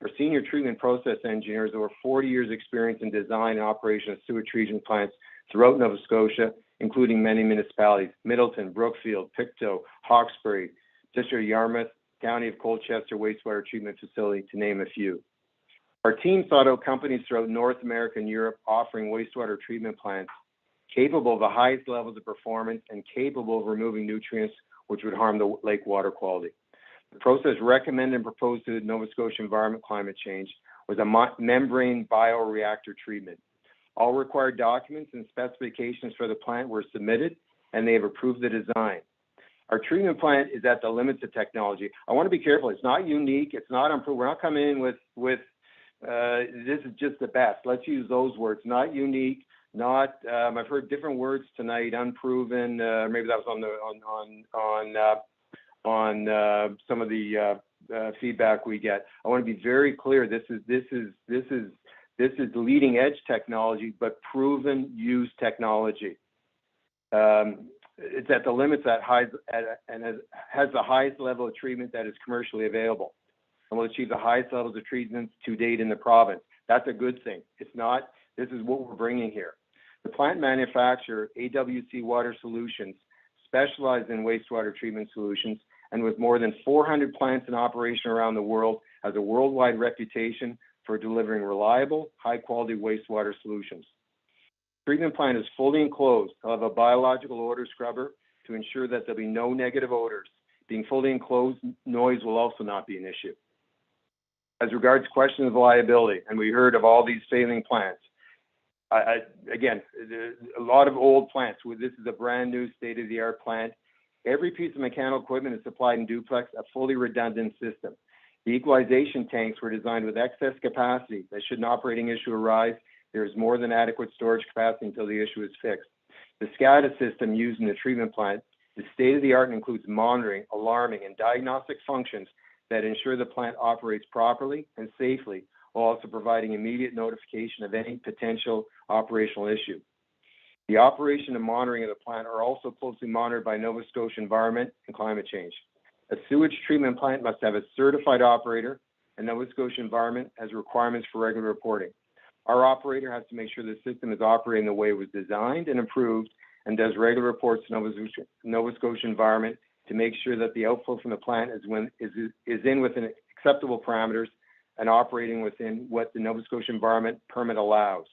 Our senior treatment process engineers have over 40 years experience in design and operation of sewage treatment plants throughout Nova Scotia, including many municipalities: Middleton, Brookfield, Pictou, Hawkesbury, District of Yarmouth, County of Colchester Wastewater Treatment Facility, to name a few. Our team sought out companies throughout North America and Europe offering wastewater treatment plants capable of the highest levels of performance and capable of removing nutrients which would harm the lake water quality. The process recommended and proposed to the Nova Scotia Environment Climate Change was a membrane bioreactor treatment. All required documents and specifications for the plant were submitted, and they have approved the design. Our treatment plant is at the limits of technology. I want to be careful. It's not unique. It's not unproven. We're not coming in with this is just the best. Let's use those words. Not unique. Not. I've heard different words tonight. Unproven. Maybe that was on some of the feedback we get. I want to be very clear. This is leading edge technology, but proven use technology. It's at the limits that has the highest level of treatment that is commercially available, and will achieve the highest levels of treatments to date in the province. That's a good thing. It's not. This is what we're bringing here. The plant manufacturer, AWC Water Solutions, specializes in wastewater treatment solutions, and with more than 400 plants in operation around the world, has a worldwide reputation for delivering reliable, high-quality wastewater solutions. Treatment plant is fully enclosed. I'll have a biological odor scrubber to ensure that there'll be no negative odors. Being fully enclosed, noise will also not be an issue. As regards questions of liability, and we heard of all these failing plants. Again, a lot of old plants. This is a brand new state-of-the-art plant. Every piece of mechanical equipment is supplied in duplex, a fully redundant system. The equalization tanks were designed with excess capacity that should an operating issue arise, there is more than adequate storage capacity until the issue is fixed. The SCADA system used in the treatment plant is state-of-the-art and includes monitoring, alarming, and diagnostic functions that ensure the plant operates properly and safely, while also providing immediate notification of any potential operational issue. The operation and monitoring of the plant are also closely monitored by Nova Scotia Environment and Climate Change. A sewage treatment plant must have a certified operator, and Nova Scotia Environment has requirements for regular reporting. Our operator has to make sure the system is operating the way it was designed and approved, and does regular reports to Nova Scotia Environment to make sure that the outflow from the plant is in within acceptable parameters and operating within what the Nova Scotia Environment permit allows.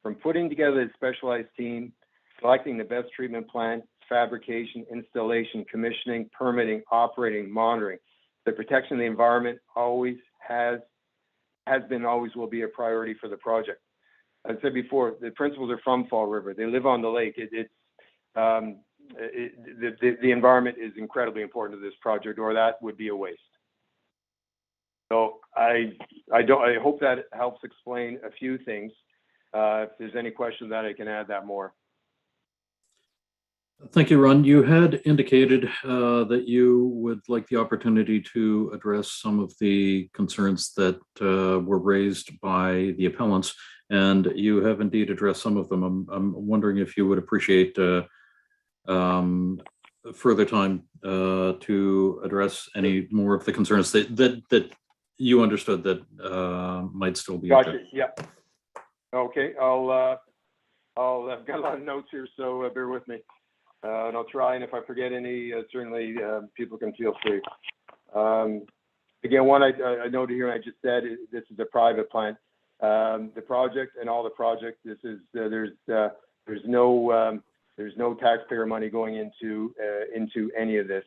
From putting together a specialized team, selecting the best treatment plant, fabrication, installation, commissioning, permitting, operating, monitoring, the protection of the environment always has been, always will be a priority for the project. As I said before, the principals are from Fall River. They live on the lake. The environment is incredibly important to this project, or that would be a waste. So I hope that helps explain a few things. If there's any question that I can add that more. Thank you, Ron. You had indicated that you would like the opportunity to address some of the concerns that were raised by the appellants, and you have indeed addressed some of them. I'm wondering if you would appreciate further time to address any more of the concerns that you understood that might still be. Gotcha. Yeah. Okay. I've got a lot of notes here, so bear with me. And I'll try, and if I forget any, certainly people can feel free. Again, one I noted here, and I just said, this is a private plant. The project and all the projects, this is there's no taxpayer money going into any of this.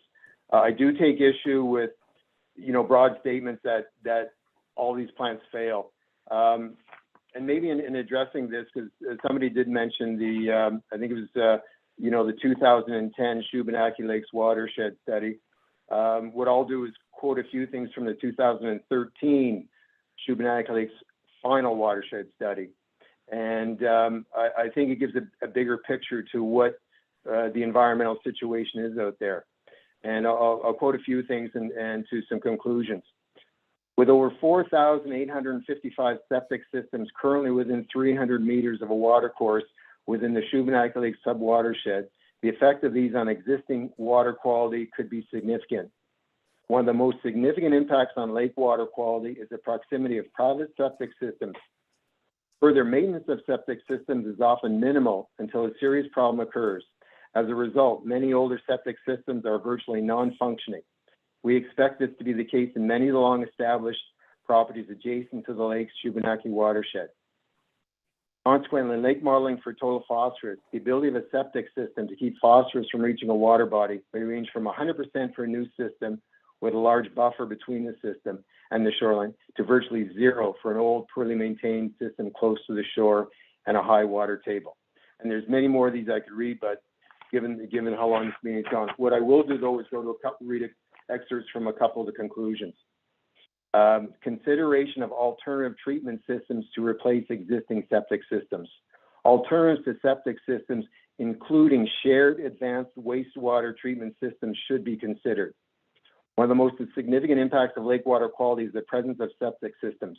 I do take issue with broad statements that all these plants fail. And maybe in addressing this, because somebody did mention the I think it was the 2010 Shubenacadie Lakes watershed study. What I'll do is quote a few things from the 2013 Shubenacadie Lakes final watershed study. And I think it gives a bigger picture to what the environmental situation is out there. And I'll quote a few things and to some conclusions. With over 4,855 septic systems currently within 300 meters of a watercourse within the Shubenacadie Lake subwatershed, the effect of these on existing water quality could be significant. One of the most significant impacts on lake water quality is the proximity of private septic systems. Further, maintenance of septic systems is often minimal until a serious problem occurs. As a result, many older septic systems are virtually non-functioning. We expect this to be the case in many of the long-established properties adjacent to the lake's Shubenacadie watershed. Consequently, lake modeling for total phosphorus, the ability of a septic system to keep phosphorus from reaching a water body may range from 100% for a new system with a large buffer between the system and the shoreline to virtually zero for an old, poorly maintained system close to the shore and a high water table. And there's many more of these I could read, but given how long this meeting's gone, what I will do though is go to read excerpts from a couple of the conclusions. Consideration of alternative treatment systems to replace existing septic systems. Alternatives to septic systems, including shared advanced wastewater treatment systems, should be considered. One of the most significant impacts of lake water quality is the presence of septic systems.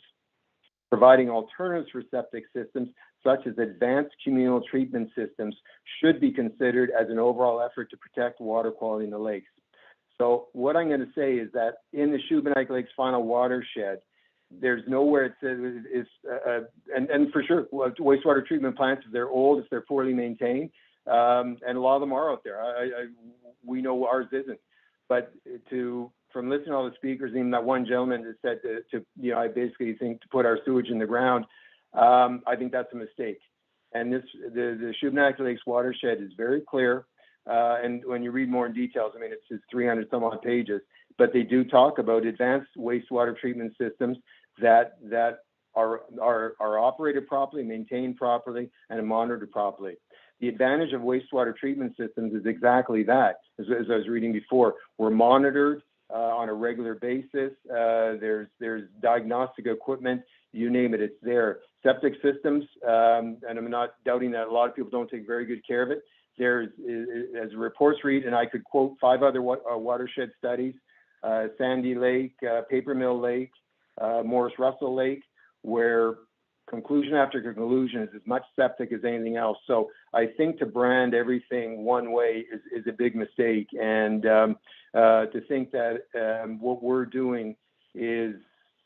Providing alternatives for septic systems, such as advanced communal treatment systems, should be considered as an overall effort to protect water quality in the lakes. So what I'm going to say is that in the Shubenacadie Lakes final watershed, there's nowhere it says and for sure, wastewater treatment plants, if they're old, if they're poorly maintained, and a lot of them are out there. We know ours isn't. But from listening to all the speakers, even that one gentleman that said I basically think to put our sewage in the ground, I think that's a mistake. And the Shubenacadie Lakes watershed is very clear. And when you read more in details, I mean, it's 300 some odd pages, but they do talk about advanced wastewater treatment systems that are operated properly, maintained properly, and monitored properly. The advantage of wastewater treatment systems is exactly that. As I was reading before, we're monitored on a regular basis. There's diagnostic equipment, you name it, it's there. Septic systems, and I'm not doubting that a lot of people don't take very good care of it. There's, as reports read, and I could quote 5 other watershed studies Sandy Lake, Paper Mill Lake, Morris Russell Lake, where conclusion after conclusion is as much septic as anything else. So I think to brand everything one way is a big mistake. And to think that what we're doing is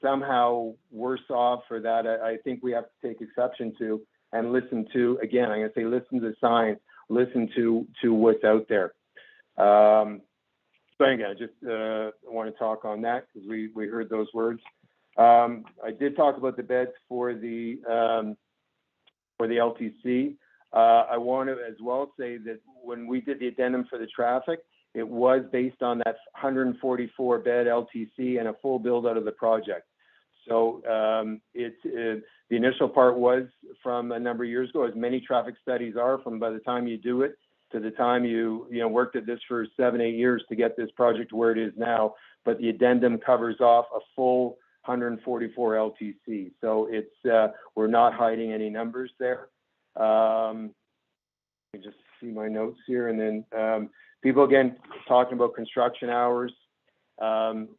somehow worse off for that, I think we have to take exception to and listen to, again, I'm going to say listen to the science, listen to what's out there. So again, I just want to talk on that because we heard those words. I did talk about the beds for the LTC. I want to as well say that when we did the addendum for the traffic, it was based on that 144 bed LTC and a full build out of the project. So the initial part was from a number of years ago, as many traffic studies are, from by the time you do it to the time you worked at this for 7-8 years to get this project to where it is now. But the addendum covers off a full 144 LTC. So it's we're not hiding any numbers there. Let me just see my notes here, and then people again talking about construction hours.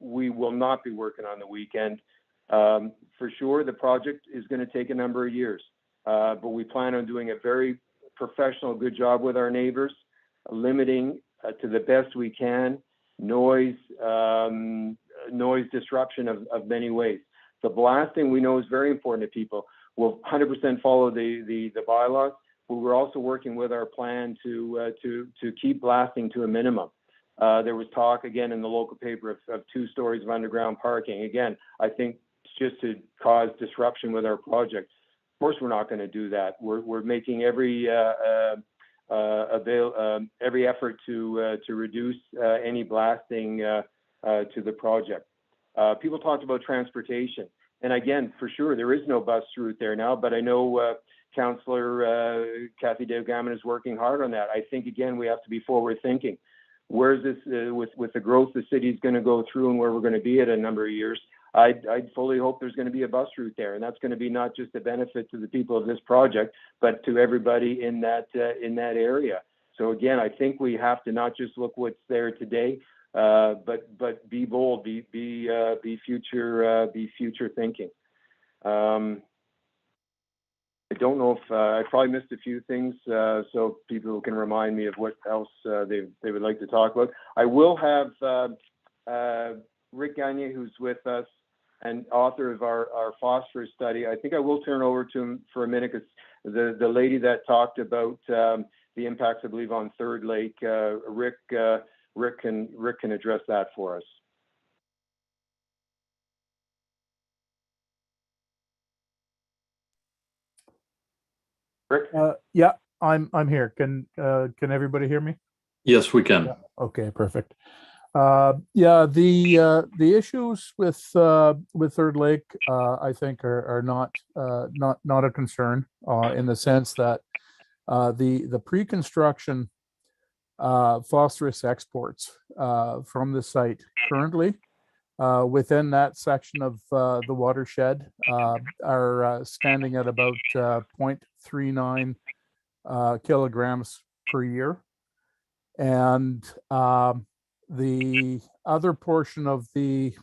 We will not be working on the weekend. For sure, the project is going to take a number of years, but we plan on doing a very professional, good job with our neighbors, limiting to the best we can noise disruption of many ways. The blasting we know is very important to people. We'll 100% follow the bylaws, but we're also working with our plan to keep blasting to a minimum. There was talk again in the local paper of 2 stories of underground parking. Again, I think it's just to cause disruption with our project. Of course, we're not going to do that. We're making every effort to reduce any blasting to the project. People talked about transportation, and again, for sure, there is no bus route there now. But I know Councillor Kathy Dale-Gammon is working hard on that. I think again we have to be forward thinking. Where's this with the growth the city is going to go through and where we're going to be at a number of years? I'd fully hope there's going to be a bus route there, and that's going to be not just a benefit to the people of this project, but to everybody in that area. So again, I think we have to not just look what's there today, but be bold, be future thinking. I don't know if I probably missed a few things, so people can remind me of what else they would like to talk about. I will have Rick Gagne, who's with us and author of our phosphorus study. I think I will turn over to him for a minute because the lady that talked about the impacts, I believe, on Third Lake, Rick can address that for us. Rick? Yeah, I'm here. Can everybody hear me? Yes, we can. Yeah. Okay, perfect. Yeah, the issues with Third Lake, I think, are not a concern in the sense that the pre-construction phosphorus exports from the site currently within that section of the watershed are standing at about 0.39 kilograms per year, and the other portion of the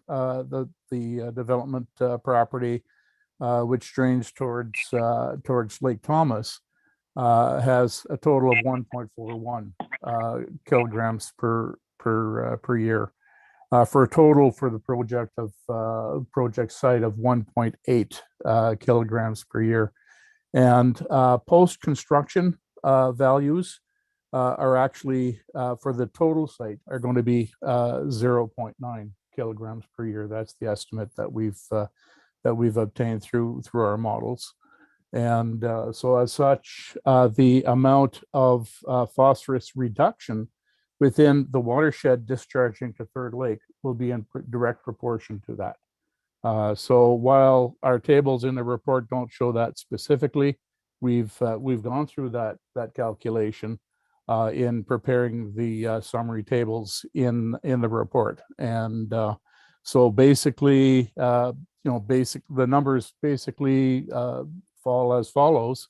development property, which drains towards Lake Thomas, has a total of 1.41 kilograms per year, for a total for the project site of 1.8 kilograms per year. And post-construction values are actually for the total site are going to be 0.9 kilograms per year. That's the estimate that we've obtained through our models. And so as such, the amount of phosphorus reduction within the watershed discharging to Third Lake will be in direct proportion to that. So while our tables in the report don't show that specifically, we've gone through that calculation in preparing the summary tables in the report. And so basically, the numbers basically fall as follows.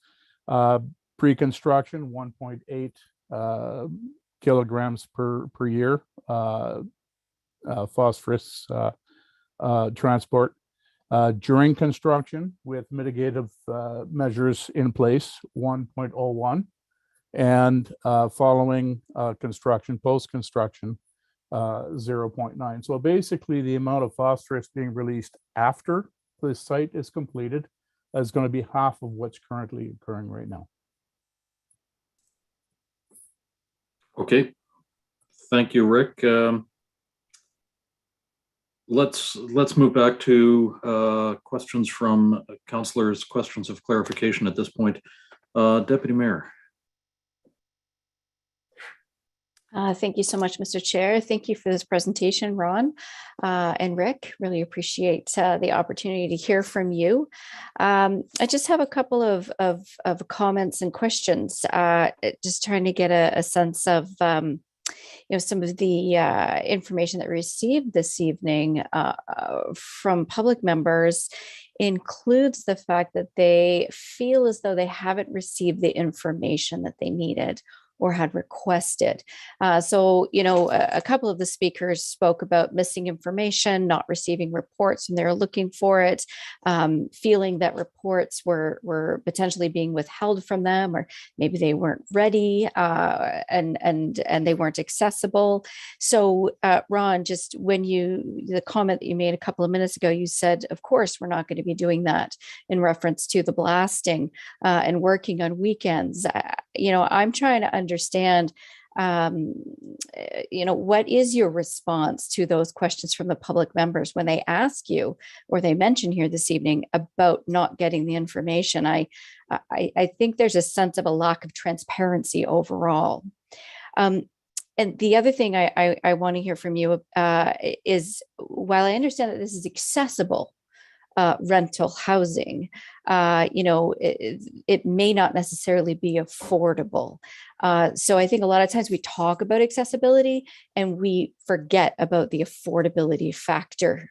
Pre-construction, 1.8 kilograms per year. phosphorus transport during construction with mitigative measures in place, 1.01, and following construction, post-construction, 0.9. So basically the amount of phosphorus being released after the site is completed is going to be half of what's currently occurring right now. Okay, thank you, Rick. Let's move back to questions from councillors, questions of clarification at this point. Deputy Mayor. Thank you so much, Mr. Chair. Thank you for this presentation, Ron and Rick. Really appreciate the opportunity to hear from you. I just have a couple of comments and questions, just trying to get a sense of some of the information that we received this evening from public members includes the fact that they feel as though they haven't received the information that they needed or had requested. So, a couple of the speakers spoke about missing information, not receiving reports when they were looking for it, feeling that reports were potentially being withheld from them, or maybe they weren't ready and they weren't accessible. So, Ron, just the comment that you made a couple of minutes ago, you said, of course, we're not going to be doing that in reference to the blasting and working on weekends. I'm trying to understand, what is your response to those questions from the public members when they ask you, or they mention here this evening about not getting the information? I think there's a sense of a lack of transparency overall. And the other thing I want to hear from you is, while I understand that this is accessible rental housing, it may not necessarily be affordable. So I think a lot of times we talk about accessibility and we forget about the affordability factor,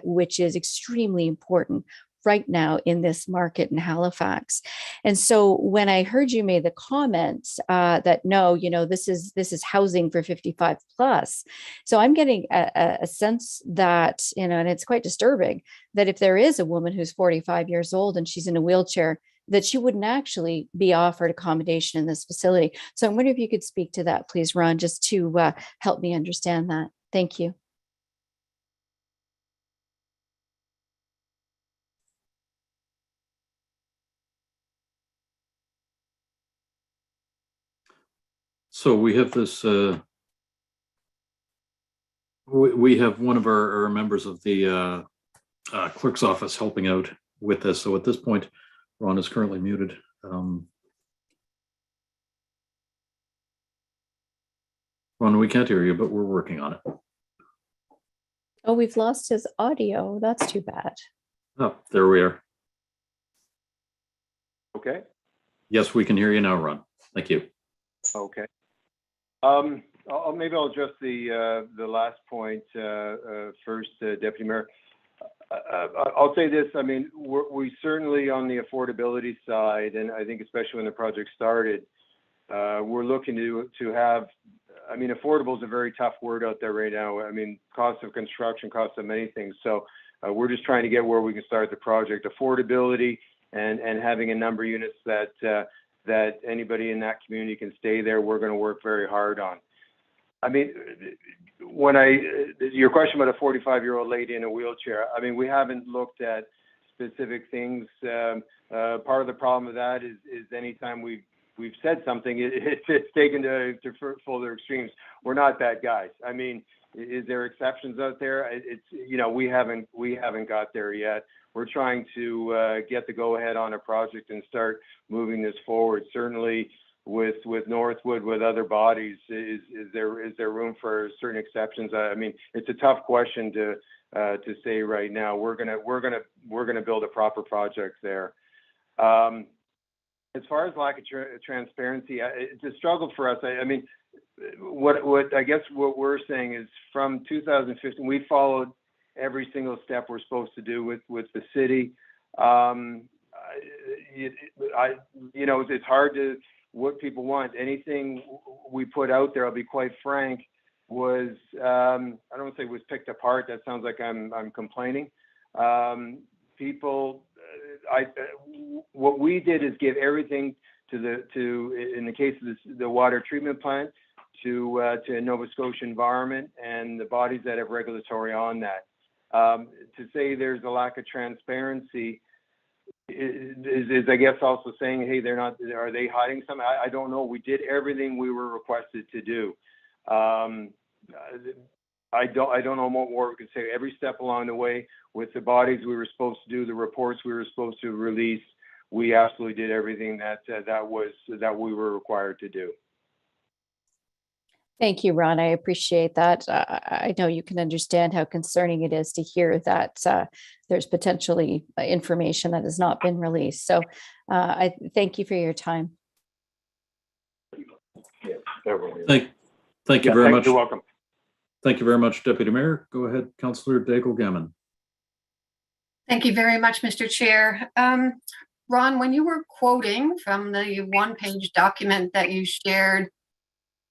which is extremely important right now in this market in Halifax. And so when I heard you made the comment that no, this is housing for 55 plus. So I'm getting a sense that, and it's quite disturbing, that if there is a woman who's 45 years old and she's in a wheelchair, that she wouldn't actually be offered accommodation in this facility. So I'm wondering if you could speak to that, please, Ron, just to help me understand that. Thank you. So we have this, we have one of our members of the clerk's office helping out with this. So at this point, Ron is currently muted. Ron, we can't hear you, but we're working on it. Oh, we've lost his audio. That's too bad. Oh, there we are. Okay. Yes, we can hear you now, Ron. Thank you. Okay. Maybe I'll address the last point first, Deputy Mayor. I'll say this. I mean, we certainly on the affordability side, and I think especially when the project started, we're looking to have. I mean, affordable is a very tough word out there right now. I mean, cost of construction, cost of many things. So we're just trying to get where we can start the project. Affordability and having a number of units that anybody in that community can stay there, we're going to work very hard on. I mean, your question about a 45-year-old lady in a wheelchair, I mean, we haven't looked at specific things. Part of the problem with that is anytime we've said something, it's taken to further extremes. We're not bad guys. I mean, is there exceptions out there? We haven't got there yet. We're trying to get the go-ahead on a project and start moving this forward. Certainly, with Northwood, with other bodies, is there room for certain exceptions? I mean, it's a tough question to say right now. We're gonna build a proper project there. As far as lack of transparency, it's a struggle for us. I mean, what I guess what we're saying is from 2015, we followed every single step we're supposed to do with the city. It's hard to what people want. Anything we put out there, I'll be quite frank, was, I don't want to say was picked apart. That sounds like I'm complaining. What we did is give everything in the case of the water treatment plant, to Nova Scotia Environment and the bodies that have regulatory on that. To say there's a lack of transparency is I guess also saying, hey, are they hiding something? I don't know. We did everything we were requested to do. I don't know what more we could say. Every step along the way with the bodies we were supposed to do, the reports we were supposed to release, we absolutely did everything that we were required to do. Thank you, Ron. I appreciate that. I know you can understand how concerning it is to hear that there's potentially information that has not been released. So I thank you for your time. Thank you very much. You're welcome. Thank you very much, Deputy Mayor. Go ahead, Councillor Daigle-Gammon. Thank you very much, Mr. Chair. Ron, when you were quoting from the one-page document that you shared,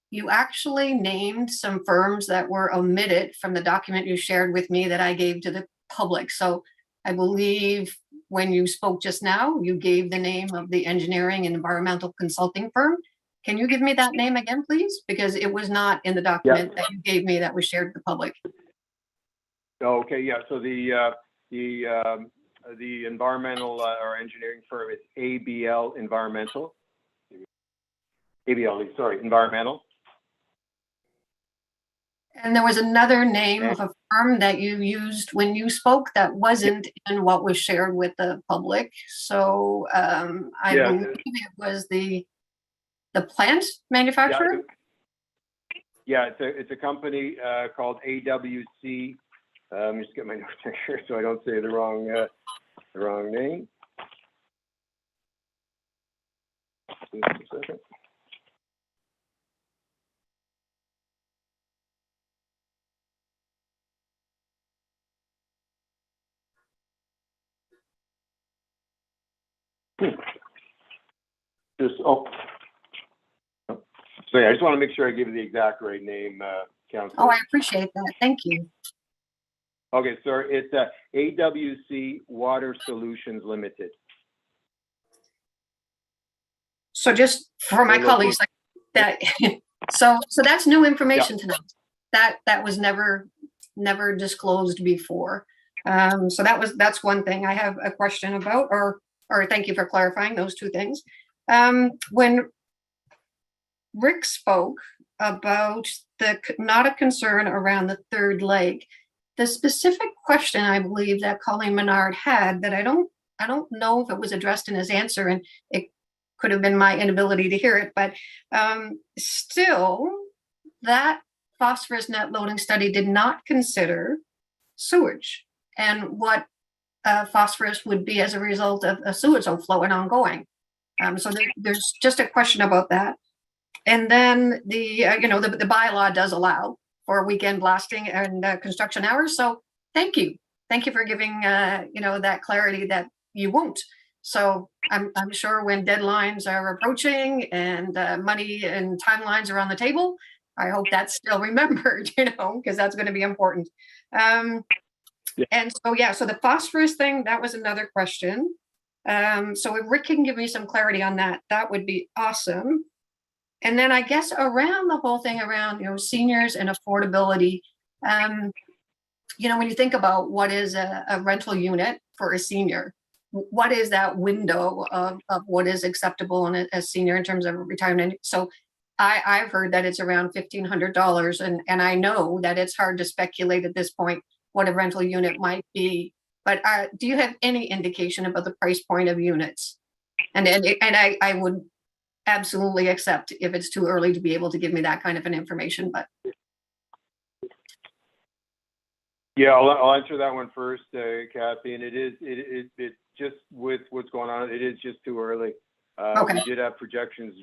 you actually named some firms that were omitted from the document you shared with me that I gave to the public. So I believe when you spoke just now, you gave the name of the engineering and environmental consulting firm. Can you give me that name again, please? Because it was not in the document that you gave me that was shared with the public. Okay, yeah. So the environmental or engineering firm is ABL Environmental. Environmental. And there was another name of a firm that you used when you spoke that wasn't in what was shared with the public. So I believe it was the plant manufacturer. Yeah, it's a company called AWC. Let me just get my notes here so I don't say the wrong name. Just a second. So yeah, I just want to make sure I give you the exact right name, Councilor. Oh, I appreciate that. Thank you. Okay, so it's AWC Water Solutions Limited. So just for my colleagues, like that, so that's new information tonight. That was never disclosed before. So that's one thing I have a question about, or thank you for clarifying those two things. When Rick spoke about not a concern around the third lake, the specific question I believe that Colleen Menard had that I don't know if it was addressed in his answer, and it could have been my inability to hear it, but still that phosphorus net loading study did not consider sewage and what phosphorus would be as a result of a sewage overflow and ongoing. So there's just a question about that. And then the bylaw does allow for weekend blasting and construction hours. So thank you for giving that clarity that you won't. So I'm sure when deadlines are approaching and money and timelines are on the table, I hope that's still remembered, because that's going to be important. And so so the phosphorus thing, that was another question. So if Rick can give me some clarity on that, that would be awesome. And then I guess around the whole thing around, seniors and affordability, when you think about what is a rental unit for a senior, what is that window of what is acceptable in a senior in terms of retirement? So I've heard that it's around $1,500, and I know that it's hard to speculate at this point what a rental unit might be. But do you have any indication about the price point of units? And I would absolutely accept if it's too early to be able to give me that kind of an information, but. Yeah, I'll answer that one first, Kathy. And it just with what's going on, it is just too early. Okay. We did have projections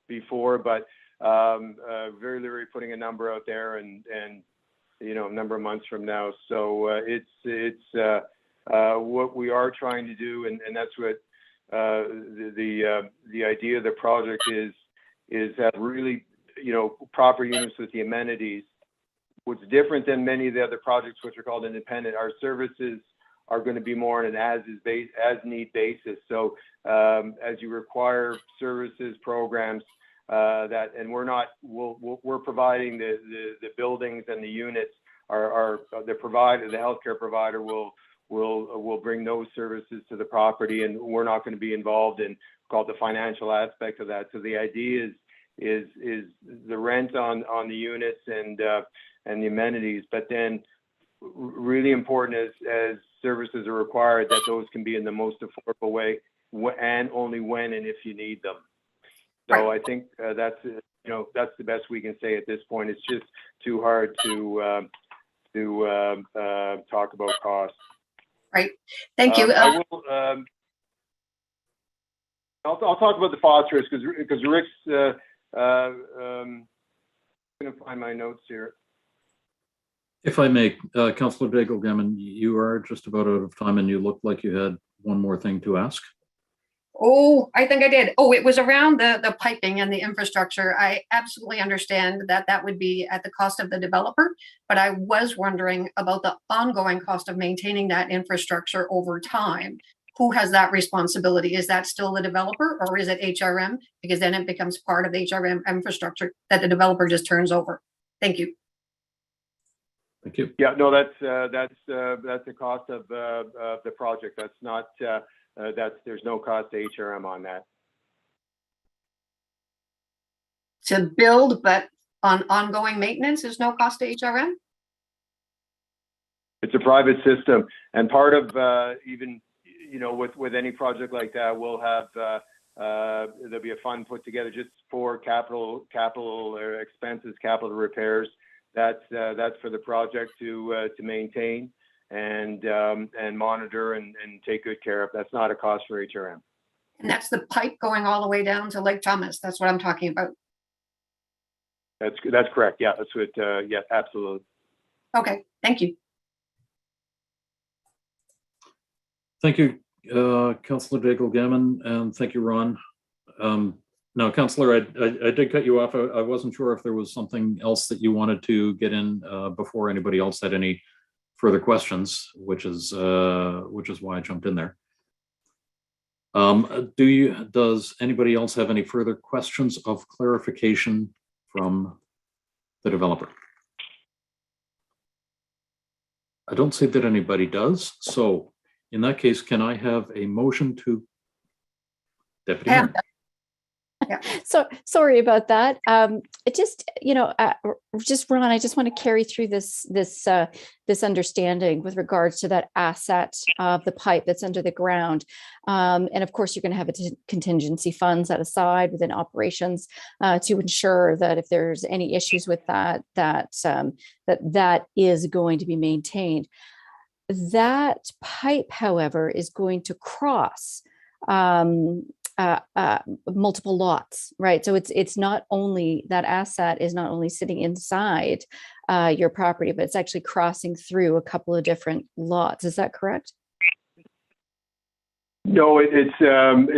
before, but very literally putting a number out there and a number of months from now. So it's what we are trying to do, and that's what the idea of the project is have really proper units with the amenities what's different than many of the other projects, which are called independent, our services are going to be more on an as need basis. So as you require services, programs, and we're providing the buildings and the units. The healthcare provider will bring those services to the property, and we're not going to be involved in called the financial aspect of that. So the idea is the rent on the units and the amenities, but then really important as services are required, that those can be in the most affordable way and only when and if you need them. So I think that's the best we can say at this point. It's just too hard to talk about costs. Right. Thank you. I'll talk about the phosphorus because Rick's going to find my notes here. If I may, Councillor Daigle-Gammon, you are just about out of time, and you look like you had one more thing to ask. Oh, I think I did. Oh, it was around the piping and the infrastructure. I absolutely understand that would be at the cost of the developer, but I was wondering about the ongoing cost of maintaining that infrastructure over time. Who has that responsibility? Is that still the developer, or is it HRM? Because then it becomes part of the HRM infrastructure that the developer just turns over. Thank you. Thank you. Yeah, no, that's the cost of the project. That's not there's no cost to HRM on that. To build, but on ongoing maintenance, there's no cost to HRM? It's a private system, and part of even with any project like that, we'll have there'll be a fund put together just for capital expenses, capital repairs. That's for the project to maintain and monitor and take good care of. That's not a cost for HRM. And that's the pipe going all the way down to Lake Thomas. That's what I'm talking about. That's correct. Yeah, that's what. Yeah, absolutely. Okay, thank you. Thank you, Councillor Daigle-Gammon, and thank you, Ron. Now, Councillor, I did cut you off. I wasn't sure if there was something else that you wanted to get in before anybody else had any further questions, which is why I jumped in there. Does anybody else have any further questions of clarification from the developer? I don't see that anybody does. So in that case, can I have a motion to Deputy Mayor? Yeah. So sorry about that. Just Ron, I just want to carry through this understanding with regards to that asset of the pipe that's under the ground, and of course you're going to have a contingency fund set aside within operations to ensure that if there's any issues with that is going to be maintained. That pipe, however, is going to cross multiple lots, right? So it's not only that asset is not only sitting inside your property, but it's actually crossing through a couple of different lots. Is that correct? No, it's not.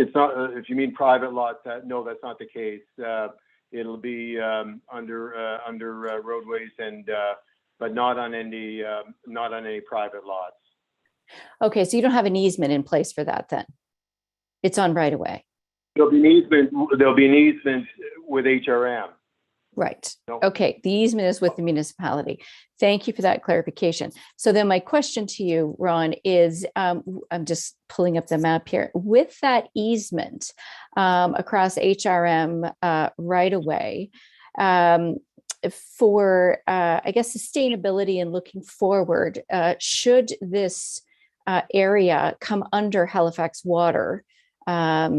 If you mean private lots, no, that's not the case. It'll be under roadways but not on any private lots. Okay, so you don't have an easement in place for that then? It's on right away. There'll be an easement with HRM. Right. No. Okay, the easement is with the municipality. Thank you for that clarification. So then my question to you, Ron, is I'm just pulling up the map here. With that easement across HRM right away, for I guess sustainability and looking forward, should this area come under Halifax Water, a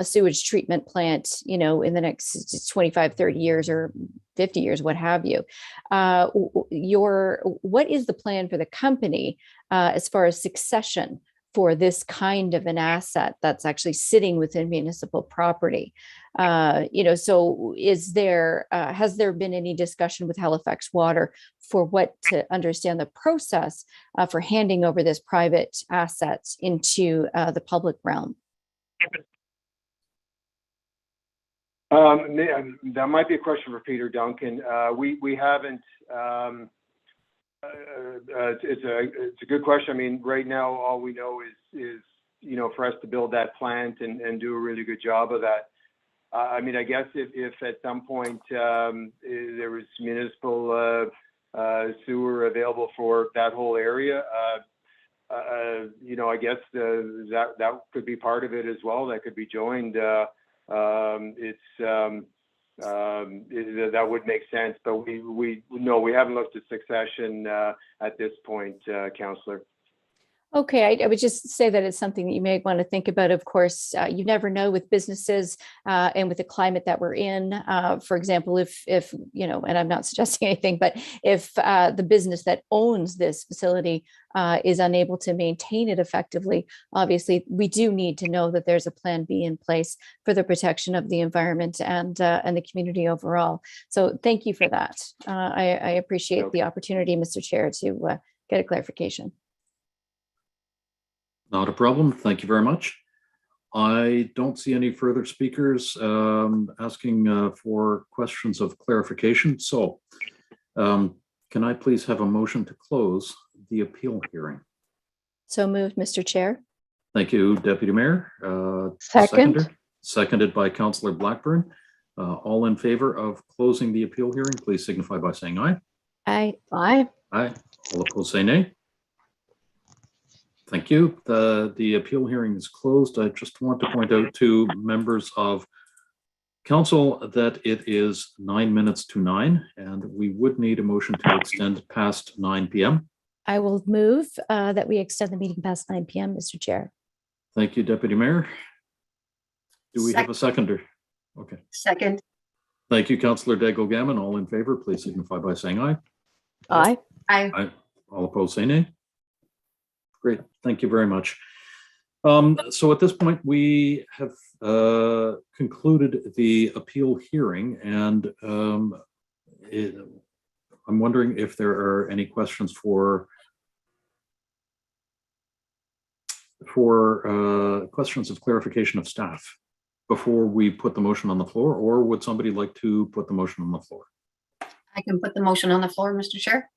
sewage treatment plant, in the next 25, 30 years or 50 years, what have you, what is the plan for the company as far as succession for this kind of an asset that's actually sitting within municipal property? So has there been any discussion with Halifax Water for what to understand the process for handing over this private assets into the public realm? That might be a question for Peter Duncan. We haven't It's a good question. I mean, right now, all we know is for us to build that plant and do a really good job of that. I mean, I guess if at some point there was municipal sewer available for that whole area, I guess that could be part of it as well. That could be joined. That would make sense, but we haven't looked at succession at this point, Councillor. Okay, I would just say that it's something that you may want to think about. Of course, you never know with businesses and with the climate that we're in. For example, if and I'm not suggesting anything, but if the business that owns this facility is unable to maintain it effectively, obviously we do need to know that there's a plan B in place for the protection of the environment and the community overall. So thank you for that. I appreciate the opportunity, Mr. Chair, to get a clarification. Not a problem. Thank you very much. I don't see any further speakers asking for questions of clarification. So can I please have a motion to close the appeal hearing? So moved, Mr. Chair. Thank you, Deputy Mayor. Seconded by Councillor Blackburn. All in favor of closing the appeal hearing, please signify by saying aye. Aye. Aye. Aye. All opposed, say nay. Thank you. The appeal hearing is closed. I just want to point out to members of council that it is 9 minutes to 9, and we would need a motion to extend past 9 p.m. I will move that we extend the meeting past 9 p.m., Mr. Chair. Thank you, Deputy Mayor. Do we have a seconder? Okay. Second. Thank you, Councillor Daigle-Gammon. All in favor, please signify by saying aye. Aye. Aye. Aye. All opposed, say nay. Great, thank you very much. So at this point, we have concluded the appeal hearing, and I'm wondering if there are any questions for questions of clarification of staff before we put the motion on the floor, or would somebody like to put the motion on the floor? I can put the motion on the floor, Mr. Chair.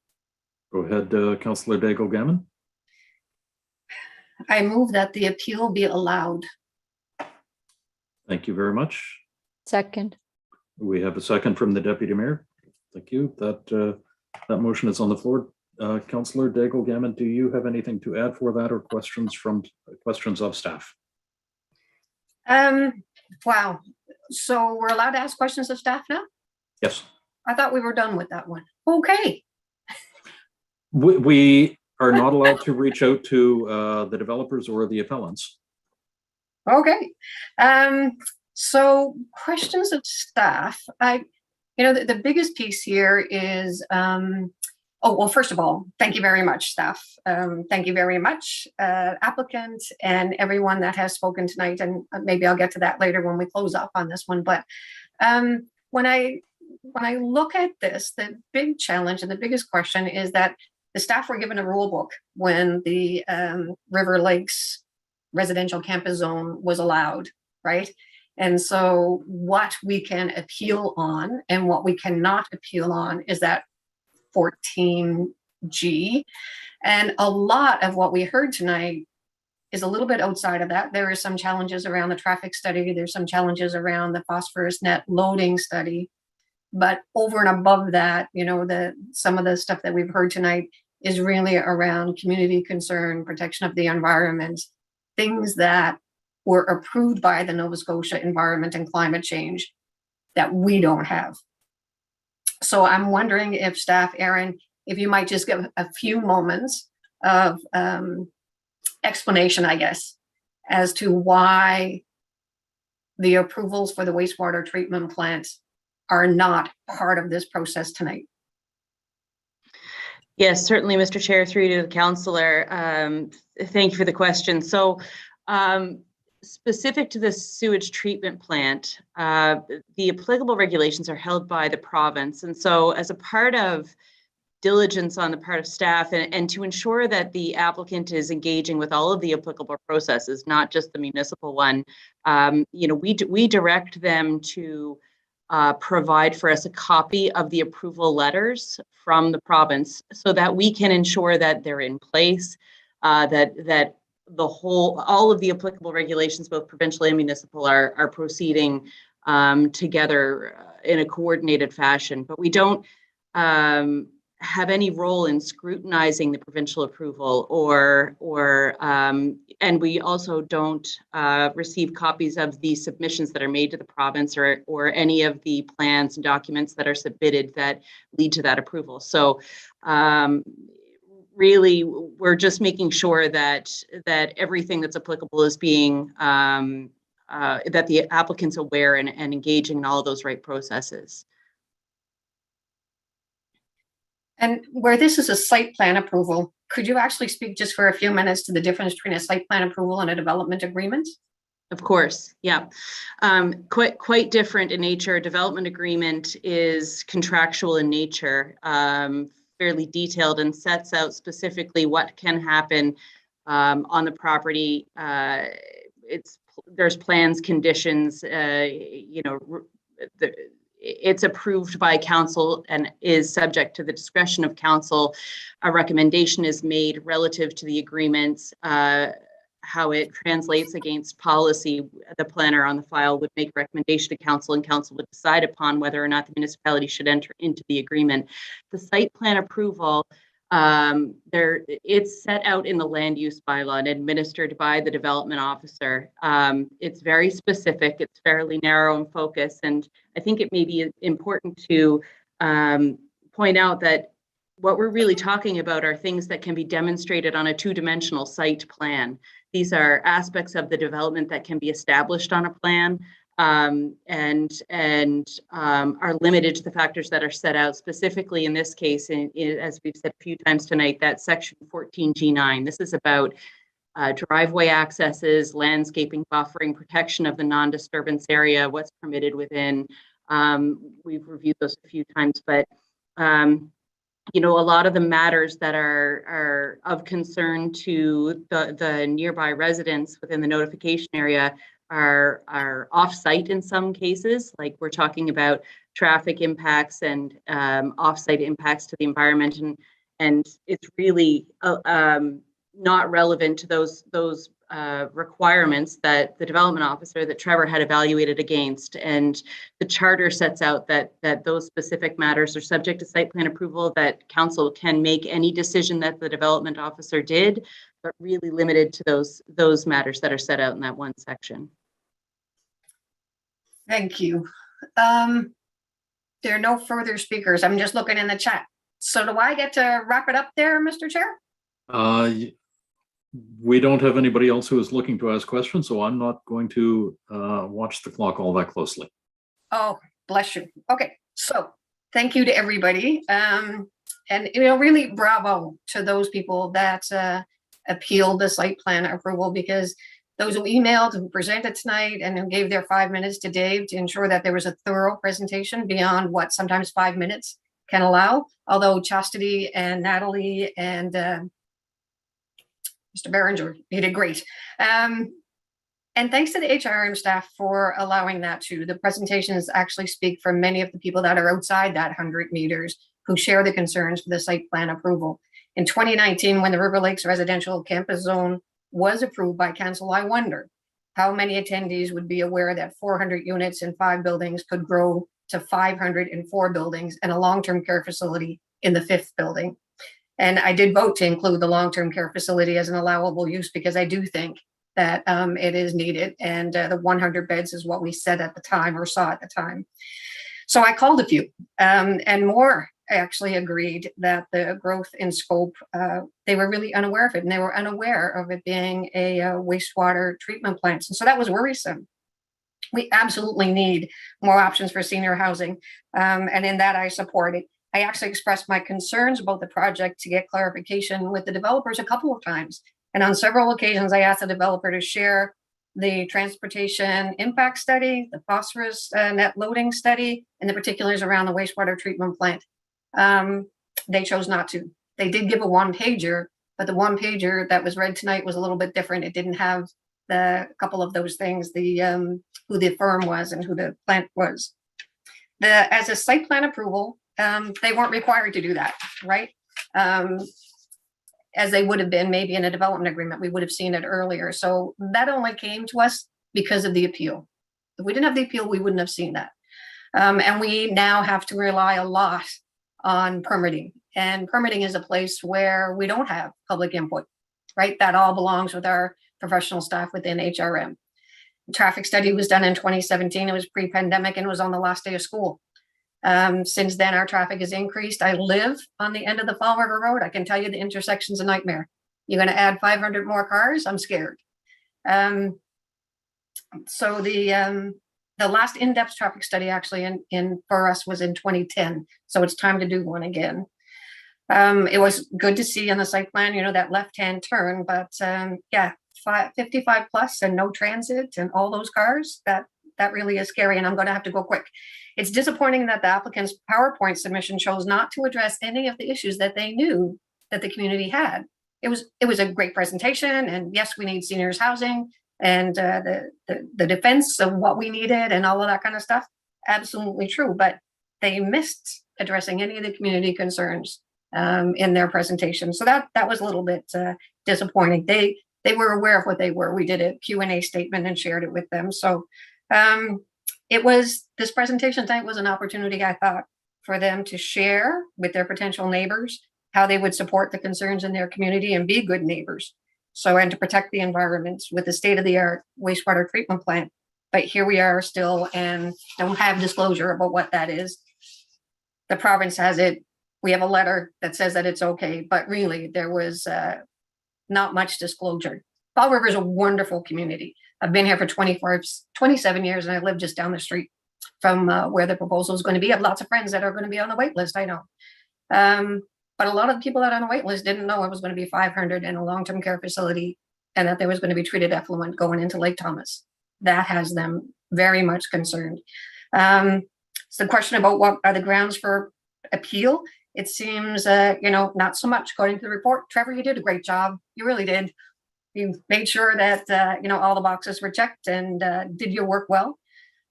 Go ahead, Councillor Daigle-Gammon. I move that the appeal be allowed. Thank you very much. Second. We have a second from the Deputy Mayor. Thank you. That motion is on the floor. Councillor Daigle-Gammon, do you have anything to add for that, or questions of staff? Wow. So we're allowed to ask questions of staff now? Yes. I thought we were done with that one. Okay. We are not allowed to reach out to the developers or the appellants. Okay. So questions of staff. The biggest piece here is, well, first of all, thank you very much, staff. Thank you very much, applicant, and everyone that has spoken tonight. And maybe I'll get to that later when we close up on this one. But when I look at this, the big challenge and the biggest question is that the staff were given a rule book when the River Lakes residential campus zone was allowed, right? And so what we can appeal on and what we cannot appeal on is that 14G. And a lot of what we heard tonight is a little bit outside of that. There are some challenges around the traffic study. There's some challenges around the phosphorus net loading study. But over and above that, some of the stuff that we've heard tonight is really around community concern, protection of the environment, things that were approved by the Nova Scotia Environment and Climate Change that we don't have. So I'm wondering if staff, Aaron, if you might just give a few moments of explanation, I guess, as to why the approvals for the wastewater treatment plant are not part of this process tonight. Yes, certainly, Mr. Chair, through to the councillor. Thank you for the question. So specific to the sewage treatment plant, the applicable regulations are held by the province. And so as a part of diligence on the part of staff and to ensure that the applicant is engaging with all of the applicable processes, not just the municipal one, we direct them to provide for us a copy of the approval letters from the province so that we can ensure that they're in place, that all of the applicable regulations, both provincial and municipal, are proceeding together in a coordinated fashion. But we don't have any role in scrutinizing the provincial approval, and we also don't receive copies of the submissions that are made to the province or any of the plans and documents that are submitted that lead to that approval. So really, we're just making sure that everything that's applicable is being that the applicant's aware and engaging in all of those right processes. And where this is a site plan approval, could you actually speak just for a few minutes to the difference between a site plan approval and a development agreement? Of course, yeah. Quite different in nature. A development agreement is contractual in nature, fairly detailed, and sets out specifically what can happen on the property. There's plans, conditions, it's approved by council and is subject to the discretion of council. A recommendation is made relative to the agreements, how it translates against policy. The planner on the file would make a recommendation to council, and council would decide upon whether or not the municipality should enter into the agreement. The site plan approval, it's set out in the land use bylaw and administered by the development officer. It's very specific, it's fairly narrow in focus, and I think it may be important to point out that what we're really talking about are things that can be demonstrated on a two-dimensional site plan. These are aspects of the development that can be established on a plan, and are limited to the factors that are set out specifically in this case, as we've said a few times tonight, that section 14G9. This is about driveway accesses, landscaping, buffering, protection of the non-disturbance area, what's permitted within. We've reviewed those a few times, but a lot of the matters that are of concern to the nearby residents within the notification area are off-site in some cases, like we're talking about traffic impacts and off-site impacts to the environment, and it's really not relevant to those requirements that the development officer that Trevor had evaluated against. And the charter sets out that those specific matters are subject to site plan approval, that council can make any decision that the development officer did, but really limited to those matters that are set out in that one section. Thank you. There are no further speakers. I'm just looking in the chat. So do I get to wrap it up there, Mr. Chair? We don't have anybody else who is looking to ask questions, so I'm not going to watch the clock all that closely. Oh, bless you. Okay, so thank you to everybody. And really bravo to those people that appealed the site plan approval, because those who emailed, who presented tonight, and who gave their 5 minutes to Dave to ensure that there was a thorough presentation beyond what sometimes 5 minutes can allow. Although Chastity and Natalie and Mr. Berenger, you did great. And thanks to the HRM staff for allowing that too. The presentations actually speak for many of the people that are outside that 100 meters who share the concerns for the site plan approval. In 2019, when the River Lakes Residential Campus Zone was approved by council, I wonder how many attendees would be aware that 400 units in 5 buildings could grow to 504 buildings and a long-term care facility in the 5th building. And I did vote to include the long-term care facility as an allowable use because I do think that it is needed, and the 100 beds is what we said at the time, or saw at the time. So I called a few, and more actually agreed that the growth in scope, they were really unaware of it, and they were unaware of it being a wastewater treatment plant. And so that was worrisome. We absolutely need more options for senior housing, and in that I support it. I actually expressed my concerns about the project to get clarification with the developers a couple of times. And on several occasions, I asked the developer to share the transportation impact study, the phosphorus net loading study, and the particulars around the wastewater treatment plant. They chose not to. They did give a 1-pager, but the 1-pager that was read tonight was a little bit different. It didn't have the couple of those things, the who the firm was and who the plant was. as a site plan approval, they weren't required to do that, right? As they would have been maybe in a development agreement, we would have seen it earlier. So that only came to us because of the appeal. If we didn't have the appeal, we wouldn't have seen that. And we now have to rely a lot on permitting. And permitting is a place where we don't have public input, right? That all belongs with our professional staff within HRM. The traffic study was done in 2017. It was pre-pandemic and it was on the last day of school. Since then, our traffic has increased. I live on the end of the Fall River Road. I can tell you the intersection's a nightmare. You're going to add 500 more cars? I'm scared. So the last in-depth traffic study actually for us was in 2010. So it's time to do one again. It was good to see on the site plan, that left-hand turn, but yeah, 55 plus and no transit and all those cars, that really is scary. And I'm going to have to go quick. It's disappointing that the applicant's PowerPoint submission chose not to address any of the issues that they knew that the community had. It was a great presentation, and yes, we need seniors housing and the defense of what we needed and all of that kind of stuff. Absolutely true, but they missed addressing any of the community concerns in their presentation. So that was a little bit disappointing. They were aware of what they were. We did a Q&A statement and shared it with them. So this presentation tonight was an opportunity, I thought, for them to share with their potential neighbors how they would support the concerns in their community and be good neighbors. So, and to protect the environment with the state-of-the-art wastewater treatment plant. But here we are still and don't have disclosure about what that is. The province has it. We have a letter that says that it's okay, but really there was not much disclosure. Fall River is a wonderful community. I've been here for 27 years and I live just down the street from where the proposal is going to be. I have lots of friends that are going to be on the wait list, I know. But a lot of the people that are on the wait list didn't know it was going to be 500 in a long-term care facility and that there was going to be treated effluent going into Lake Thomas. That has them very much concerned. So the question about what are the grounds for appeal, it seems, not so much according to the report. Trevor, you did a great job. You really did. You made sure that, all the boxes were checked and did your work well.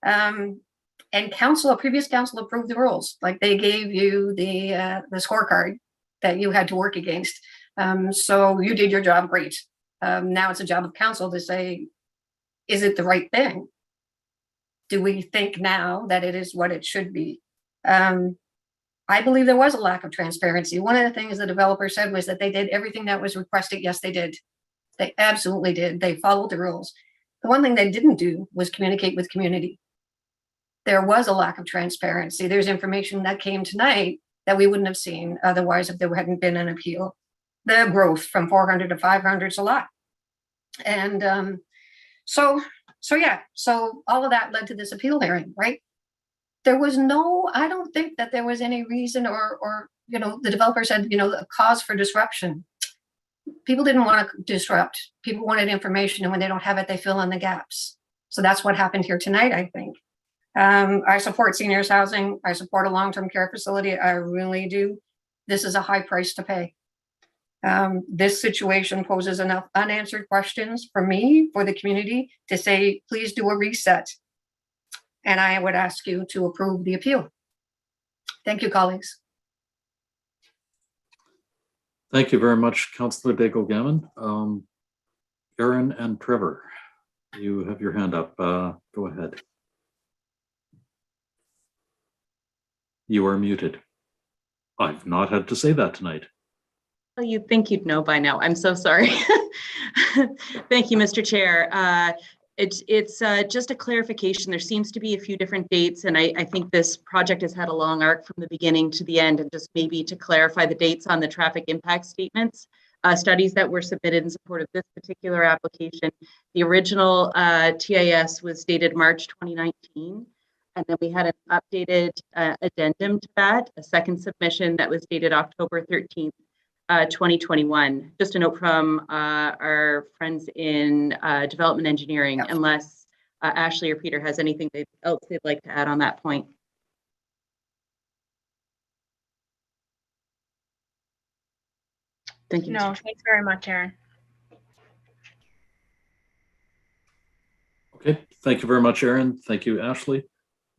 And previous council approved the rules. Like they gave you the scorecard that you had to work against. So you did your job great. Now it's a job of council to say, is it the right thing? Do we think now that it is what it should be? I believe there was a lack of transparency. One of the things the developer said was that they did everything that was requested. Yes, they did. They absolutely did. They followed the rules. The one thing they didn't do was communicate with community. There was a lack of transparency. There's information that came tonight that we wouldn't have seen otherwise if there hadn't been an appeal. The growth from 400 to 500 is a lot. And so all of that led to this appeal hearing, right? There was I don't think that there was any reason or the developer said, a cause for disruption. People didn't want to disrupt. People wanted information, and when they don't have it, they fill in the gaps. So that's what happened here tonight, I think. I support seniors housing. I support a long-term care facility. I really do. This is a high price to pay. This situation poses enough unanswered questions for me, for the community, to say, please do a reset. And I would ask you to approve the appeal. Thank you, colleagues. Thank you very much, Councillor Daigle-Gammon. Erin and Trevor, you have your hand up. Go ahead. You are muted. I've not had to say that tonight. Well, you'd think you'd know by now. I'm so sorry. Thank you, Mr. Chair. It's just a clarification. There seems to be a few different dates, and I think this project has had a long arc from the beginning to the end, and just maybe to clarify the dates on the traffic impact statements, studies that were submitted in support of this particular application. The original TIS was dated March 2019, and then we had an updated addendum to that, a second submission that was dated October 13th, 2021. Just a note from our friends in development engineering, unless Ashley or Peter has anything else they'd like to add on that point. Thank you. No, thanks very much, Erin. Okay, thank you very much, Erin. Thank you, Ashley.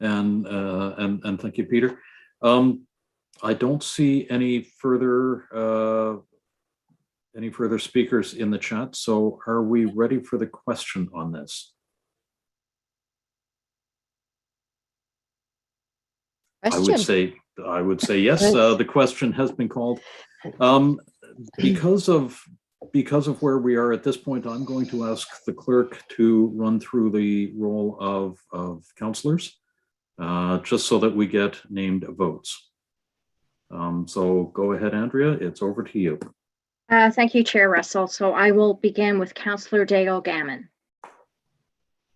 and thank you, Peter. I don't see any further speakers in the chat. So are we ready for the question on this? I would say yes. The question has been called. Because of where we are at this point, I'm going to ask the clerk to run through the roll of councillors, just so that we get named votes. So go ahead, Andrea. It's over to you. Thank you, Chair Russell. So I will begin with Councillor Daigle Gammon.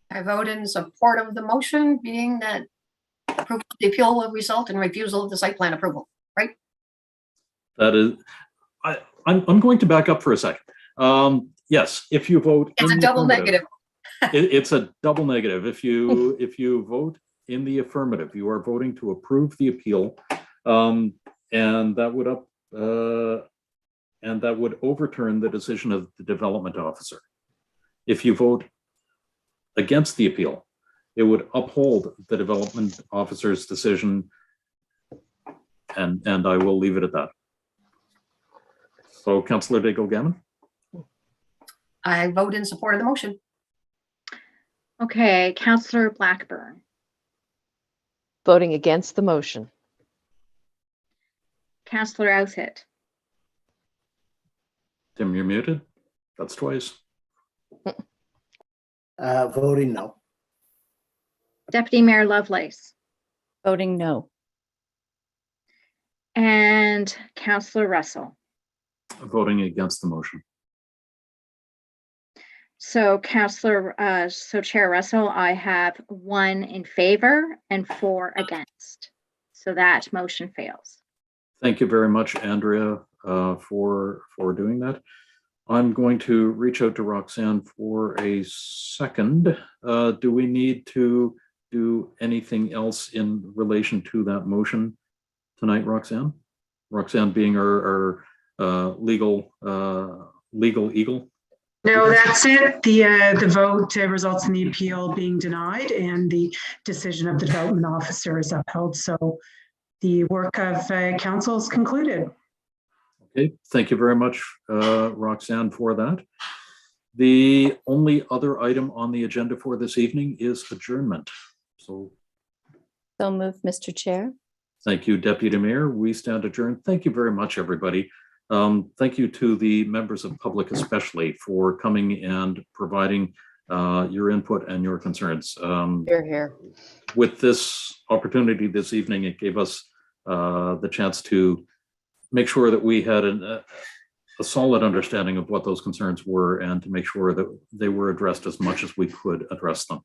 I vote in support of the motion, being that the appeal will result in refusal of the site plan approval, right? That is, I'm going to back up for a second. Yes, if you vote, it's a double negative. It's a double negative. If you vote in the affirmative, you are voting to approve the appeal, and that would overturn the decision of the development officer. If you vote against the appeal, it would uphold the development officer's decision, and I will leave it at that. So, Councillor Daigle Gammon? I vote in support of the motion. Okay, Councillor Blackburn. Voting against the motion. Councillor Outhitt. Tim, you're muted. That's twice. Voting no. Deputy Mayor Lovelace. Voting no. And Councillor Russell. Voting against the motion. So Chair Russell, I have 1 in favor and 4 against. So that motion fails. Thank you very much, Andrea, for doing that. I'm going to reach out to Roxanne for a second. Do we need to do anything else in relation to that motion tonight, Roxanne? Roxanne being our legal eagle. No, that's it. The vote results in the appeal being denied and the decision of the development officer is upheld. So the work of council is concluded. Okay, thank you very much, Roxanne, for that. The only other item on the agenda for this evening is adjournment. So moved, Mr. Chair. Thank you, Deputy Mayor. We stand adjourned. Thank you very much, everybody. Thank you to the members of public, especially, for coming and providing your input and your concerns. Hear, hear. With this opportunity this evening, it gave us the chance to make sure that we had a solid understanding of what those concerns were and to make sure that they were addressed as much as we could address them.